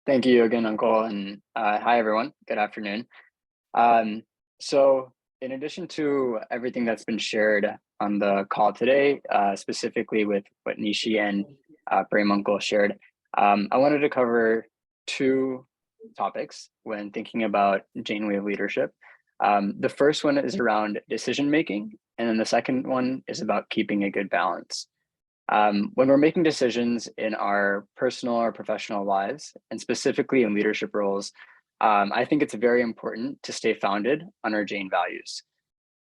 Thank you again, Uncle, and hi, everyone. Good afternoon. So in addition to everything that's been shared on the call today, specifically with what Nishi and Prem Uncle shared, I wanted to cover two topics when thinking about Jain way of leadership. The first one is around decision-making, and then the second one is about keeping a good balance. When we're making decisions in our personal or professional lives, and specifically in leadership roles, I think it's very important to stay founded on our Jain values.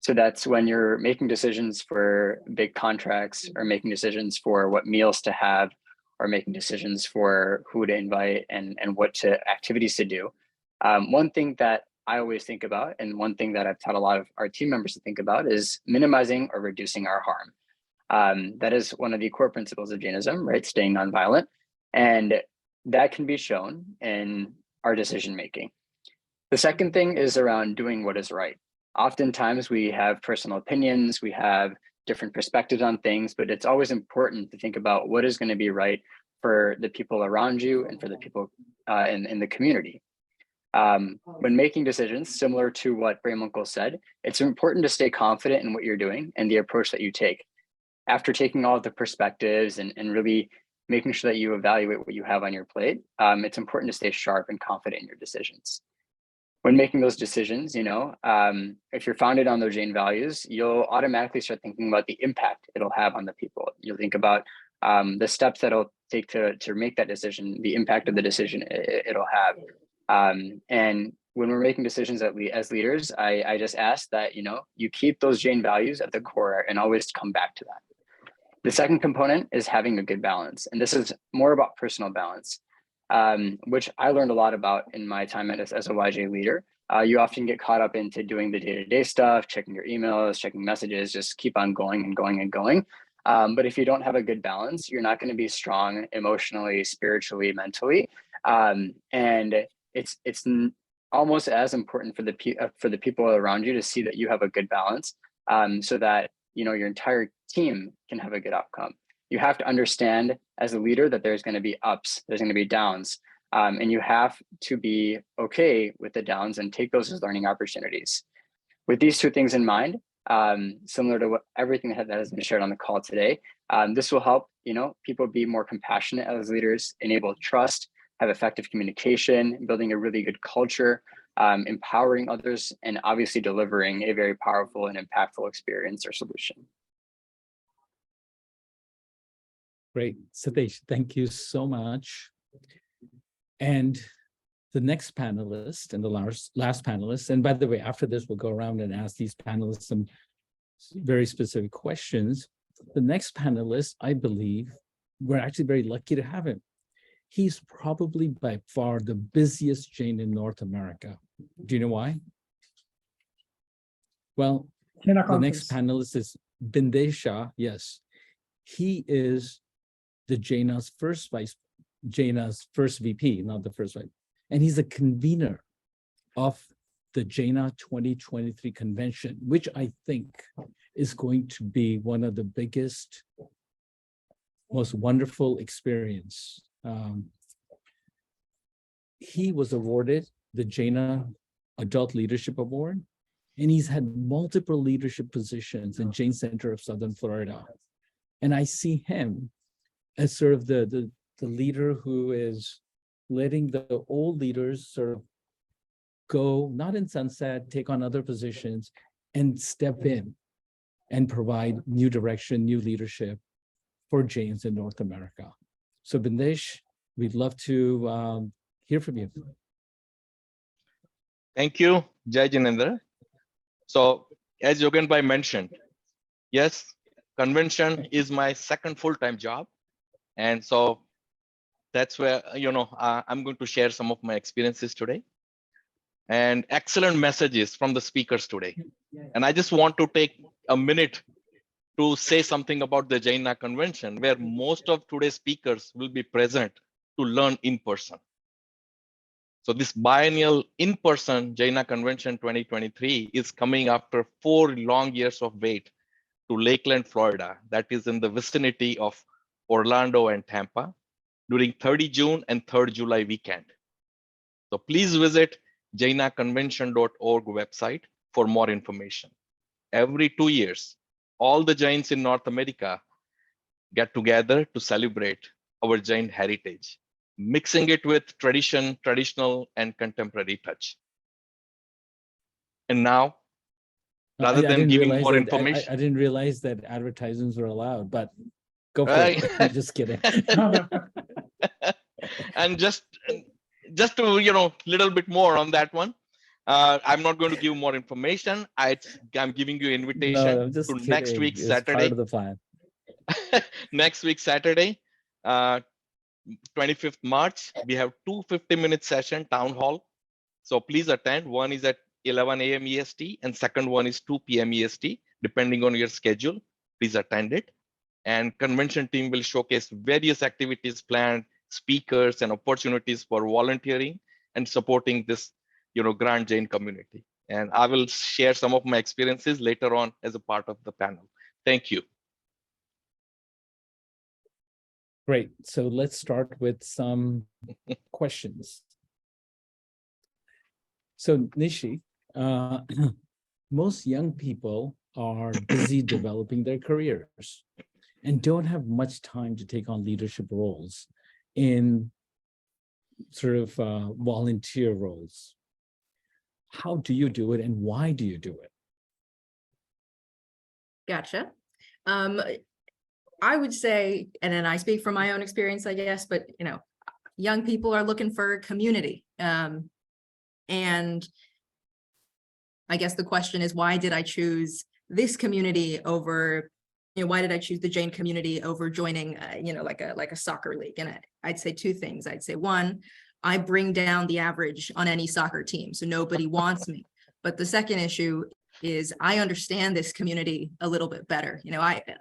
So that's when you're making decisions for big contracts, or making decisions for what meals to have, or making decisions for who to invite and what activities to do. One thing that I always think about, and one thing that I've taught a lot of our team members to think about, is minimizing or reducing our harm. That is one of the core principles of Jainism, right? Staying nonviolent. And that can be shown in our decision making. The second thing is around doing what is right. Oftentimes we have personal opinions, we have different perspectives on things, but it's always important to think about what is going to be right for the people around you and for the people in the community. When making decisions, similar to what Pramansagar said, it's important to stay confident in what you're doing and the approach that you take. After taking all of the perspectives and really making sure that you evaluate what you have on your plate, it's important to stay sharp and confident in your decisions. When making those decisions, if you're founded on those Jain values, you'll automatically start thinking about the impact it'll have on the people. You'll think about the steps that it'll take to make that decision, the impact of the decision it'll have. And when we're making decisions as leaders, I just ask that, you keep those Jain values at the core and always come back to that. The second component is having a good balance. And this is more about personal balance, which I learned a lot about in my time as a YJ leader. You often get caught up into doing the day-to-day stuff, checking your emails, checking messages, just keep on going and going and going. But if you don't have a good balance, you're not going to be strong emotionally, spiritually, mentally. And it's almost as important for the people around you to see that you have a good balance, so that your entire team can have a good outcome. You have to understand as a leader that there's going to be ups, there's going to be downs, and you have to be okay with the downs and take those as learning opportunities. With these two things in mind, similar to everything that has been shared on the call today, this will help people be more compassionate as leaders, enable trust, have effective communication, building a really good culture, empowering others, and obviously delivering a very powerful and impactful experience or solution. Great. Satish, thank you so much. And the next panelist and the last panelist, and by the way, after this, we'll go around and ask these panelists some very specific questions. The next panelist, I believe, we're actually very lucky to have him. He's probably by far the busiest Jain in North America. Do you know why? Well, the next panelist is Bindesh Shah. Yes, he is the JAINA's first VP, not the first vice. And he's a convener of the JAINA 2023 convention, which I think is going to be one of the biggest, most wonderful experience. He was awarded the JAINA Adult Leadership Award, and he's had multiple leadership positions in Jain Center of Southern Florida. And I see him as sort of the leader who is letting the old leaders sort of go, not in sunset, take on other positions, and step in and provide new direction, new leadership for Jains in North America. So Bindesh, we'd love to hear from you. Thank you, Jai Jinendra. So as Yogesh Bhai mentioned, yes, convention is my second full-time job. And so that's where, I'm going to share some of my experiences today and excellent messages from the speakers today. And I just want to take a minute to say something about the JAINA convention, where most of today's speakers will be present to learn in person. So this biennial in-person JAINA convention 2023 is coming after 4 long years of wait to Lakeland, Florida, that is in the vicinity of Orlando and Tampa during 30 June and 3rd July weekend. So please visit jainaconvention.org website for more information. Every 2 years, all the Jains in North America get together to celebrate our Jain heritage, mixing it with traditional and contemporary touch. And now, rather than giving more information. I didn't realize that advertisements were allowed, but go for it. I'm just kidding. And just to, little bit more on that one. I'm not going to give more information. I'm giving you invitation No, I'm just to kidding. next week, It's part Saturday. of the plan. Next week, Saturday, 25th March, we have 2 50-minute session town hall. So please attend. One is at 11 a.m. EST and second one is 2 p.m. EST, depending on your schedule. Please attend it. And convention team will showcase various activities planned, speakers and opportunities for volunteering and supporting this, grand Jain community. And I will share some of my experiences later on as a part of the panel. Thank you. Great. So let's start with some questions. So Nishi, most young people are busy developing their careers and don't have much time to take on leadership roles in sort of volunteer roles. How do you do it and why do you do it? Gotcha. I would say, and then I speak from my own experience, I guess, but young people are looking for community. And I guess the question is, why did I choose this community over, why did I choose the Jain community over joining, like a soccer league? And I'd say two things. I'd say one, I bring down the average on any soccer team, so nobody wants me. But the second issue is I understand this community a little bit better.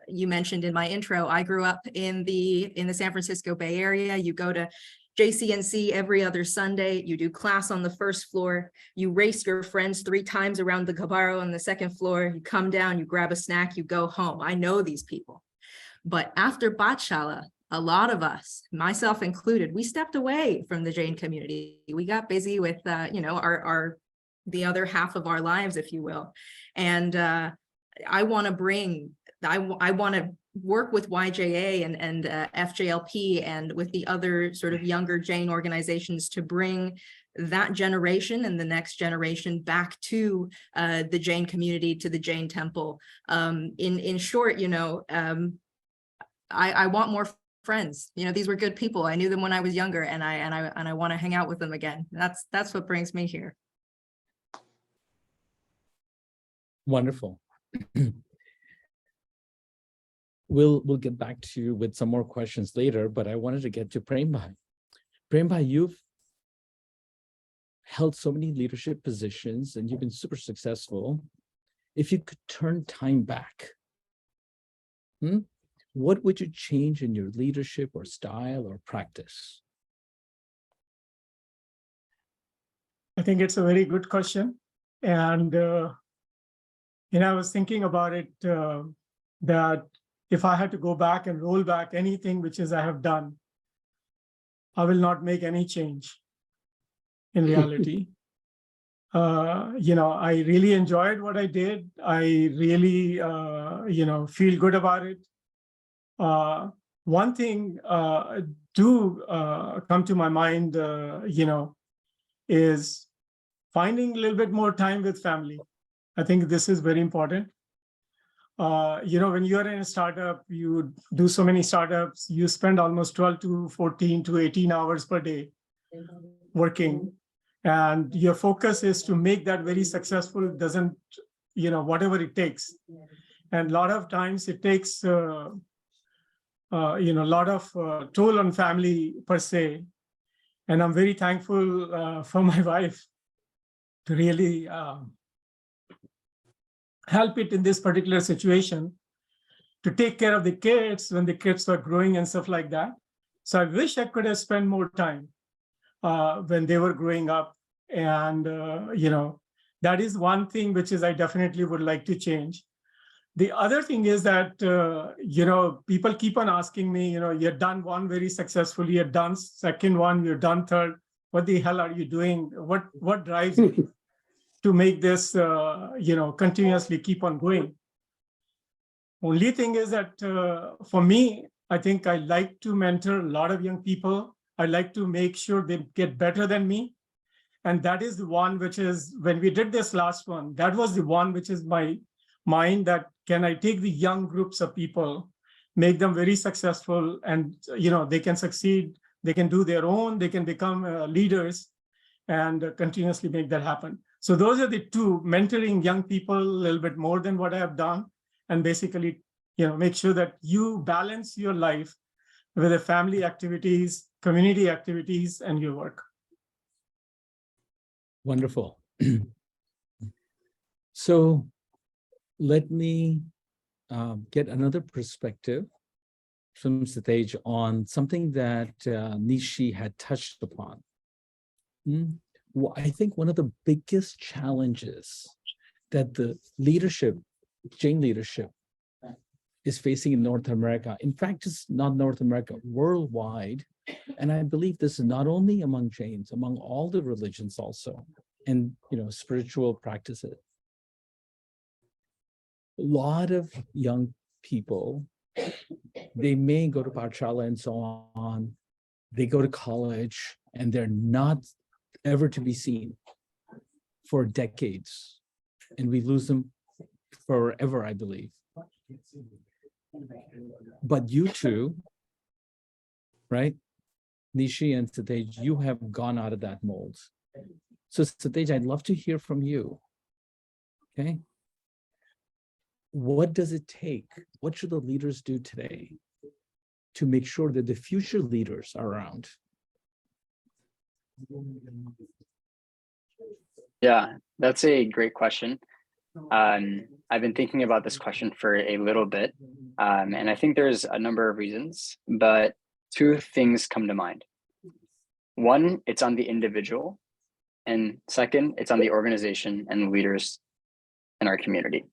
You mentioned in my intro, I grew up in the San Francisco Bay Area. You go to JCNC every other Sunday, you do class on the first floor, you race your friends 3 times around the Cabarro on the second floor, you come down, you grab a snack, you go home. I know these people. But after Batshala, a lot of us, myself included, we stepped away from the Jain community. We got busy with, the other half of our lives, if you will. And I want to bring, I want to work with YJA and FJLP and with the other sort of younger Jain organizations to bring that generation and the next generation back to the Jain community, to the Jain temple. In short, I want more friends. These were good people. I knew them when I was younger, and I want to hang out with them again. That's what brings me here. Wonderful. We'll get back to you with some more questions later, but I wanted to get to Prem Bhai. Prem Bhai, you've held so many leadership positions and you've been super successful. If you could turn time back, what would you change in your leadership or style or practice? I think it's a very good question. And, I was thinking about it, that if I had to go back and roll back anything which is I have done, I will not make any change in reality. I really enjoyed what I did. I really, feel good about it. One thing do come to my mind, is finding a little bit more time with family. I think this is very important. When you're in a startup, you do so many startups, you spend almost 12 to 14 to 18 hours per day working. And your focus is to make that very successful, doesn't, whatever it takes. And a lot of times it takes, a lot of toll on family per se. And I'm very thankful for my wife to really help it in this particular situation, to take care of the kids when the kids were growing and stuff like that. So I wish I could have spent more time when they were growing up. And, that is one thing which is I definitely would like to change. The other thing is that, people keep on asking me, you're done one very successfully, you're done second one, you're done third. What the hell are you doing? What drives you to make this, continuously keep on going? Only thing is that for me, I think I like to mentor a lot of young people. I like to make sure they get better than me. And that is the one which is, when we did this last one, that was the one which is my mind, that can I take the young groups of people, make them very successful, and they can succeed, they can do their own, they can become leaders, and continuously make that happen. So those are the two, mentoring young people a little bit more than what I have done, and basically, make sure that you balance your life with the family activities, community activities, and your work. Wonderful. So let me get another perspective from Stage on something that Nishi had touched upon. Well, I think one of the biggest challenges that the leadership, Jain leadership, is facing in North America, in fact, it's not North America, worldwide, and I believe this is not only among Jains, among all the religions also, and spiritual practices. A lot of young people, they may go to Pathshala and so on, they go to college, and they're not ever to be seen for decades, and we lose them forever, I believe. But you two, right, Nishi and Stage, you have gone out of that mold. So Stage, I'd love to hear from you. Okay, what does it take? What should the leaders do today to make sure that the future leaders are around? Yeah, that's a great question. I've been thinking about this question for a little bit, and I think there's a number of reasons, but two things come to mind. One, it's on the individual, and second, it's on the organization and leaders in our community.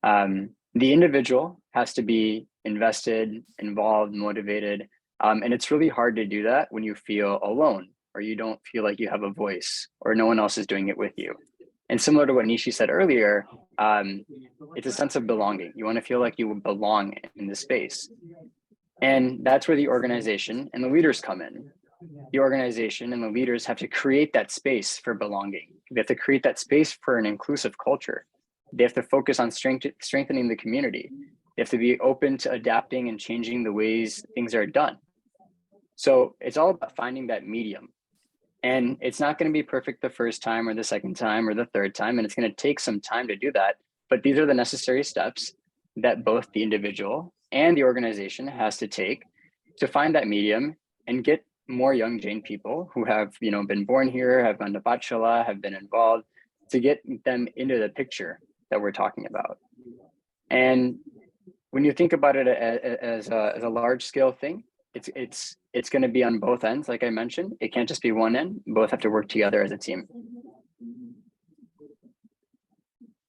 The individual has to be invested, involved, motivated, and it's really hard to do that when you feel alone, or you don't feel like you have a voice, or no one else is doing it with you. And similar to what Nishi said earlier, it's a sense of belonging. You want to feel like you belong in the space. And that's where the organization and the leaders come in. The organization and the leaders have to create that space for belonging. They have to create that space for an inclusive culture. They have to focus on strengthening the community. They have to be open to adapting and changing the ways things are done. So it's all about finding that medium. And it's not going to be perfect the first time or the second time or the third time, and it's going to take some time to do that. But these are the necessary steps that both the individual and the organization has to take to find that medium and get more young Jain people who have been born here, have gone to Pathshala, have been involved, to get them into the picture that we're talking about. And when you think about it as a large scale thing, it's going to be on both ends. Like I mentioned, it can't just be one end. Both have to work together as a team.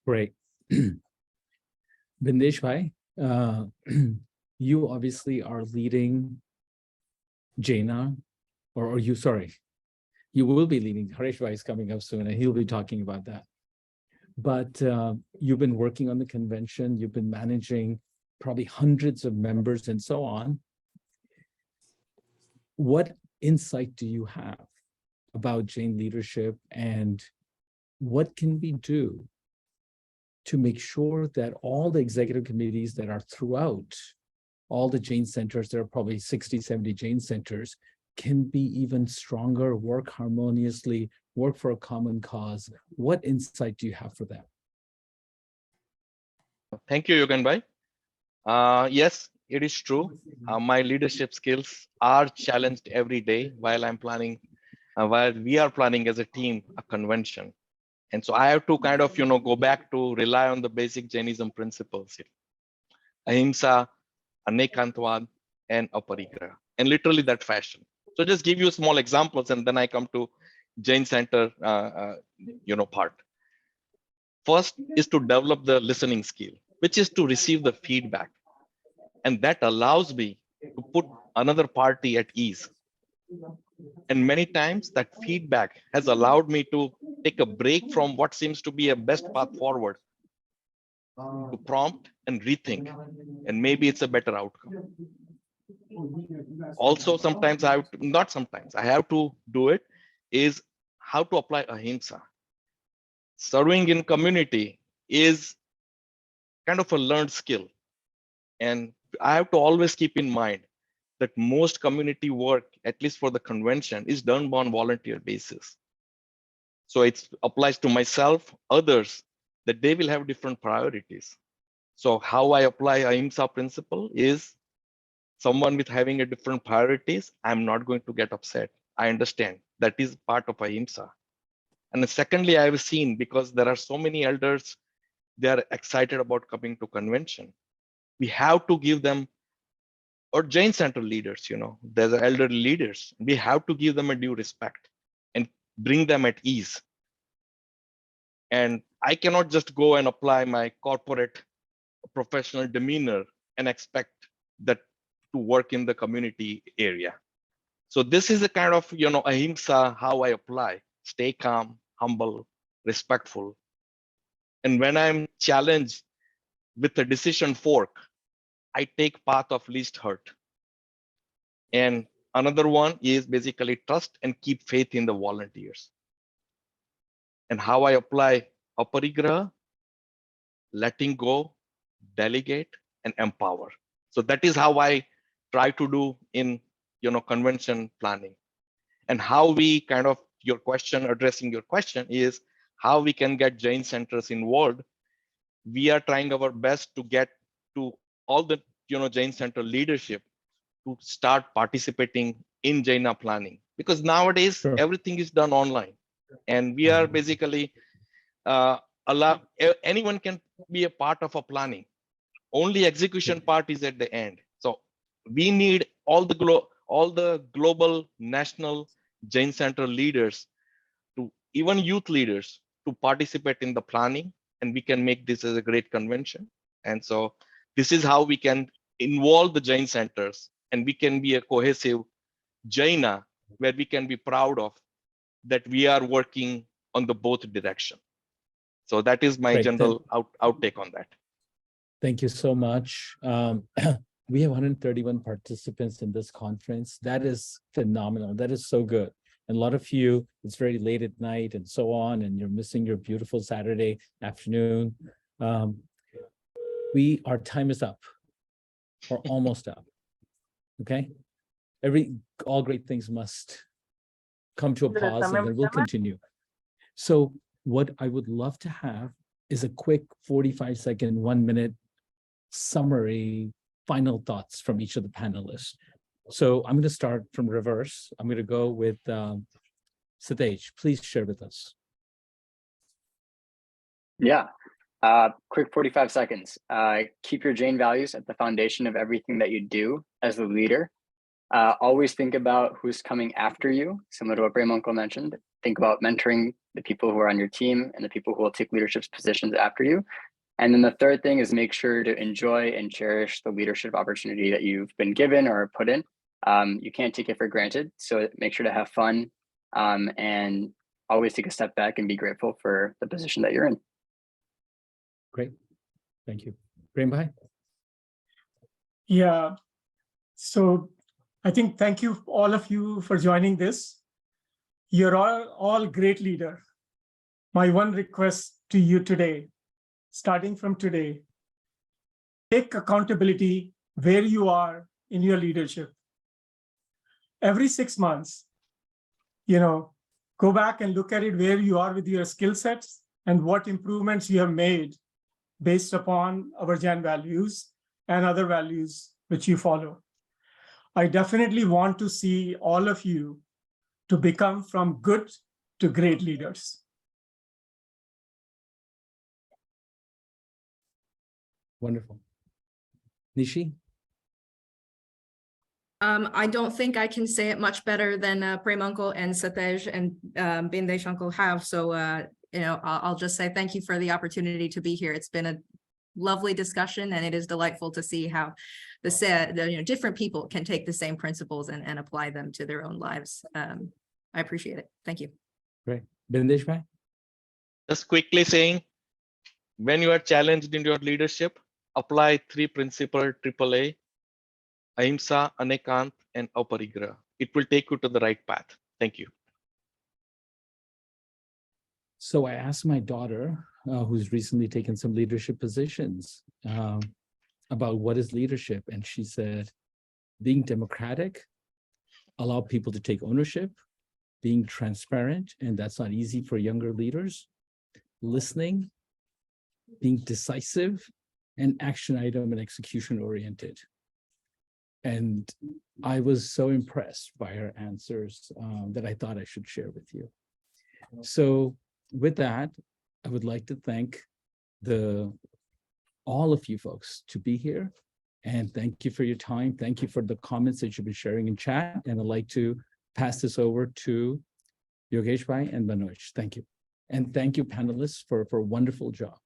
Great. Bindesh Bhai, you obviously are leading JAINA, or you will be leading. Haresh Bhai is coming up soon, and he'll be talking about that. But you've been working on the convention, you've been managing probably hundreds of members and so on. What insight do you have about Jain leadership, and what can we do to make sure that all the executive committees that are throughout all the Jain centers, there are probably 60, 70 Jain centers, can be even stronger, work harmoniously, work for a common cause? What insight do you have for that? Thank you, Yogan Bhai. Yes, it is true. My leadership skills are challenged every day while I'm planning, while we are planning as a team a convention. And so I have to kind of, go back to rely on the basic Jainism principles here. Ahimsa, Anekantvad, and Aparigraha, and literally that fashion. So just give you small examples, and then I come to Jain Center, part. First is to develop the listening skill, which is to receive the feedback. And that allows me to put another party at ease. And many times that feedback has allowed me to take a break from what seems to be a best path forward, to prompt and rethink, and maybe it's a better outcome. Also, sometimes I have to do it, is how to apply ahimsa. Serving in community is kind of a learned skill. And I have to always keep in mind that most community work, at least for the convention, is done on volunteer basis. So it applies to myself, others, that they will have different priorities. So how I apply ahimsa principle is someone with having a different priorities, I'm not going to get upset. I understand that is part of ahimsa. And then secondly, I have seen, because there are so many elders, they are excited about coming to convention. We have to give them, or Jain Center leaders, there's elderly leaders. We have to give them a due respect and bring them at ease. And I cannot just go and apply my corporate professional demeanor and expect that to work in the community area. So this is a kind of, ahimsa, how I apply, stay calm, humble, respectful. And when I'm challenged with a decision fork, I take path of least hurt. And another one is basically trust and keep faith in the volunteers. And how I apply aparigraha, letting go, delegate, and empower. So that is how I try to do in convention planning. And how we kind of, addressing your question is how we can get Jain centers involved. We are trying our best to get to all the Jain center leadership to start participating in JAINA planning, because nowadays everything is done online, and we are basically anyone can be a part of a planning. Only execution part is at the end. So we need all the global, national Jain center leaders, to even youth leaders, to participate in the planning, and we can make this as a great convention. And so this is how we can involve the Jain centers, and we can be a cohesive JAINA where we can be proud of that we are working on the both direction. So that is my general outtake on that. Thank you so much. We have 131 participants in this conference. That is phenomenal. That is so good. And a lot of you, it's very late at night and so on, and you're missing your beautiful Saturday afternoon. Our time is up, or almost up. Okay? All great things must come to a pause, and then we'll continue. So what I would love to have is a quick 45-second, 1-minute summary, final thoughts from each of the panelists. So I'm going to start from reverse. I'm going to go with Sadhvi. Please share with us. Yeah, quick 45 seconds. Keep your Jain values at the foundation of everything that you do as a leader. Always think about who's coming after you, similar to what Pramansagar mentioned. Think about mentoring the people who are on your team and the people who will take leadership positions after you. And then the third thing is make sure to enjoy and cherish the leadership opportunity that you've been given or put in. You can't take it for granted. So make sure to have fun and always take a step back and be grateful for the position that you're in. Great. Thank you. Prem Bhai? Yeah. So I think thank you, all of you, for joining this. You're all great leader. My one request to you today, starting from today, take accountability where you are in your leadership. Every 6 months, go back and look at it where you are with your skill sets and what improvements you have made based upon our Jain values and other values which you follow. I definitely want to see all of you to become from good to great leaders. Wonderful. Nishi? I don't think I can say it much better than Prem Uncle and Satej and Bindesh Uncle have. So, I'll just say thank you for the opportunity to be here. It's been a lovely discussion, and it is delightful to see how different people can take the same principles and apply them to their own lives. I appreciate it. Thank you. Great. Bindesh Bhai? Just quickly saying, when you are challenged in your leadership, apply 3 principles, AAA, ahimsa, anekant, and aparigraha. It will take you to the right path. Thank you. So I asked my daughter, who's recently taken some leadership positions, about what is leadership. And she said, being democratic, allow people to take ownership, being transparent, and that's not easy for younger leaders, listening, being decisive, and action item and execution oriented. And I was so impressed by her answers that I thought I should share with you. So with that, I would like to thank all of you folks to be here. And thank you for your time. Thank you for the comments that you've been sharing in chat. And I'd like to pass this over to Yogesh Bhai and Manoj. Thank you. And thank you, panelists, for a wonderful job.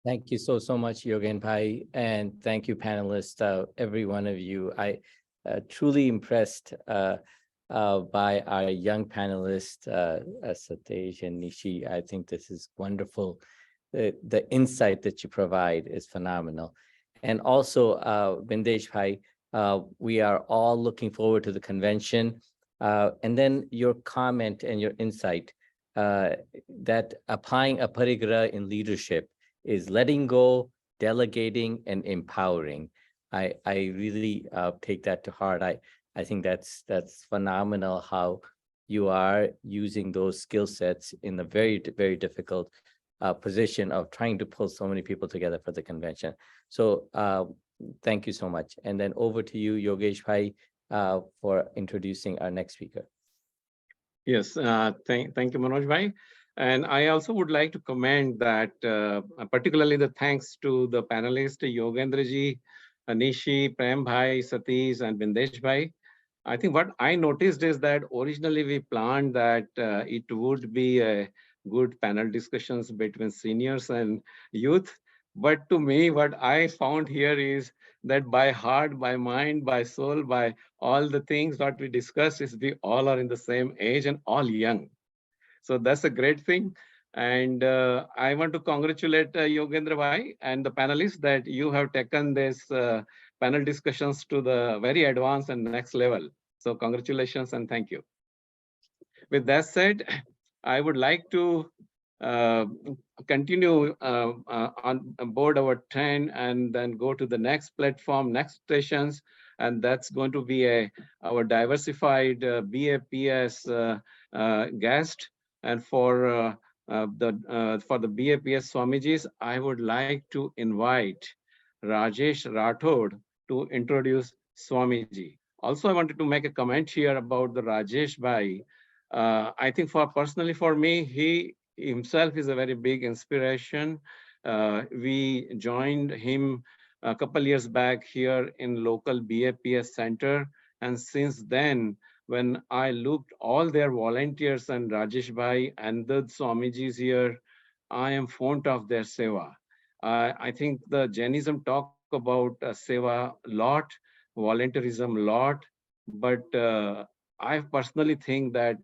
Thank you so much, Yogesh Bhai, and thank you, panelists, every one of you. I truly impressed by our young panelists, Satesh and Nishi. I think this is wonderful. The insight that you provide is phenomenal. And also, Bindesh Bhai, we are all looking forward to the convention. And then your comment and your insight that applying a parigraha in leadership is letting go, delegating, and empowering. I really take that to heart. I think that's phenomenal how you are using those skill sets in the very, very difficult position of trying to pull so many people together for the convention. So thank you so much. And then over to you, Yogesh Bhai, for introducing our next speaker. Yes, thank you, Manoj Bhai. And I also would like to comment that particularly the thanks to the panelists, Yogendra ji, Nishi, Prem Bhai, Satish, and Bindesh Bhai. I think what I noticed is that originally we planned that it would be a good panel discussions between seniors and youth. But to me, what I found here is that by heart, by mind, by soul, by all the things that we discuss is we all are in the same age and all young. So that's a great thing. And I want to congratulate Yogendra Bhai and the panelists that you have taken this panel discussions to the very advanced and next level. So congratulations and thank you. With that said, I would like to continue on board our train and then go to the next platform, next stations, and that's going to be our diversified BAPS guest. And for the BAPS Swamijis, I would like to invite Rajesh Rathod to introduce Swamiji. Also, I wanted to make a comment here about the Rajesh Bhai. I think personally for me, he himself is a very big inspiration. We joined him a couple years back here in local BAPS center. And since then, when I looked all their volunteers and Rajesh Bhai and the Swamijis here, I am fond of their seva. I think the Jainism talk about seva a lot, volunteerism a lot, but I personally think that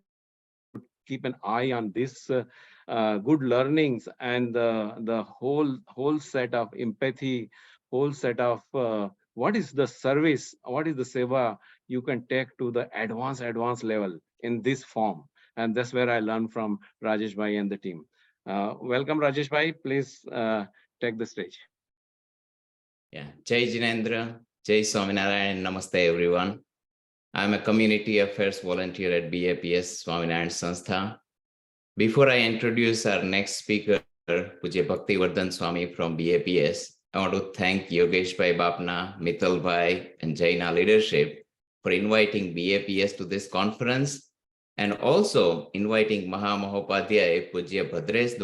keep an eye on this good learnings and the whole set of empathy, whole set of what is the service, what is the seva you can take to the advanced level in this form. And that's where I learned from Rajesh Bhai and the team. Welcome, Rajesh Bhai. Please take the stage. Yeah, Jai Jinendra, Jai Swaminarayan, Namaste everyone. I'm a community affairs volunteer at BAPS Swaminarayan Sanstha. Before I introduce our next speaker, Pujya Bhaktivardhan Swami from BAPS, I want to thank Yogesh Bhai Bapna, Mittal Bhai, and JAINA leadership for inviting BAPS to this conference and also inviting Mahamahopadhyay Pujya Bhadresh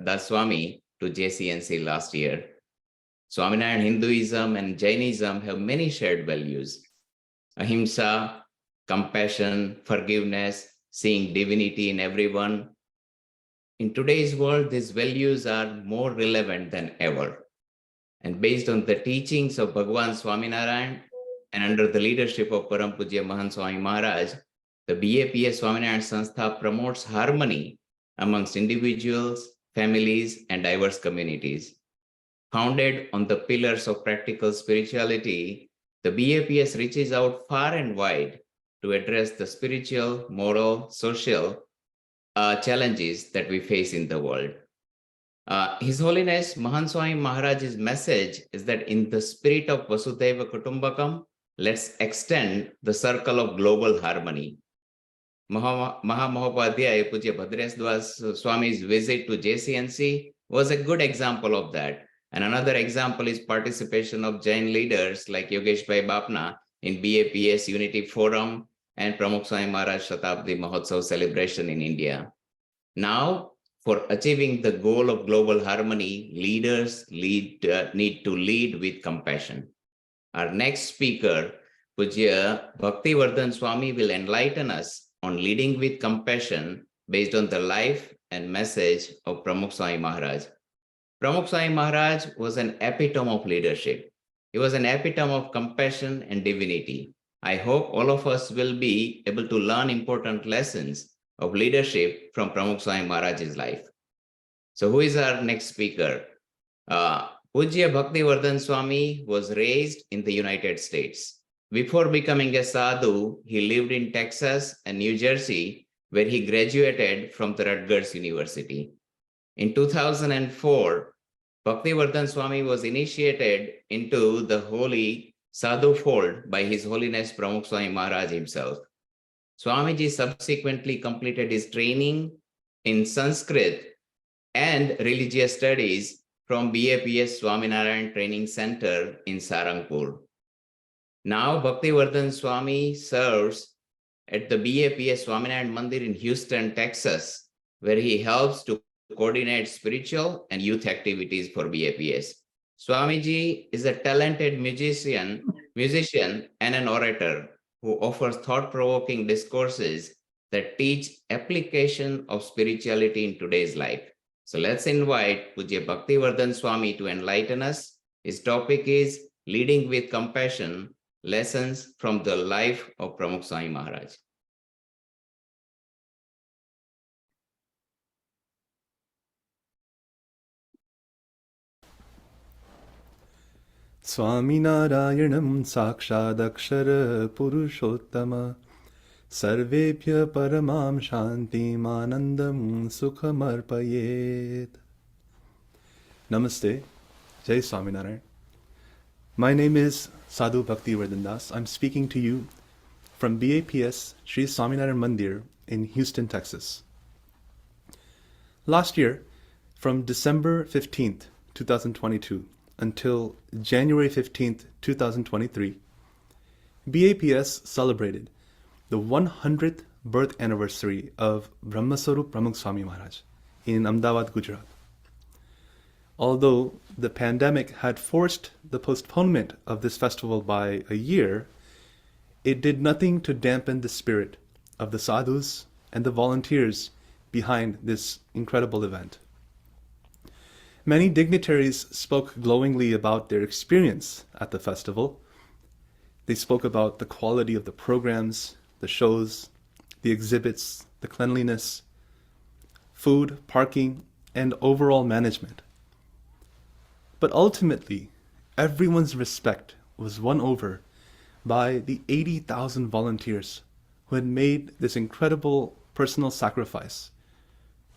Das Swami to JCNC last year. Swaminarayan Hinduism and Jainism have many shared values. Ahimsa, compassion, forgiveness, seeing divinity in everyone. In today's world, these values are more relevant than ever. And based on the teachings of Bhagwan Swaminarayan and under the leadership of Param Pujya Mahan Swami Maharaj, the BAPS Swaminarayan Sanstha promotes harmony amongst individuals, families, and diverse communities. Founded on the pillars of practical spirituality, the BAPS reaches out far and wide to address the spiritual, moral, social challenges that we face in the world. His Holiness Mahan Swami Maharaj's message is that in the spirit of Vasudhaiva Kutumbakam, let's extend the circle of global harmony Mahabodhi, Pujya Bhadreswar Swami's visit to JCNC was a good example of that. And another example is participation of Jain leaders like Yogesh Bapna in BAPS Unity Forum and Pramukh Swami Maharaj Shatabdi Mahotsav celebration in India. Now, for achieving the goal of global harmony, leaders need to lead with compassion. Our next speaker, Pujya Bhaktivardhandas Swami, will enlighten us on leading with compassion based on the life and message of Pramukh Swami Maharaj. Pramukh Swami Maharaj was an epitome of leadership. He was an epitome of compassion and divinity. I hope all of us will be able to learn important lessons of leadership from Pramukh Swami Maharaj's life. So who is our next speaker? Pujya Bhaktivardhandas Swami was raised in the United States. Before becoming a sadhu, he lived in Texas and New Jersey, where he graduated from the Rutgers University. In 2004, Bhaktivardhandas Swami was initiated into the holy sadhu fold by His Holiness Pramukh Swami Maharaj himself. Swamiji subsequently completed his training in Sanskrit and religious studies from BAPS Swaminarayan Training Center in Sarangpur. Now Bhaktivardhandas Swami serves at the BAPS Swaminarayan Mandir in Houston, Texas, where he helps to coordinate spiritual and youth activities for BAPS. Swamiji is a talented musician and an orator who offers thought-provoking discourses that teach application of spirituality in today's life. So let's invite Pujya Bhaktivardhandas Swami to enlighten us. His topic is Leading with Compassion, Lessons from the Life of Pramukh Swami Maharaj. Swaminarayanam sakshadakshara purushottama sarvebhya paramam shantim anandam sukhamarpayet. Namaste, Jai Swaminarayan. My name is Sadhu Bhaktivardhandas. I'm speaking to you from BAPS Shri Swaminarayan Mandir in Houston, Texas. Last year, from December 15th, 2022, until January 15th, 2023, BAPS celebrated the 100th birth anniversary of Brahmaswarup Pramukh Swami Maharaj in Ahmedabad, Gujarat. Although the pandemic had forced the postponement of this festival by a year, it did nothing to dampen the spirit of the sadhus and the volunteers behind this incredible event. Many dignitaries spoke glowingly about their experience at the festival. They spoke about the quality of the programs, the shows, the exhibits, the cleanliness, food, parking, and overall management. But ultimately, everyone's respect was won over by the 80,000 volunteers who had made this incredible personal sacrifice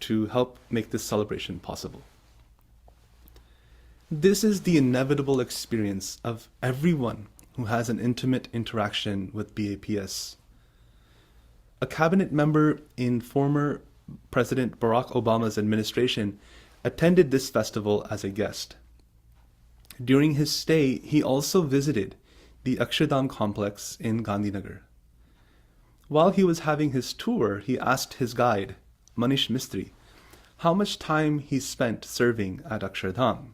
to help make this celebration possible. This is the inevitable experience of everyone who has an intimate interaction with BAPS. A cabinet member in former President Barack Obama's administration attended this festival as a guest. During his stay, he also visited the Akshardham complex in Gandhinagar. While he was having his tour, he asked his guide, Manish Mistry, how much time he spent serving at Akshardham.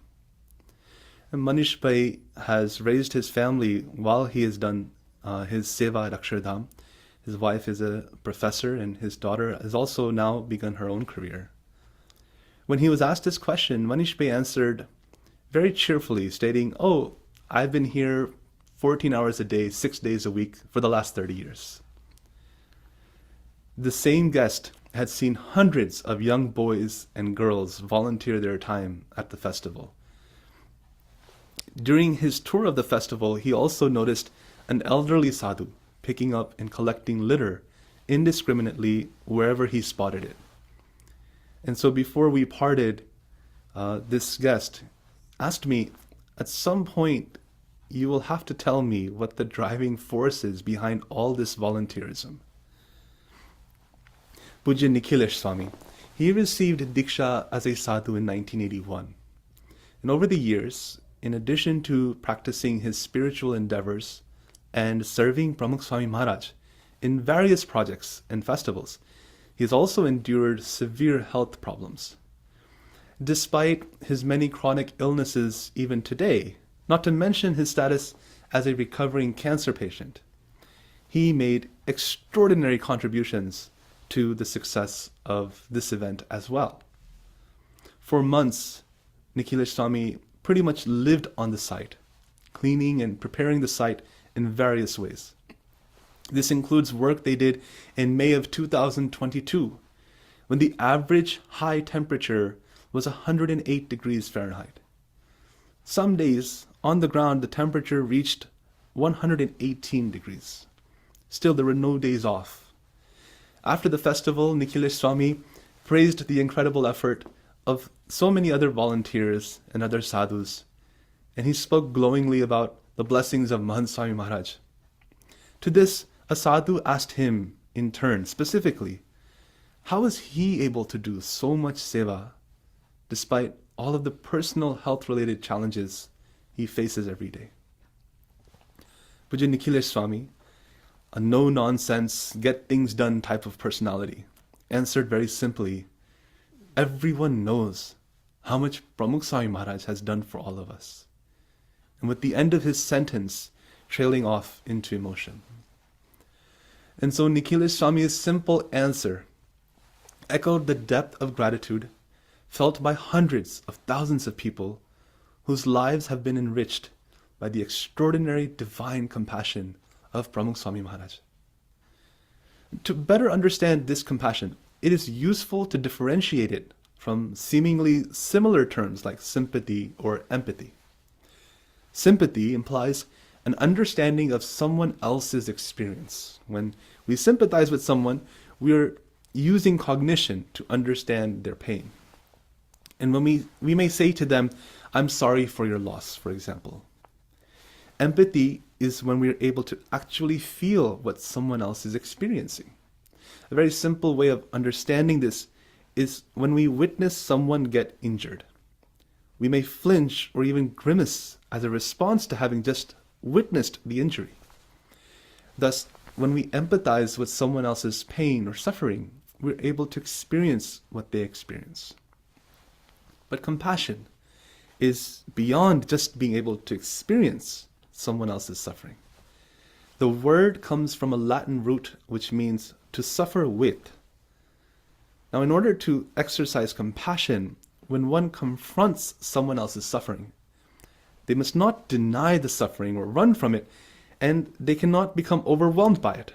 And Manish Bhai has raised his family while he has done his seva at Akshardham. His wife is a professor and his daughter has also now begun her own career. When he was asked this question, Manish Bhai answered very cheerfully, stating, "Oh, I've been here 14 hours a day, 6 days a week for the last 30 years. The same guest had seen hundreds of young boys and girls volunteer their time at the festival. During his tour of the festival, he also noticed an elderly sadhu picking up and collecting litter indiscriminately wherever he spotted it. And so before we parted, this guest asked me, at some point, you will have to tell me what the driving force is behind all this volunteerism." Pujya Nikhilesh Swami. He received Diksha as a sadhu in 1981. And over the years, in addition to practicing his spiritual endeavors and serving Pramukh Swami Maharaj in various projects and festivals, he has also endured severe health problems. Despite his many chronic illnesses even today, not to mention his status as a recovering cancer patient, he made extraordinary contributions to the success of this event as well. For months, Nikhilesh Swami pretty much lived on the site, cleaning and preparing the site in various ways. This includes work they did in May of 2022, when the average high temperature was 108 degrees Fahrenheit. Some days on the ground, the temperature reached 118 degrees. Still, there were no days off. After the festival, Nikhilesh Swami praised the incredible effort of so many other volunteers and other sadhus, and he spoke glowingly about the blessings of Mahant Swami Maharaj. To this, a sadhu asked him in turn, specifically, how is he able to do so much seva despite all of the personal health-related challenges he faces every day? Pujya Nikhilesh Swami, a no-nonsense, get-things-done type of personality, answered very simply, everyone knows how much Pramukh Swami Maharaj has done for all of us. And with the end of his sentence trailing off into emotion. And so Nikhilesh Swami's simple answer echoed the depth of gratitude felt by hundreds of thousands of people whose lives have been enriched by the extraordinary divine compassion of Pramukh Swami Maharaj. To better understand this compassion, it is useful to differentiate it from seemingly similar terms like sympathy or empathy. Sympathy implies an understanding of someone else's experience. When we sympathize with someone, we are using cognition to understand their pain. And when we may say to them, I'm sorry for your loss, for example. Empathy is when we are able to actually feel what someone else is experiencing. A very simple way of understanding this is when we witness someone get injured. We may flinch or even grimace as a response to having just witnessed the injury. Thus, when we empathize with someone else's pain or suffering, we're able to experience what they experience. But compassion is beyond just being able to experience someone else's suffering. The word comes from a Latin root which means to suffer with. Now, in order to exercise compassion, when one confronts someone else's suffering, they must not deny the suffering or run from it, and they cannot become overwhelmed by it.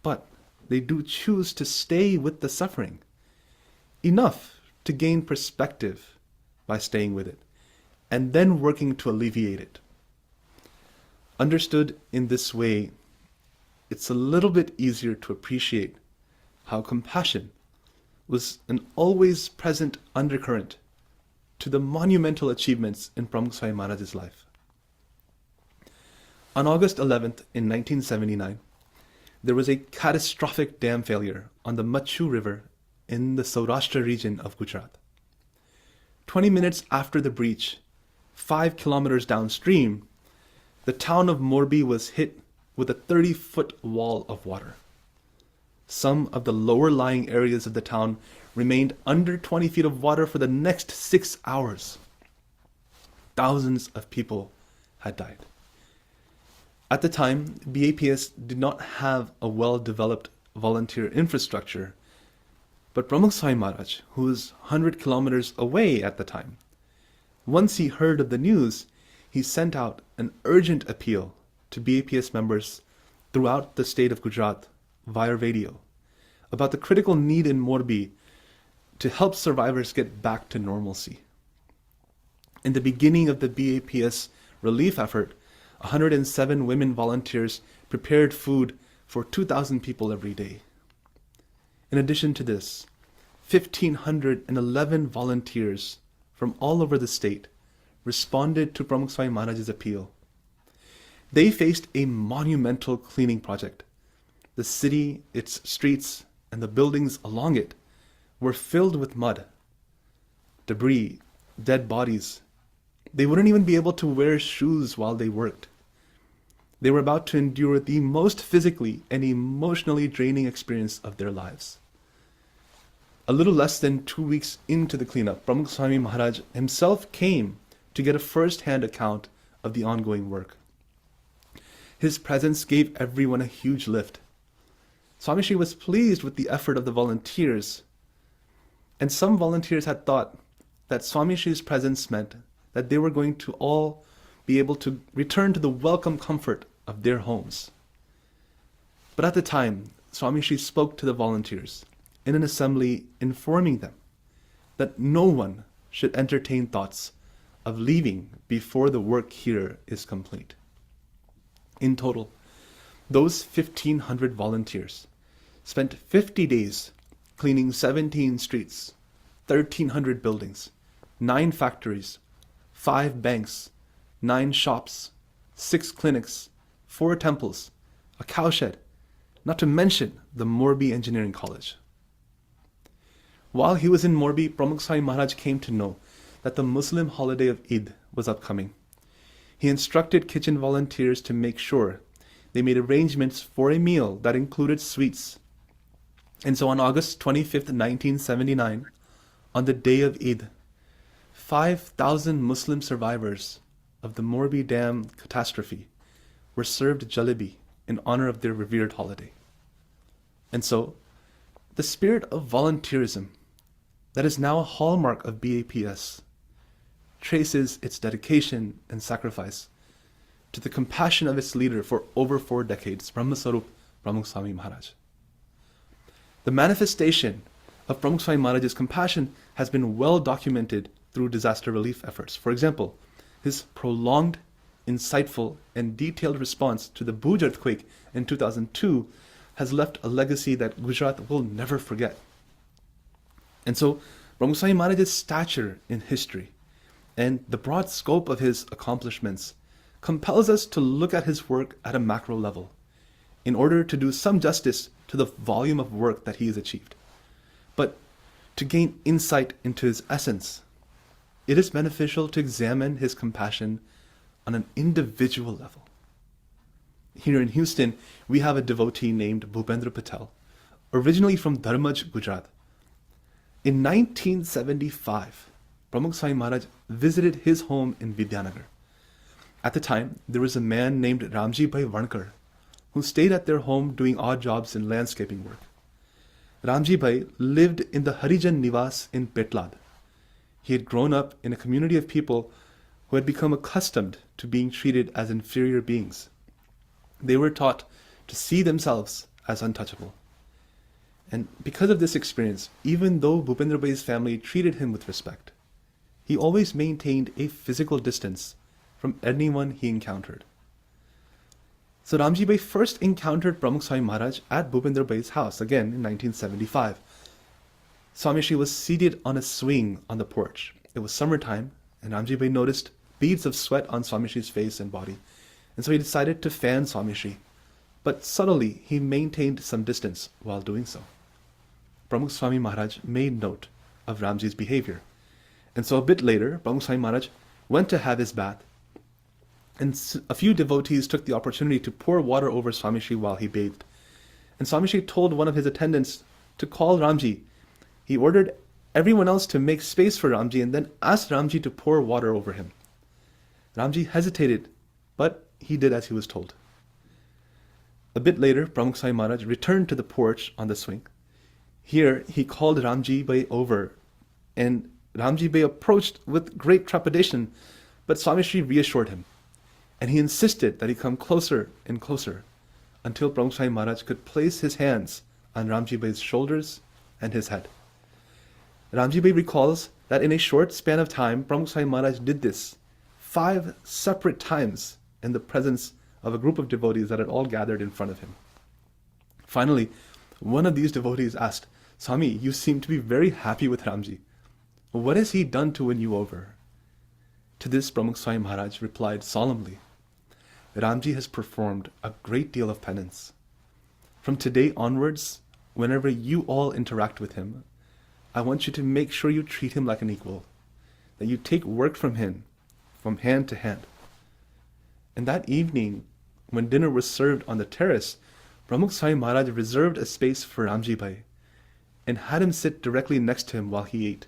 But they do choose to stay with the suffering, enough to gain perspective by staying with it, and then working to alleviate it. Understood in this way, it's a little bit easier to appreciate how compassion was an always present undercurrent to the monumental achievements in Pramukh Swami Maharaj's life. On August 11th in 1979, there was a catastrophic dam failure on the Machu River in the Saurashtra region of Gujarat. 20 minutes after the breach, 5 kilometers downstream, the town of Morbi was hit with a 30-foot wall of water. Some of the lower-lying areas of the town remained under 20 feet of water for the next 6 hours. Thousands of people had died. At the time, BAPS did not have a well-developed volunteer infrastructure, but Pramukh Swami Maharaj, who was 100 kilometers away at the time, once he heard of the news, he sent out an urgent appeal to BAPS members throughout the state of Gujarat via radio about the critical need in Morbi to help survivors get back to normalcy. In the beginning of the BAPS relief effort, 107 women volunteers prepared food for 2,000 people every day. In addition to this, 1,511 volunteers from all over the state responded to Pramukh Swami Maharaj's appeal. They faced a monumental cleaning project. The city, its streets, and the buildings along it were filled with mud, debris, dead bodies. They wouldn't even be able to wear shoes while they worked. They were about to endure the most physically and emotionally draining experience of their lives. A little less than 2 weeks into the cleanup, Pramukh Swami Maharaj himself came to get a first-hand account of the ongoing work. His presence gave everyone a huge lift. Swami Shri was pleased with the effort of the volunteers, and some volunteers had thought that Swami Shri's presence meant that they were going to all be able to return to the welcome comfort of their homes. But at the time, Swami Shri spoke to the volunteers in an assembly, informing them that no one should entertain thoughts of leaving before the work here is complete. In total, those 1,500 volunteers spent 50 days cleaning 17 streets, 1,300 buildings, 9 factories, 5 banks, 9 shops, 6 clinics, 4 temples, a cowshed, not to mention the Morbi Engineering College. While he was in Morbi, Pramukh Swami Maharaj came to know that the Muslim holiday of Eid was upcoming. He instructed kitchen volunteers to make sure they made arrangements for a meal that included sweets. And so on August 25th, 1979, on the day of Eid, 5,000 Muslim survivors of the Morbi Dam catastrophe were served jalebi in honor of their revered holiday. And so, the spirit of volunteerism that is now a hallmark of BAPS traces its dedication and sacrifice to the compassion of its leader for over 4 decades, Brahmasarup Pramukh Swami Maharaj. The manifestation of Pramukh Swami Maharaj's compassion has been well documented through disaster relief efforts. For example, his prolonged, insightful, and detailed response to the Bhuj earthquake in 2002 has left a legacy that Gujarat will never forget. And so, Pramukh Swami Maharaj's stature in history and the broad scope of his accomplishments compels us to look at his work at a macro level in order to do some justice to the volume of work that he has achieved. But to gain insight into his essence, it is beneficial to examine his compassion on an individual level. Here in Houston, we have a devotee named Bhupendra Patel, originally from Dharmaj, Gujarat. In 1975, Pramukh Swami Maharaj visited his home in Vidyanagar. At the time, there was a man named Ramji Bhai Vankar who stayed at their home doing odd jobs in landscaping work. Ramji Bhai lived in the Harijan Nivas in Petlad. He had grown up in a community of people who had become accustomed to being treated as inferior beings. They were taught to see themselves as untouchable. And because of this experience, even though Bhupendra Bhai's family treated him with respect, he always maintained a physical distance from anyone he encountered. So Ramji Bhai first encountered Pramukh Swami Maharaj at Bhupendra Bhai's house, again in 1975. Swami Shri was seated on a swing on the porch. It was summertime, and Ramji Bhai noticed beads of sweat on Swami Shri's face and body. And so he decided to fan Swami Shri. But subtly, he maintained some distance while doing so. Pramukh Swami Maharaj made note of Ramji's behavior. And so a bit later, Pramukh Swami Maharaj went to have his bath. And a few devotees took the opportunity to pour water over Swami Shri while he bathed. And Swami Shri told one of his attendants to call Ramji. He ordered everyone else to make space for Ramji and then asked Ramji to pour water over him. Ramji hesitated, but he did as he was told. A bit later, Pramukh Swami Maharaj returned to the porch on the swing. Here, he called Ramji Bhai over, and Ramji Bhai approached with great trepidation, but Swami Shri reassured him, and he insisted that he come closer and closer until Pramukh Swami Maharaj could place his hands on Ramji Bhai's shoulders and his head. Ramji Bhai recalls that in a short span of time, Pramukh Swami Maharaj did this 5 separate times in the presence of a group of devotees that had all gathered in front of him. Finally, one of these devotees asked, "Swami, you seem to be very happy with Ramji. What has he done to win you over?" To this, Pramukh Swami Maharaj replied solemnly, "Ramji has performed a great deal of penance. From today onwards, whenever you all interact with him, I want you to make sure you treat him like an equal, that you take work from him, from hand to hand. And that evening, when dinner was served on the terrace, Pramukh Swami Maharaj reserved a space for Ramji Bhai and had him sit directly next to him while he ate.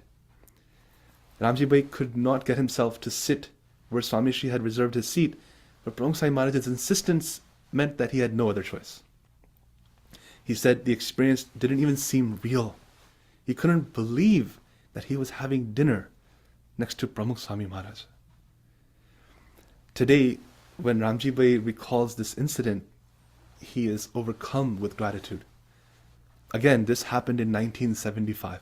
Ramji Bhai could not get himself to sit where Swami Shri had reserved his seat, but Pramukh Swami Maharaj's insistence meant that he had no other choice. He said the experience didn't even seem real. He couldn't believe that he was having dinner next to Pramukh Swami Maharaj. Today, when Ramji Bhai recalls this incident, he is overcome with gratitude. Again, this happened in 1975.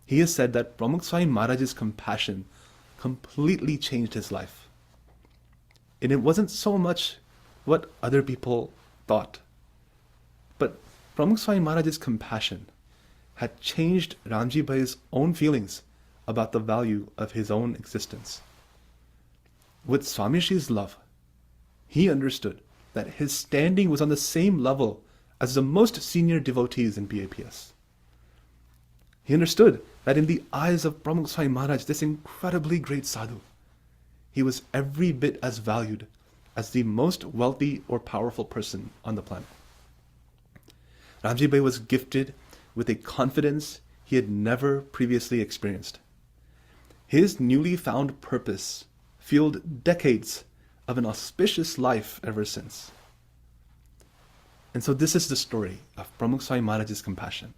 He has said that Pramukh Swami Maharaj's compassion completely changed his life. And it wasn't so much what other people thought, but Pramukh Swami Maharaj's compassion had changed Ramji Bhai's own feelings about the value of his own existence. With Swami Shri's love, he understood that his standing was on the same level as the most senior devotees in BAPS. He understood that in the eyes of Pramukh Swami Maharaj, this incredibly great sadhu, he was every bit as valued as the most wealthy or powerful person on the planet. Ramji Bhai was gifted with a confidence he had never previously experienced. His newly found purpose fueled decades of an auspicious life ever since. And so this is the story of Pramukh Swami Maharaj's compassion.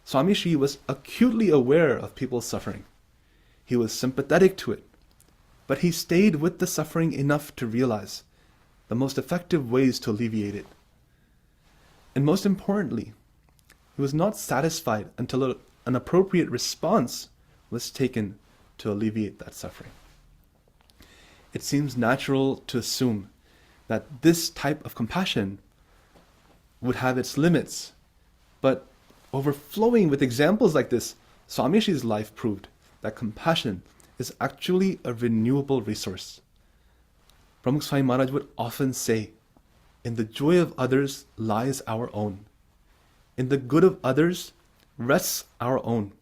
Swami Shri was acutely aware of people's suffering. He was sympathetic to it, but he stayed with the suffering enough to realize the most effective ways to alleviate it. And most importantly, he was not satisfied until an appropriate response was taken to alleviate that suffering. It seems natural to assume that this type of compassion would have its limits, but overflowing with examples like this, Swami Shri's life proved that compassion is actually a renewable resource. Pramukh Swami Maharaj would often say, "In the joy of others lies our own. In the good of others rests our own.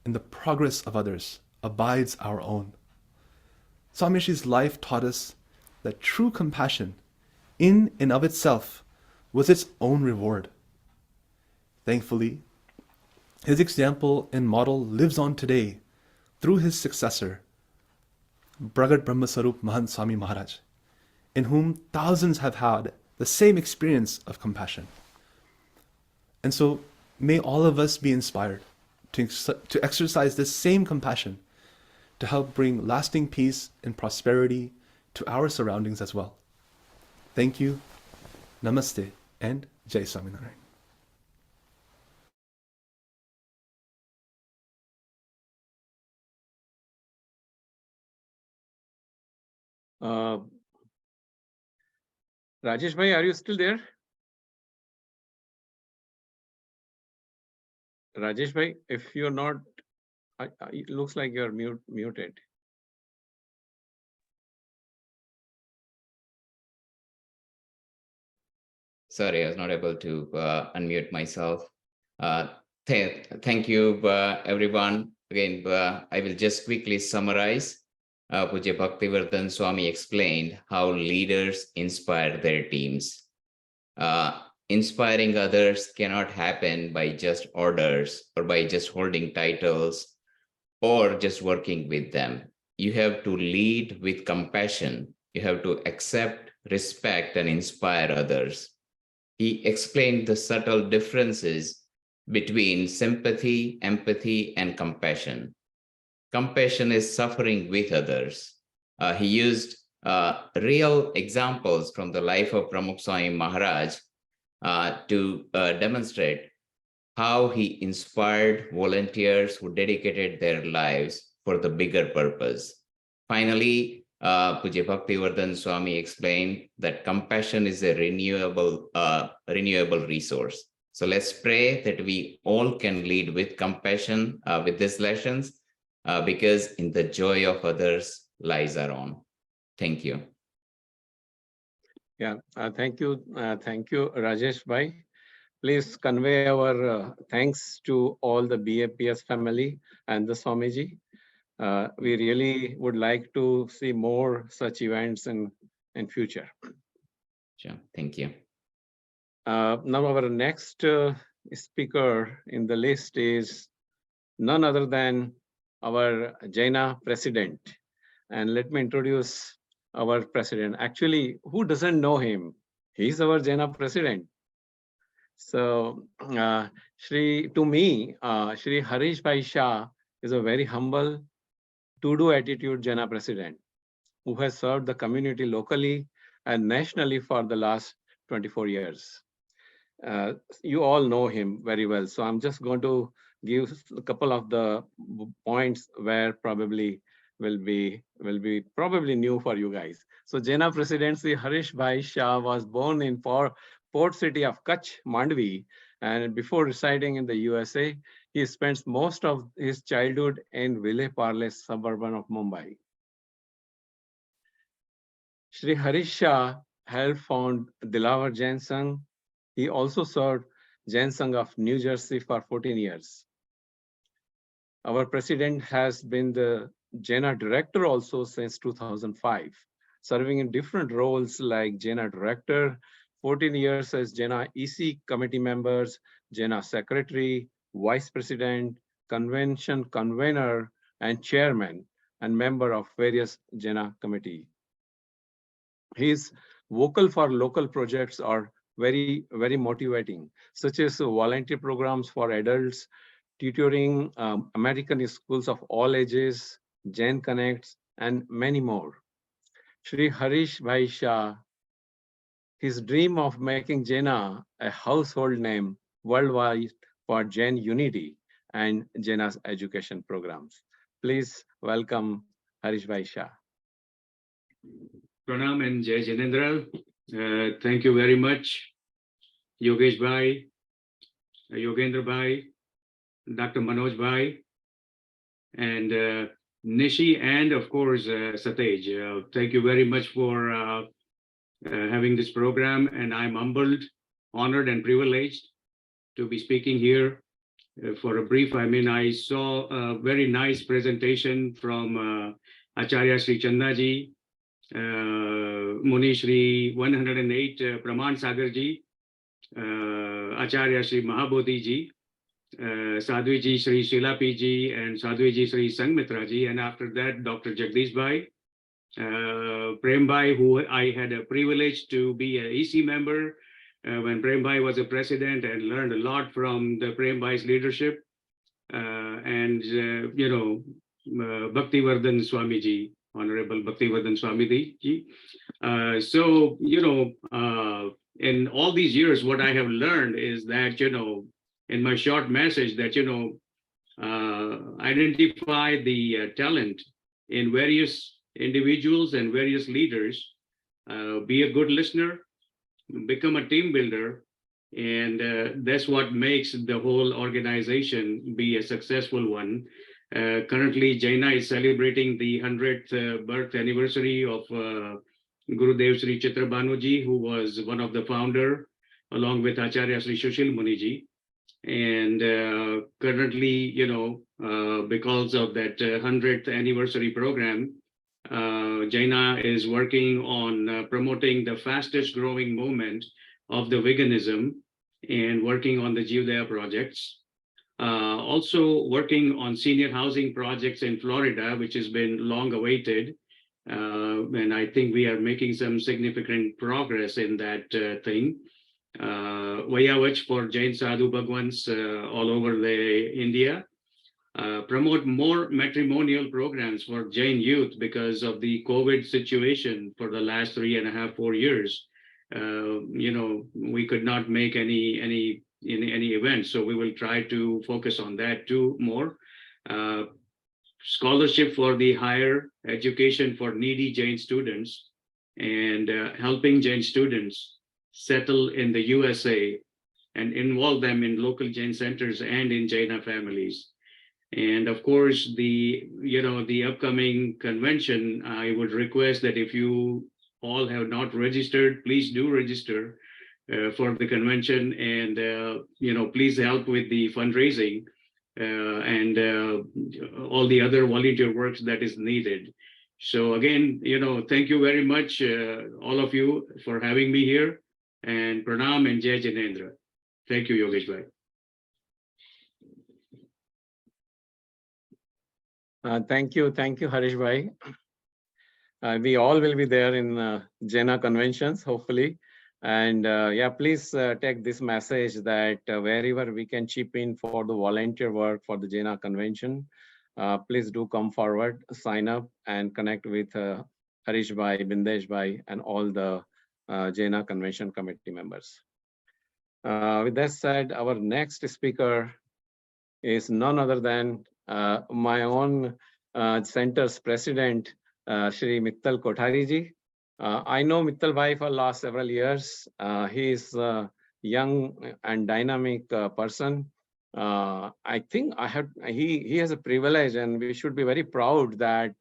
In the progress of others abides our own." Swami Shri's life taught us that true compassion, in and of itself, was its own reward. Thankfully, his example and model lives on today through his successor, Pragat Brahmasarup Mahant Swami Maharaj, in whom thousands have had the same experience of compassion. And so, may all of us be inspired to exercise this same compassion to help bring lasting peace and prosperity to our surroundings as well. Thank you, Namaste, and Jai Swaminarayan. Rajesh Bhai, are you still there? Rajesh Bhai, if you're not, it looks like you're muted. Sorry, I was not able to unmute myself. Thank you, everyone. Again, I will just quickly summarize. Pujya Bhaktivardhandas Swami explained how leaders inspire their teams. Inspiring others cannot happen by just orders or by just holding titles or just working with them. You have to lead with compassion. You have to accept, respect, and inspire others. He explained the subtle differences between sympathy, empathy, and compassion. Compassion is suffering with others. He used real examples from the life of Pramukh Swami Maharaj to demonstrate how he inspired volunteers who dedicated their lives for the bigger purpose. Finally, Pujya Bhaktivardhandas Swami explained that compassion is a renewable resource. So let's pray that we all can lead with compassion with these lessons, because in the joy of others lies our own. Thank you. Yeah, thank you, Rajesh Bhai. please convey our thanks to all the BAPS family and the Swamiji. We really would like to see more such events in future. Sure. Thank you. Now our next speaker in the list is none other than our JAINA president. And let me introduce our president. Actually, who doesn't know him? He's our JAINA president. So Shri, to me, Shri Haresh Bhai Shah is a very humble, to-do attitude JAINA president who has served the community locally and nationally for the last 24 years. You all know him very well. So I'm just going to give a couple of the points where probably will be probably new for you guys. So JAINA President Sri Haresh Bhai Shah was born in port city of Kutch, Mandvi, and before residing in the USA, he spends most of his childhood in Ville-Parle suburban of Mumbai. Shri Haresh Shah helped found Dilawar Jain Sangh. He also served Jain Sangh of New Jersey for 14 years. Our president has been the JAINA director also since 2005, serving in different roles like JAINA director, 14 years as JAINA EC committee members, JAINA secretary, vice president, convention convener, and chairman, and member of various JAINA committee. His vocal for local projects are very, very motivating, such as volunteer programs for adults, tutoring, American schools of all ages, Jain Connects, and many more. Shri Haresh Bhai Shah, his dream of making JAINA a household name worldwide for Jain unity and JAINA's education programs. Please welcome Haresh Bhai Shah. Pranam and Jai Jinendra. Thank you very much, Yogesh Bhai, Yogendra Bhai, Dr. Manoj Bhai, and Nishi, and of course, Satej. Thank you very much for having this program, and I'm humbled, honored, and privileged to be speaking here. For a brief, I saw a very nice presentation from Acharya Sri Chandaji, Muni Shri 108 Pramansagar ji, Acharya Shri Mahabodhi ji, Sadhvi ji Shri Shilapi ji, and Sadhvi ji Shri Sanghmitraji, and after that Dr. Jagdish Bhai, Prem Bhai, who I had a privilege to be an EC member when Prem Bhai was a president, and learned a lot from the Prem Bhai's leadership, and Bhaktivardhandas Swami ji, Honorable Bhaktivardhandas Swami ji. So in all these years, what I have learned is that, in my short message, that, identify the talent in various individuals and various leaders, be a good listener, become a team builder, and that's what makes the whole organization be a successful one. Currently, JAINA is celebrating the 100th birth anniversary of Gurudev Sri Chitrabanuji, who was one of the founder, along with Acharya Sri Sushil Muniji. And currently, because of that 100th anniversary program, JAINA is working on promoting the fastest growing movement of the veganism and working on the Jivdaya projects. Also working on senior housing projects in Florida, which has been long awaited. And I think we are making some significant progress in that thing. Vayavach for Jain Sadhu Bhagwans all over the India. Promote more matrimonial programs for Jain youth because of the COVID situation for the last 3.5, 4 years. We could not make any events, so we will try to focus on that too more. Scholarship for the higher education for needy Jain students, and helping Jain students settle in the USA and involve them in local Jain centers and in JAINA families. And of course, the upcoming convention, I would request that if you all have not registered, please do register. for the convention, and please help with the fundraising and all the other volunteer works that is needed. So again, thank you very much, all of you, for having me here, and pranam and jai Jinendra. Thank you, Yogesh bhai. Thank you, Haresh bhai. We all will be there in JAINA conventions, hopefully. And please take this message that wherever we can chip in for the volunteer work for the JAINA convention, please do come forward, sign up, and connect with Harish bhai, Bindesh bhai, and all the JAINA convention committee members. With that said, our next speaker is none other than my own center's president, Shri Mittal Kothari ji. I know Mittal bhai for last several years. He is a young and dynamic person. I think he has a privilege, and we should be very proud that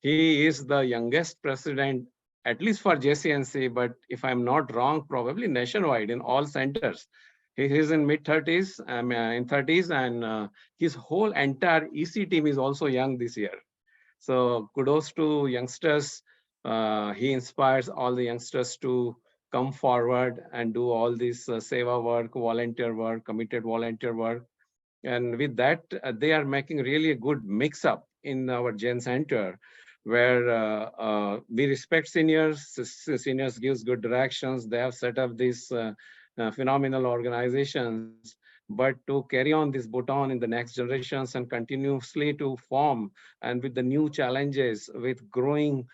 he is the youngest president, at least for JCNC, but if I'm not wrong, probably nationwide in all centers. He is in mid-30s, in 30s, and his whole entire EC team is also young this year. So kudos to youngsters. He inspires all the youngsters to come forward and do all this seva work, volunteer work, committed volunteer work. And with that, they are making really a good mix-up in our Jain Center, where we respect seniors. Seniors gives good directions. They have set up these phenomenal organizations, but to carry on this baton in the next generations and continuously to form, and with the new challenges, with growing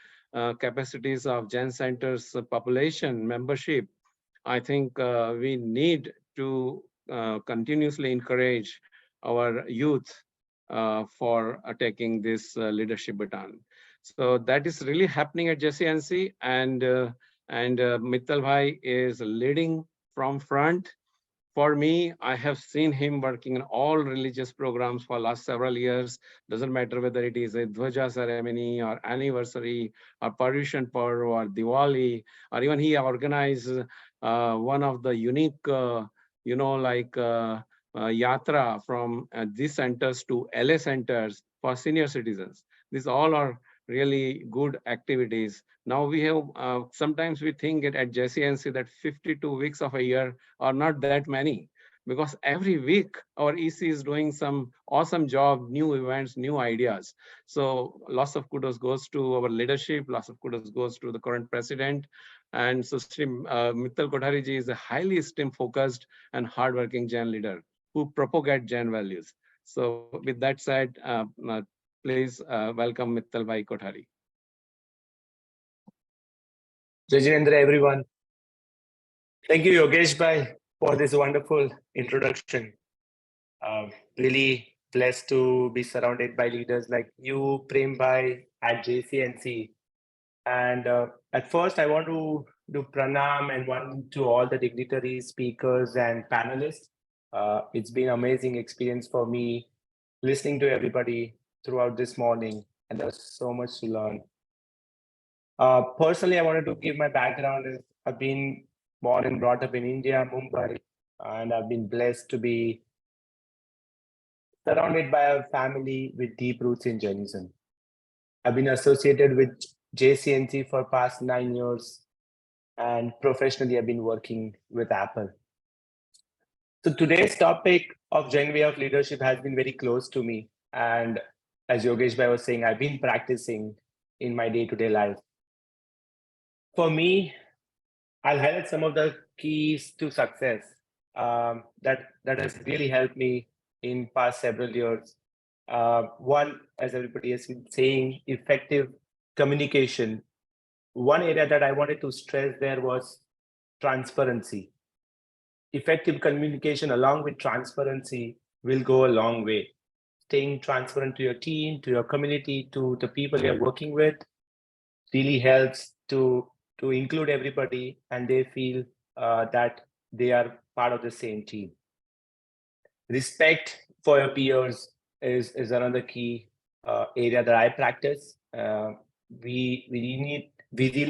capacities of Jain Center's population membership, I think we need to continuously encourage our youth for taking this leadership baton. So that is really happening at JCNC, and Mittal bhai is leading from front. For me, I have seen him working in all religious programs for last several years. Doesn't matter whether it is a Dhwaja ceremony or anniversary or Paryushan Parv or Diwali, or even he organized one of the unique, yatra from these centers to LA centers for senior citizens. These all are really good activities. Now we have, sometimes we think at JCNC that 52 weeks of a year are not that many, because every week our EC is doing some awesome job, new events, new ideas. So lots of kudos goes to our leadership, lots of kudos goes to the current president. And so Shri Mittal Kothari ji is a highly esteemed, focused and hardworking Jain leader who propagate Jain values. So with that said, please welcome Mittal bhai Kothari. Jai Jinendra, everyone. Thank you, Yogesh bhai, for this wonderful introduction. Really blessed to be surrounded by leaders like you, Prem bhai, at JCNC. And at first, I want to do pranam and one to all the dignitaries, speakers, and panelists. It's been an amazing experience for me listening to everybody throughout this morning, and there's so much to learn. Personally, I wanted to give my background. I've been born and brought up in India, Mumbai, and I've been blessed to be surrounded by a family with deep roots in Jainism. I've been associated with JCNC for past 9 years, and professionally, I've been working with Apple. So today's topic of Jain way of leadership has been very close to me. And as Yogesh bhai was saying, I've been practicing in my day-to-day life. For me, I'll highlight some of the keys to success that has really helped me in past several years. One, as everybody has been saying, effective communication. One area that I wanted to stress there was transparency. Effective communication along with transparency will go a long way. Staying transparent to your team, to your community, to the people you're working with really helps to include everybody and they feel that they are part of the same team. Respect for your peers is another key area that I practice. We really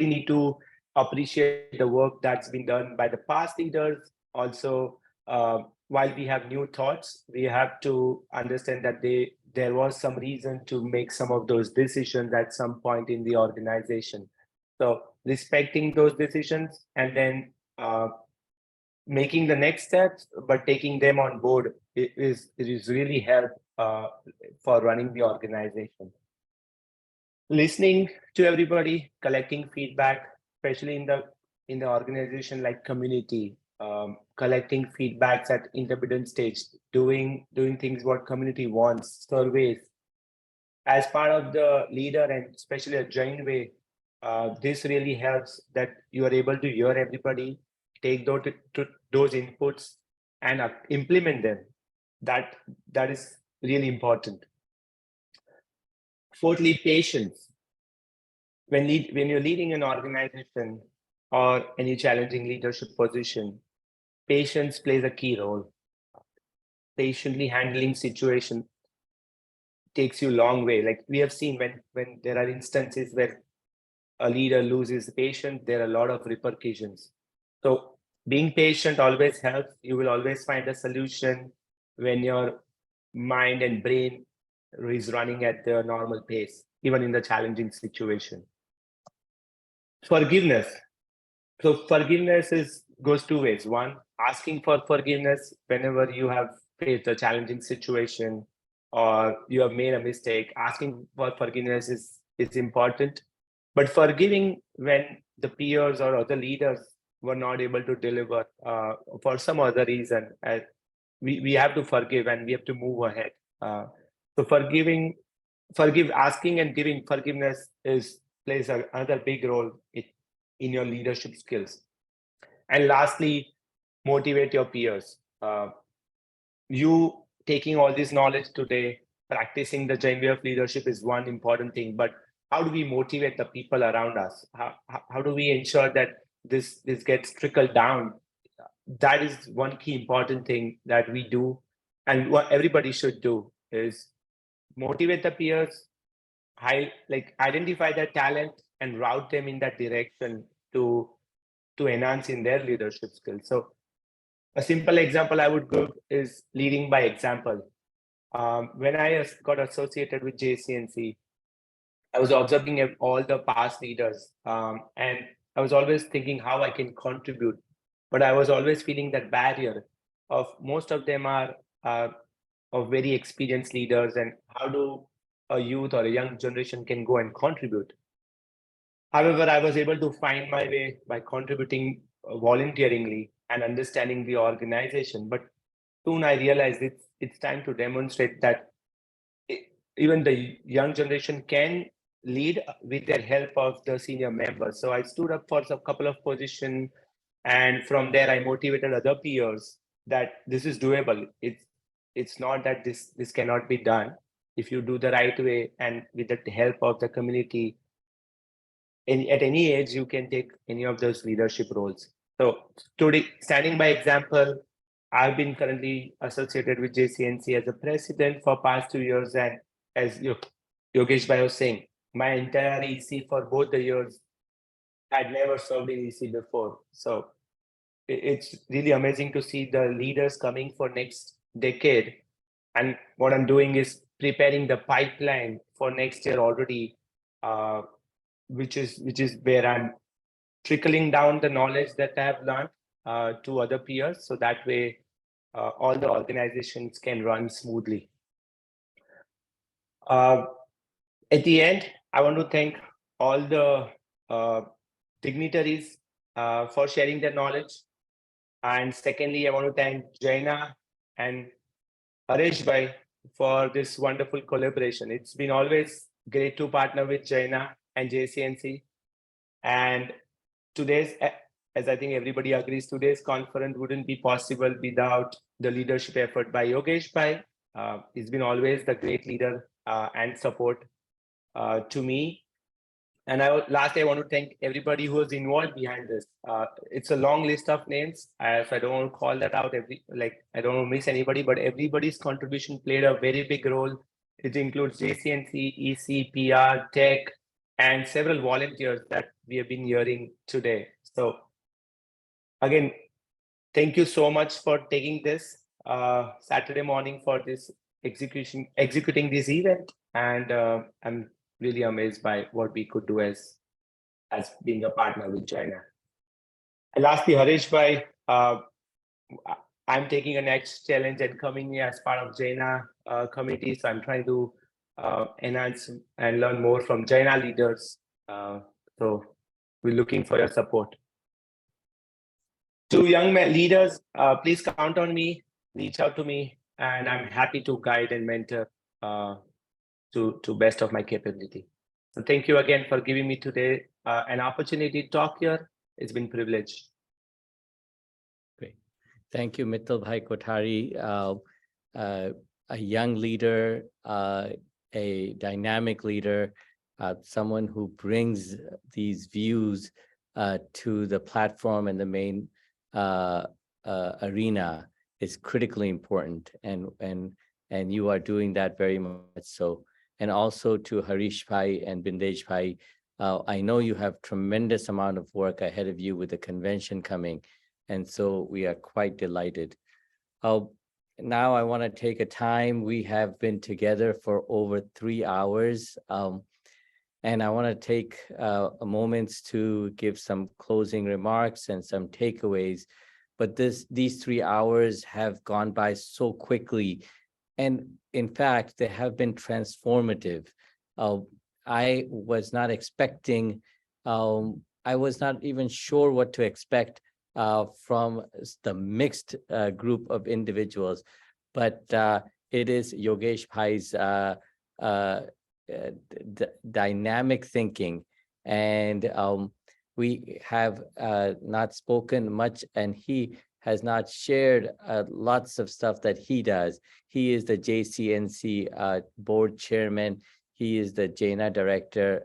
need to appreciate the work that's been done by the past leaders. Also, while we have new thoughts, we have to understand that there was some reason to make some of those decisions at some point in the organization. So respecting those decisions and then making the next steps, but taking them on board is really help for running the organization. Listening to everybody, collecting feedback, especially in the organization like community, collecting feedbacks at intermittent stage, doing things what community wants, surveys. As part of the leader and especially a Jain way, this really helps that you are able to hear everybody, take those inputs and implement them. That is really important. Fourthly, patience. When you're leading an organization or any challenging leadership position, patience plays a key role. Patiently handling situation takes you a long way. Like we have seen when there are instances where a leader loses patience, there are a lot of repercussions. So being patient always helps. You will always find a solution when your mind and brain is running at the normal pace, even in the challenging situation. Forgiveness. So forgiveness goes two ways. One, asking for forgiveness whenever you have faced a challenging situation or you have made a mistake. Asking for forgiveness is important. But forgiving when the peers or other leaders were not able to deliver for some other reason, we have to forgive and we have to move ahead. So asking and giving forgiveness plays another big role in your leadership skills. And lastly, motivate your peers. You taking all this knowledge today, practicing the Jain way of leadership is one important thing, but how do we motivate the people around us? How do we ensure that this gets trickled down? That is one key important thing that we do, and what everybody should do is motivate the peers, identify their talent and route them in that direction to enhance in their leadership skills. So a simple example I would give is leading by example. When I got associated with JCNC, I was observing all the past leaders, and I was always thinking how I can contribute, but I was always feeling that barrier of most of them are of very experienced leaders, and how do a youth or a young generation can go and contribute. However, I was able to find my way by contributing volunteeringly and understanding the organization. But soon I realized it's time to demonstrate that even the young generation can lead with the help of the senior members. So I stood up for a couple of positions, and from there I motivated other peers that this is doable. It's not that this cannot be done. If you do the right way and with the help of the community, at any age, you can take any of those leadership roles. So today, standing by example, I've been currently associated with JCNC as a president for past 2 years. And as Yogesh was saying, my entire EC for both the years had never served in EC before. So it's really amazing to see the leaders coming for next decade. And what I'm doing is preparing the pipeline for next year already, which is where I'm trickling down the knowledge that I have learned to other peers, so that way all the organizations can run smoothly. At the end, I want to thank all the dignitaries for sharing their knowledge. And secondly, I want to thank JAINA and Haresh for this wonderful collaboration. It's been always great to partner with JAINA and JCNC. And today's, as I think everybody agrees, today's conference wouldn't be possible without the leadership effort by Yogesh Bhai. He's been always the great leader and support to me. And lastly, I want to thank everybody who was involved behind this. It's a long list of names. I don't want to call that out. I don't want to miss anybody, but everybody's contribution played a very big role. It includes JCNC, EC, PR, Tech, and several volunteers that we have been hearing today. So again, thank you so much for taking this Saturday morning for this executing this event. And I'm really amazed by what we could do as being a partner with JAINA. And lastly, Haresh bhai, I'm taking a next challenge and coming here as part of JAINA committee. So I'm trying to enhance and learn more from JAINA leaders. So we're looking for your support. To young leaders, please count on me, reach out to me, and I'm happy to guide and mentor to best of my capability. So thank you again for giving me today an opportunity to talk here. It's been a privilege. Great. Thank you, Mittal Kothari, a young leader, a dynamic leader, someone who brings these views to the platform and the main arena is critically important, and you are doing that very much so. And also to Harish Bhai and Bindesh Bhai, I know you have tremendous amount of work ahead of you with the convention coming, and so we are quite delighted. Now I want to take a time. We have been together for over 3 hours, and I want to take a moment to give some closing remarks and some takeaways. But these 3 hours have gone by so quickly. And in fact, they have been transformative. I was not expecting, I was not even sure what to expect from the mixed group of individuals. But it is Yogesh Bhai's dynamic thinking, and we have not spoken much, and he has not shared lots of stuff that he does. He is the JCNC board chairman. He is the JAINA director.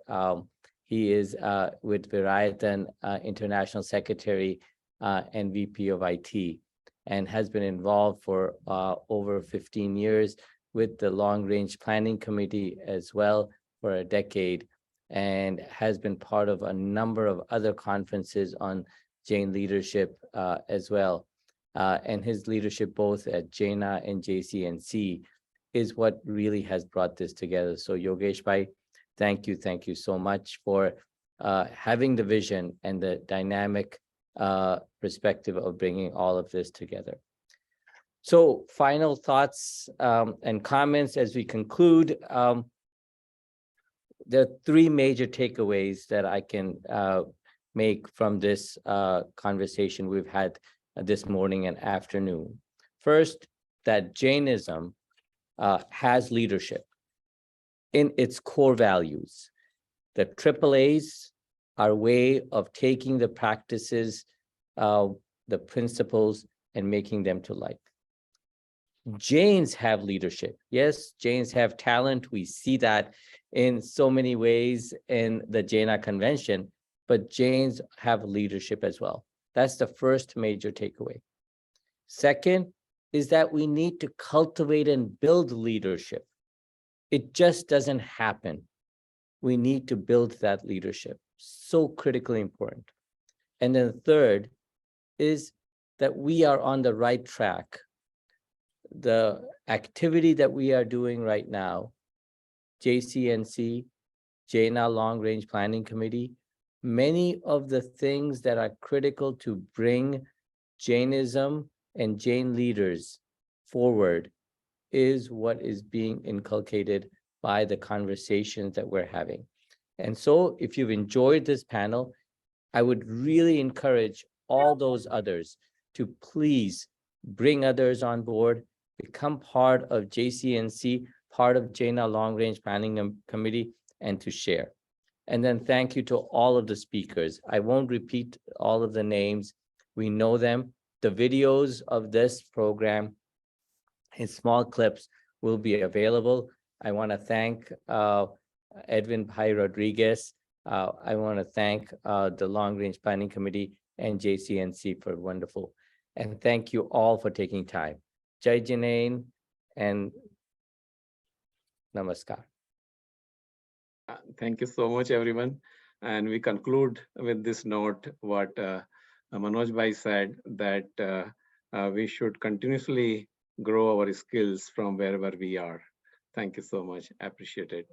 He is with Virayatan international secretary and VP of IT, and has been involved for over 15 years with the Long Range Planning Committee as well for a decade, and has been part of a number of other conferences on Jain leadership as well. And his leadership both at JAINA and JCNC is what really has brought this together. So Yogesh Bhai, thank you so much for having the vision and the dynamic perspective of bringing all of this together. So final thoughts and comments as we conclude. There are 3 major takeaways that I can make from this conversation we've had this morning and afternoon. First, that Jainism has leadership in its core values. The AAAs are a way of taking the practices, the principles, and making them to life. Jains have leadership. Yes, Jains have talent. We see that in so many ways in the JAINA convention, but Jains have leadership as well. That's the first major takeaway. Second is that we need to cultivate and build leadership. It just doesn't happen. We need to build that leadership. So critically important. And then the third is that we are on the right track. The activity that we are doing right now, JCNC, JAINA Long Range Planning Committee, many of the things that are critical to bring Jainism and Jain leaders forward is what is being inculcated by the conversations that we're having. And so if you've enjoyed this panel, I would really encourage all those others to please bring others on board, become part of JCNC, part of JAINA Long Range Planning Committee, and to share. And then thank you to all of the speakers. I won't repeat all of the names. We know them. The videos of this program in small clips will be available. I want to thank Edwin Bhai Rodriguez. I want to thank the Long Range Planning Committee and JCNC for wonderful. And thank you all for taking time. Jai Jain and Namaskar. Thank you so much, everyone. And we conclude with this note what Manoj Bhai said, that we should continuously grow our skills from wherever we are. Thank you so much. Appreciate it.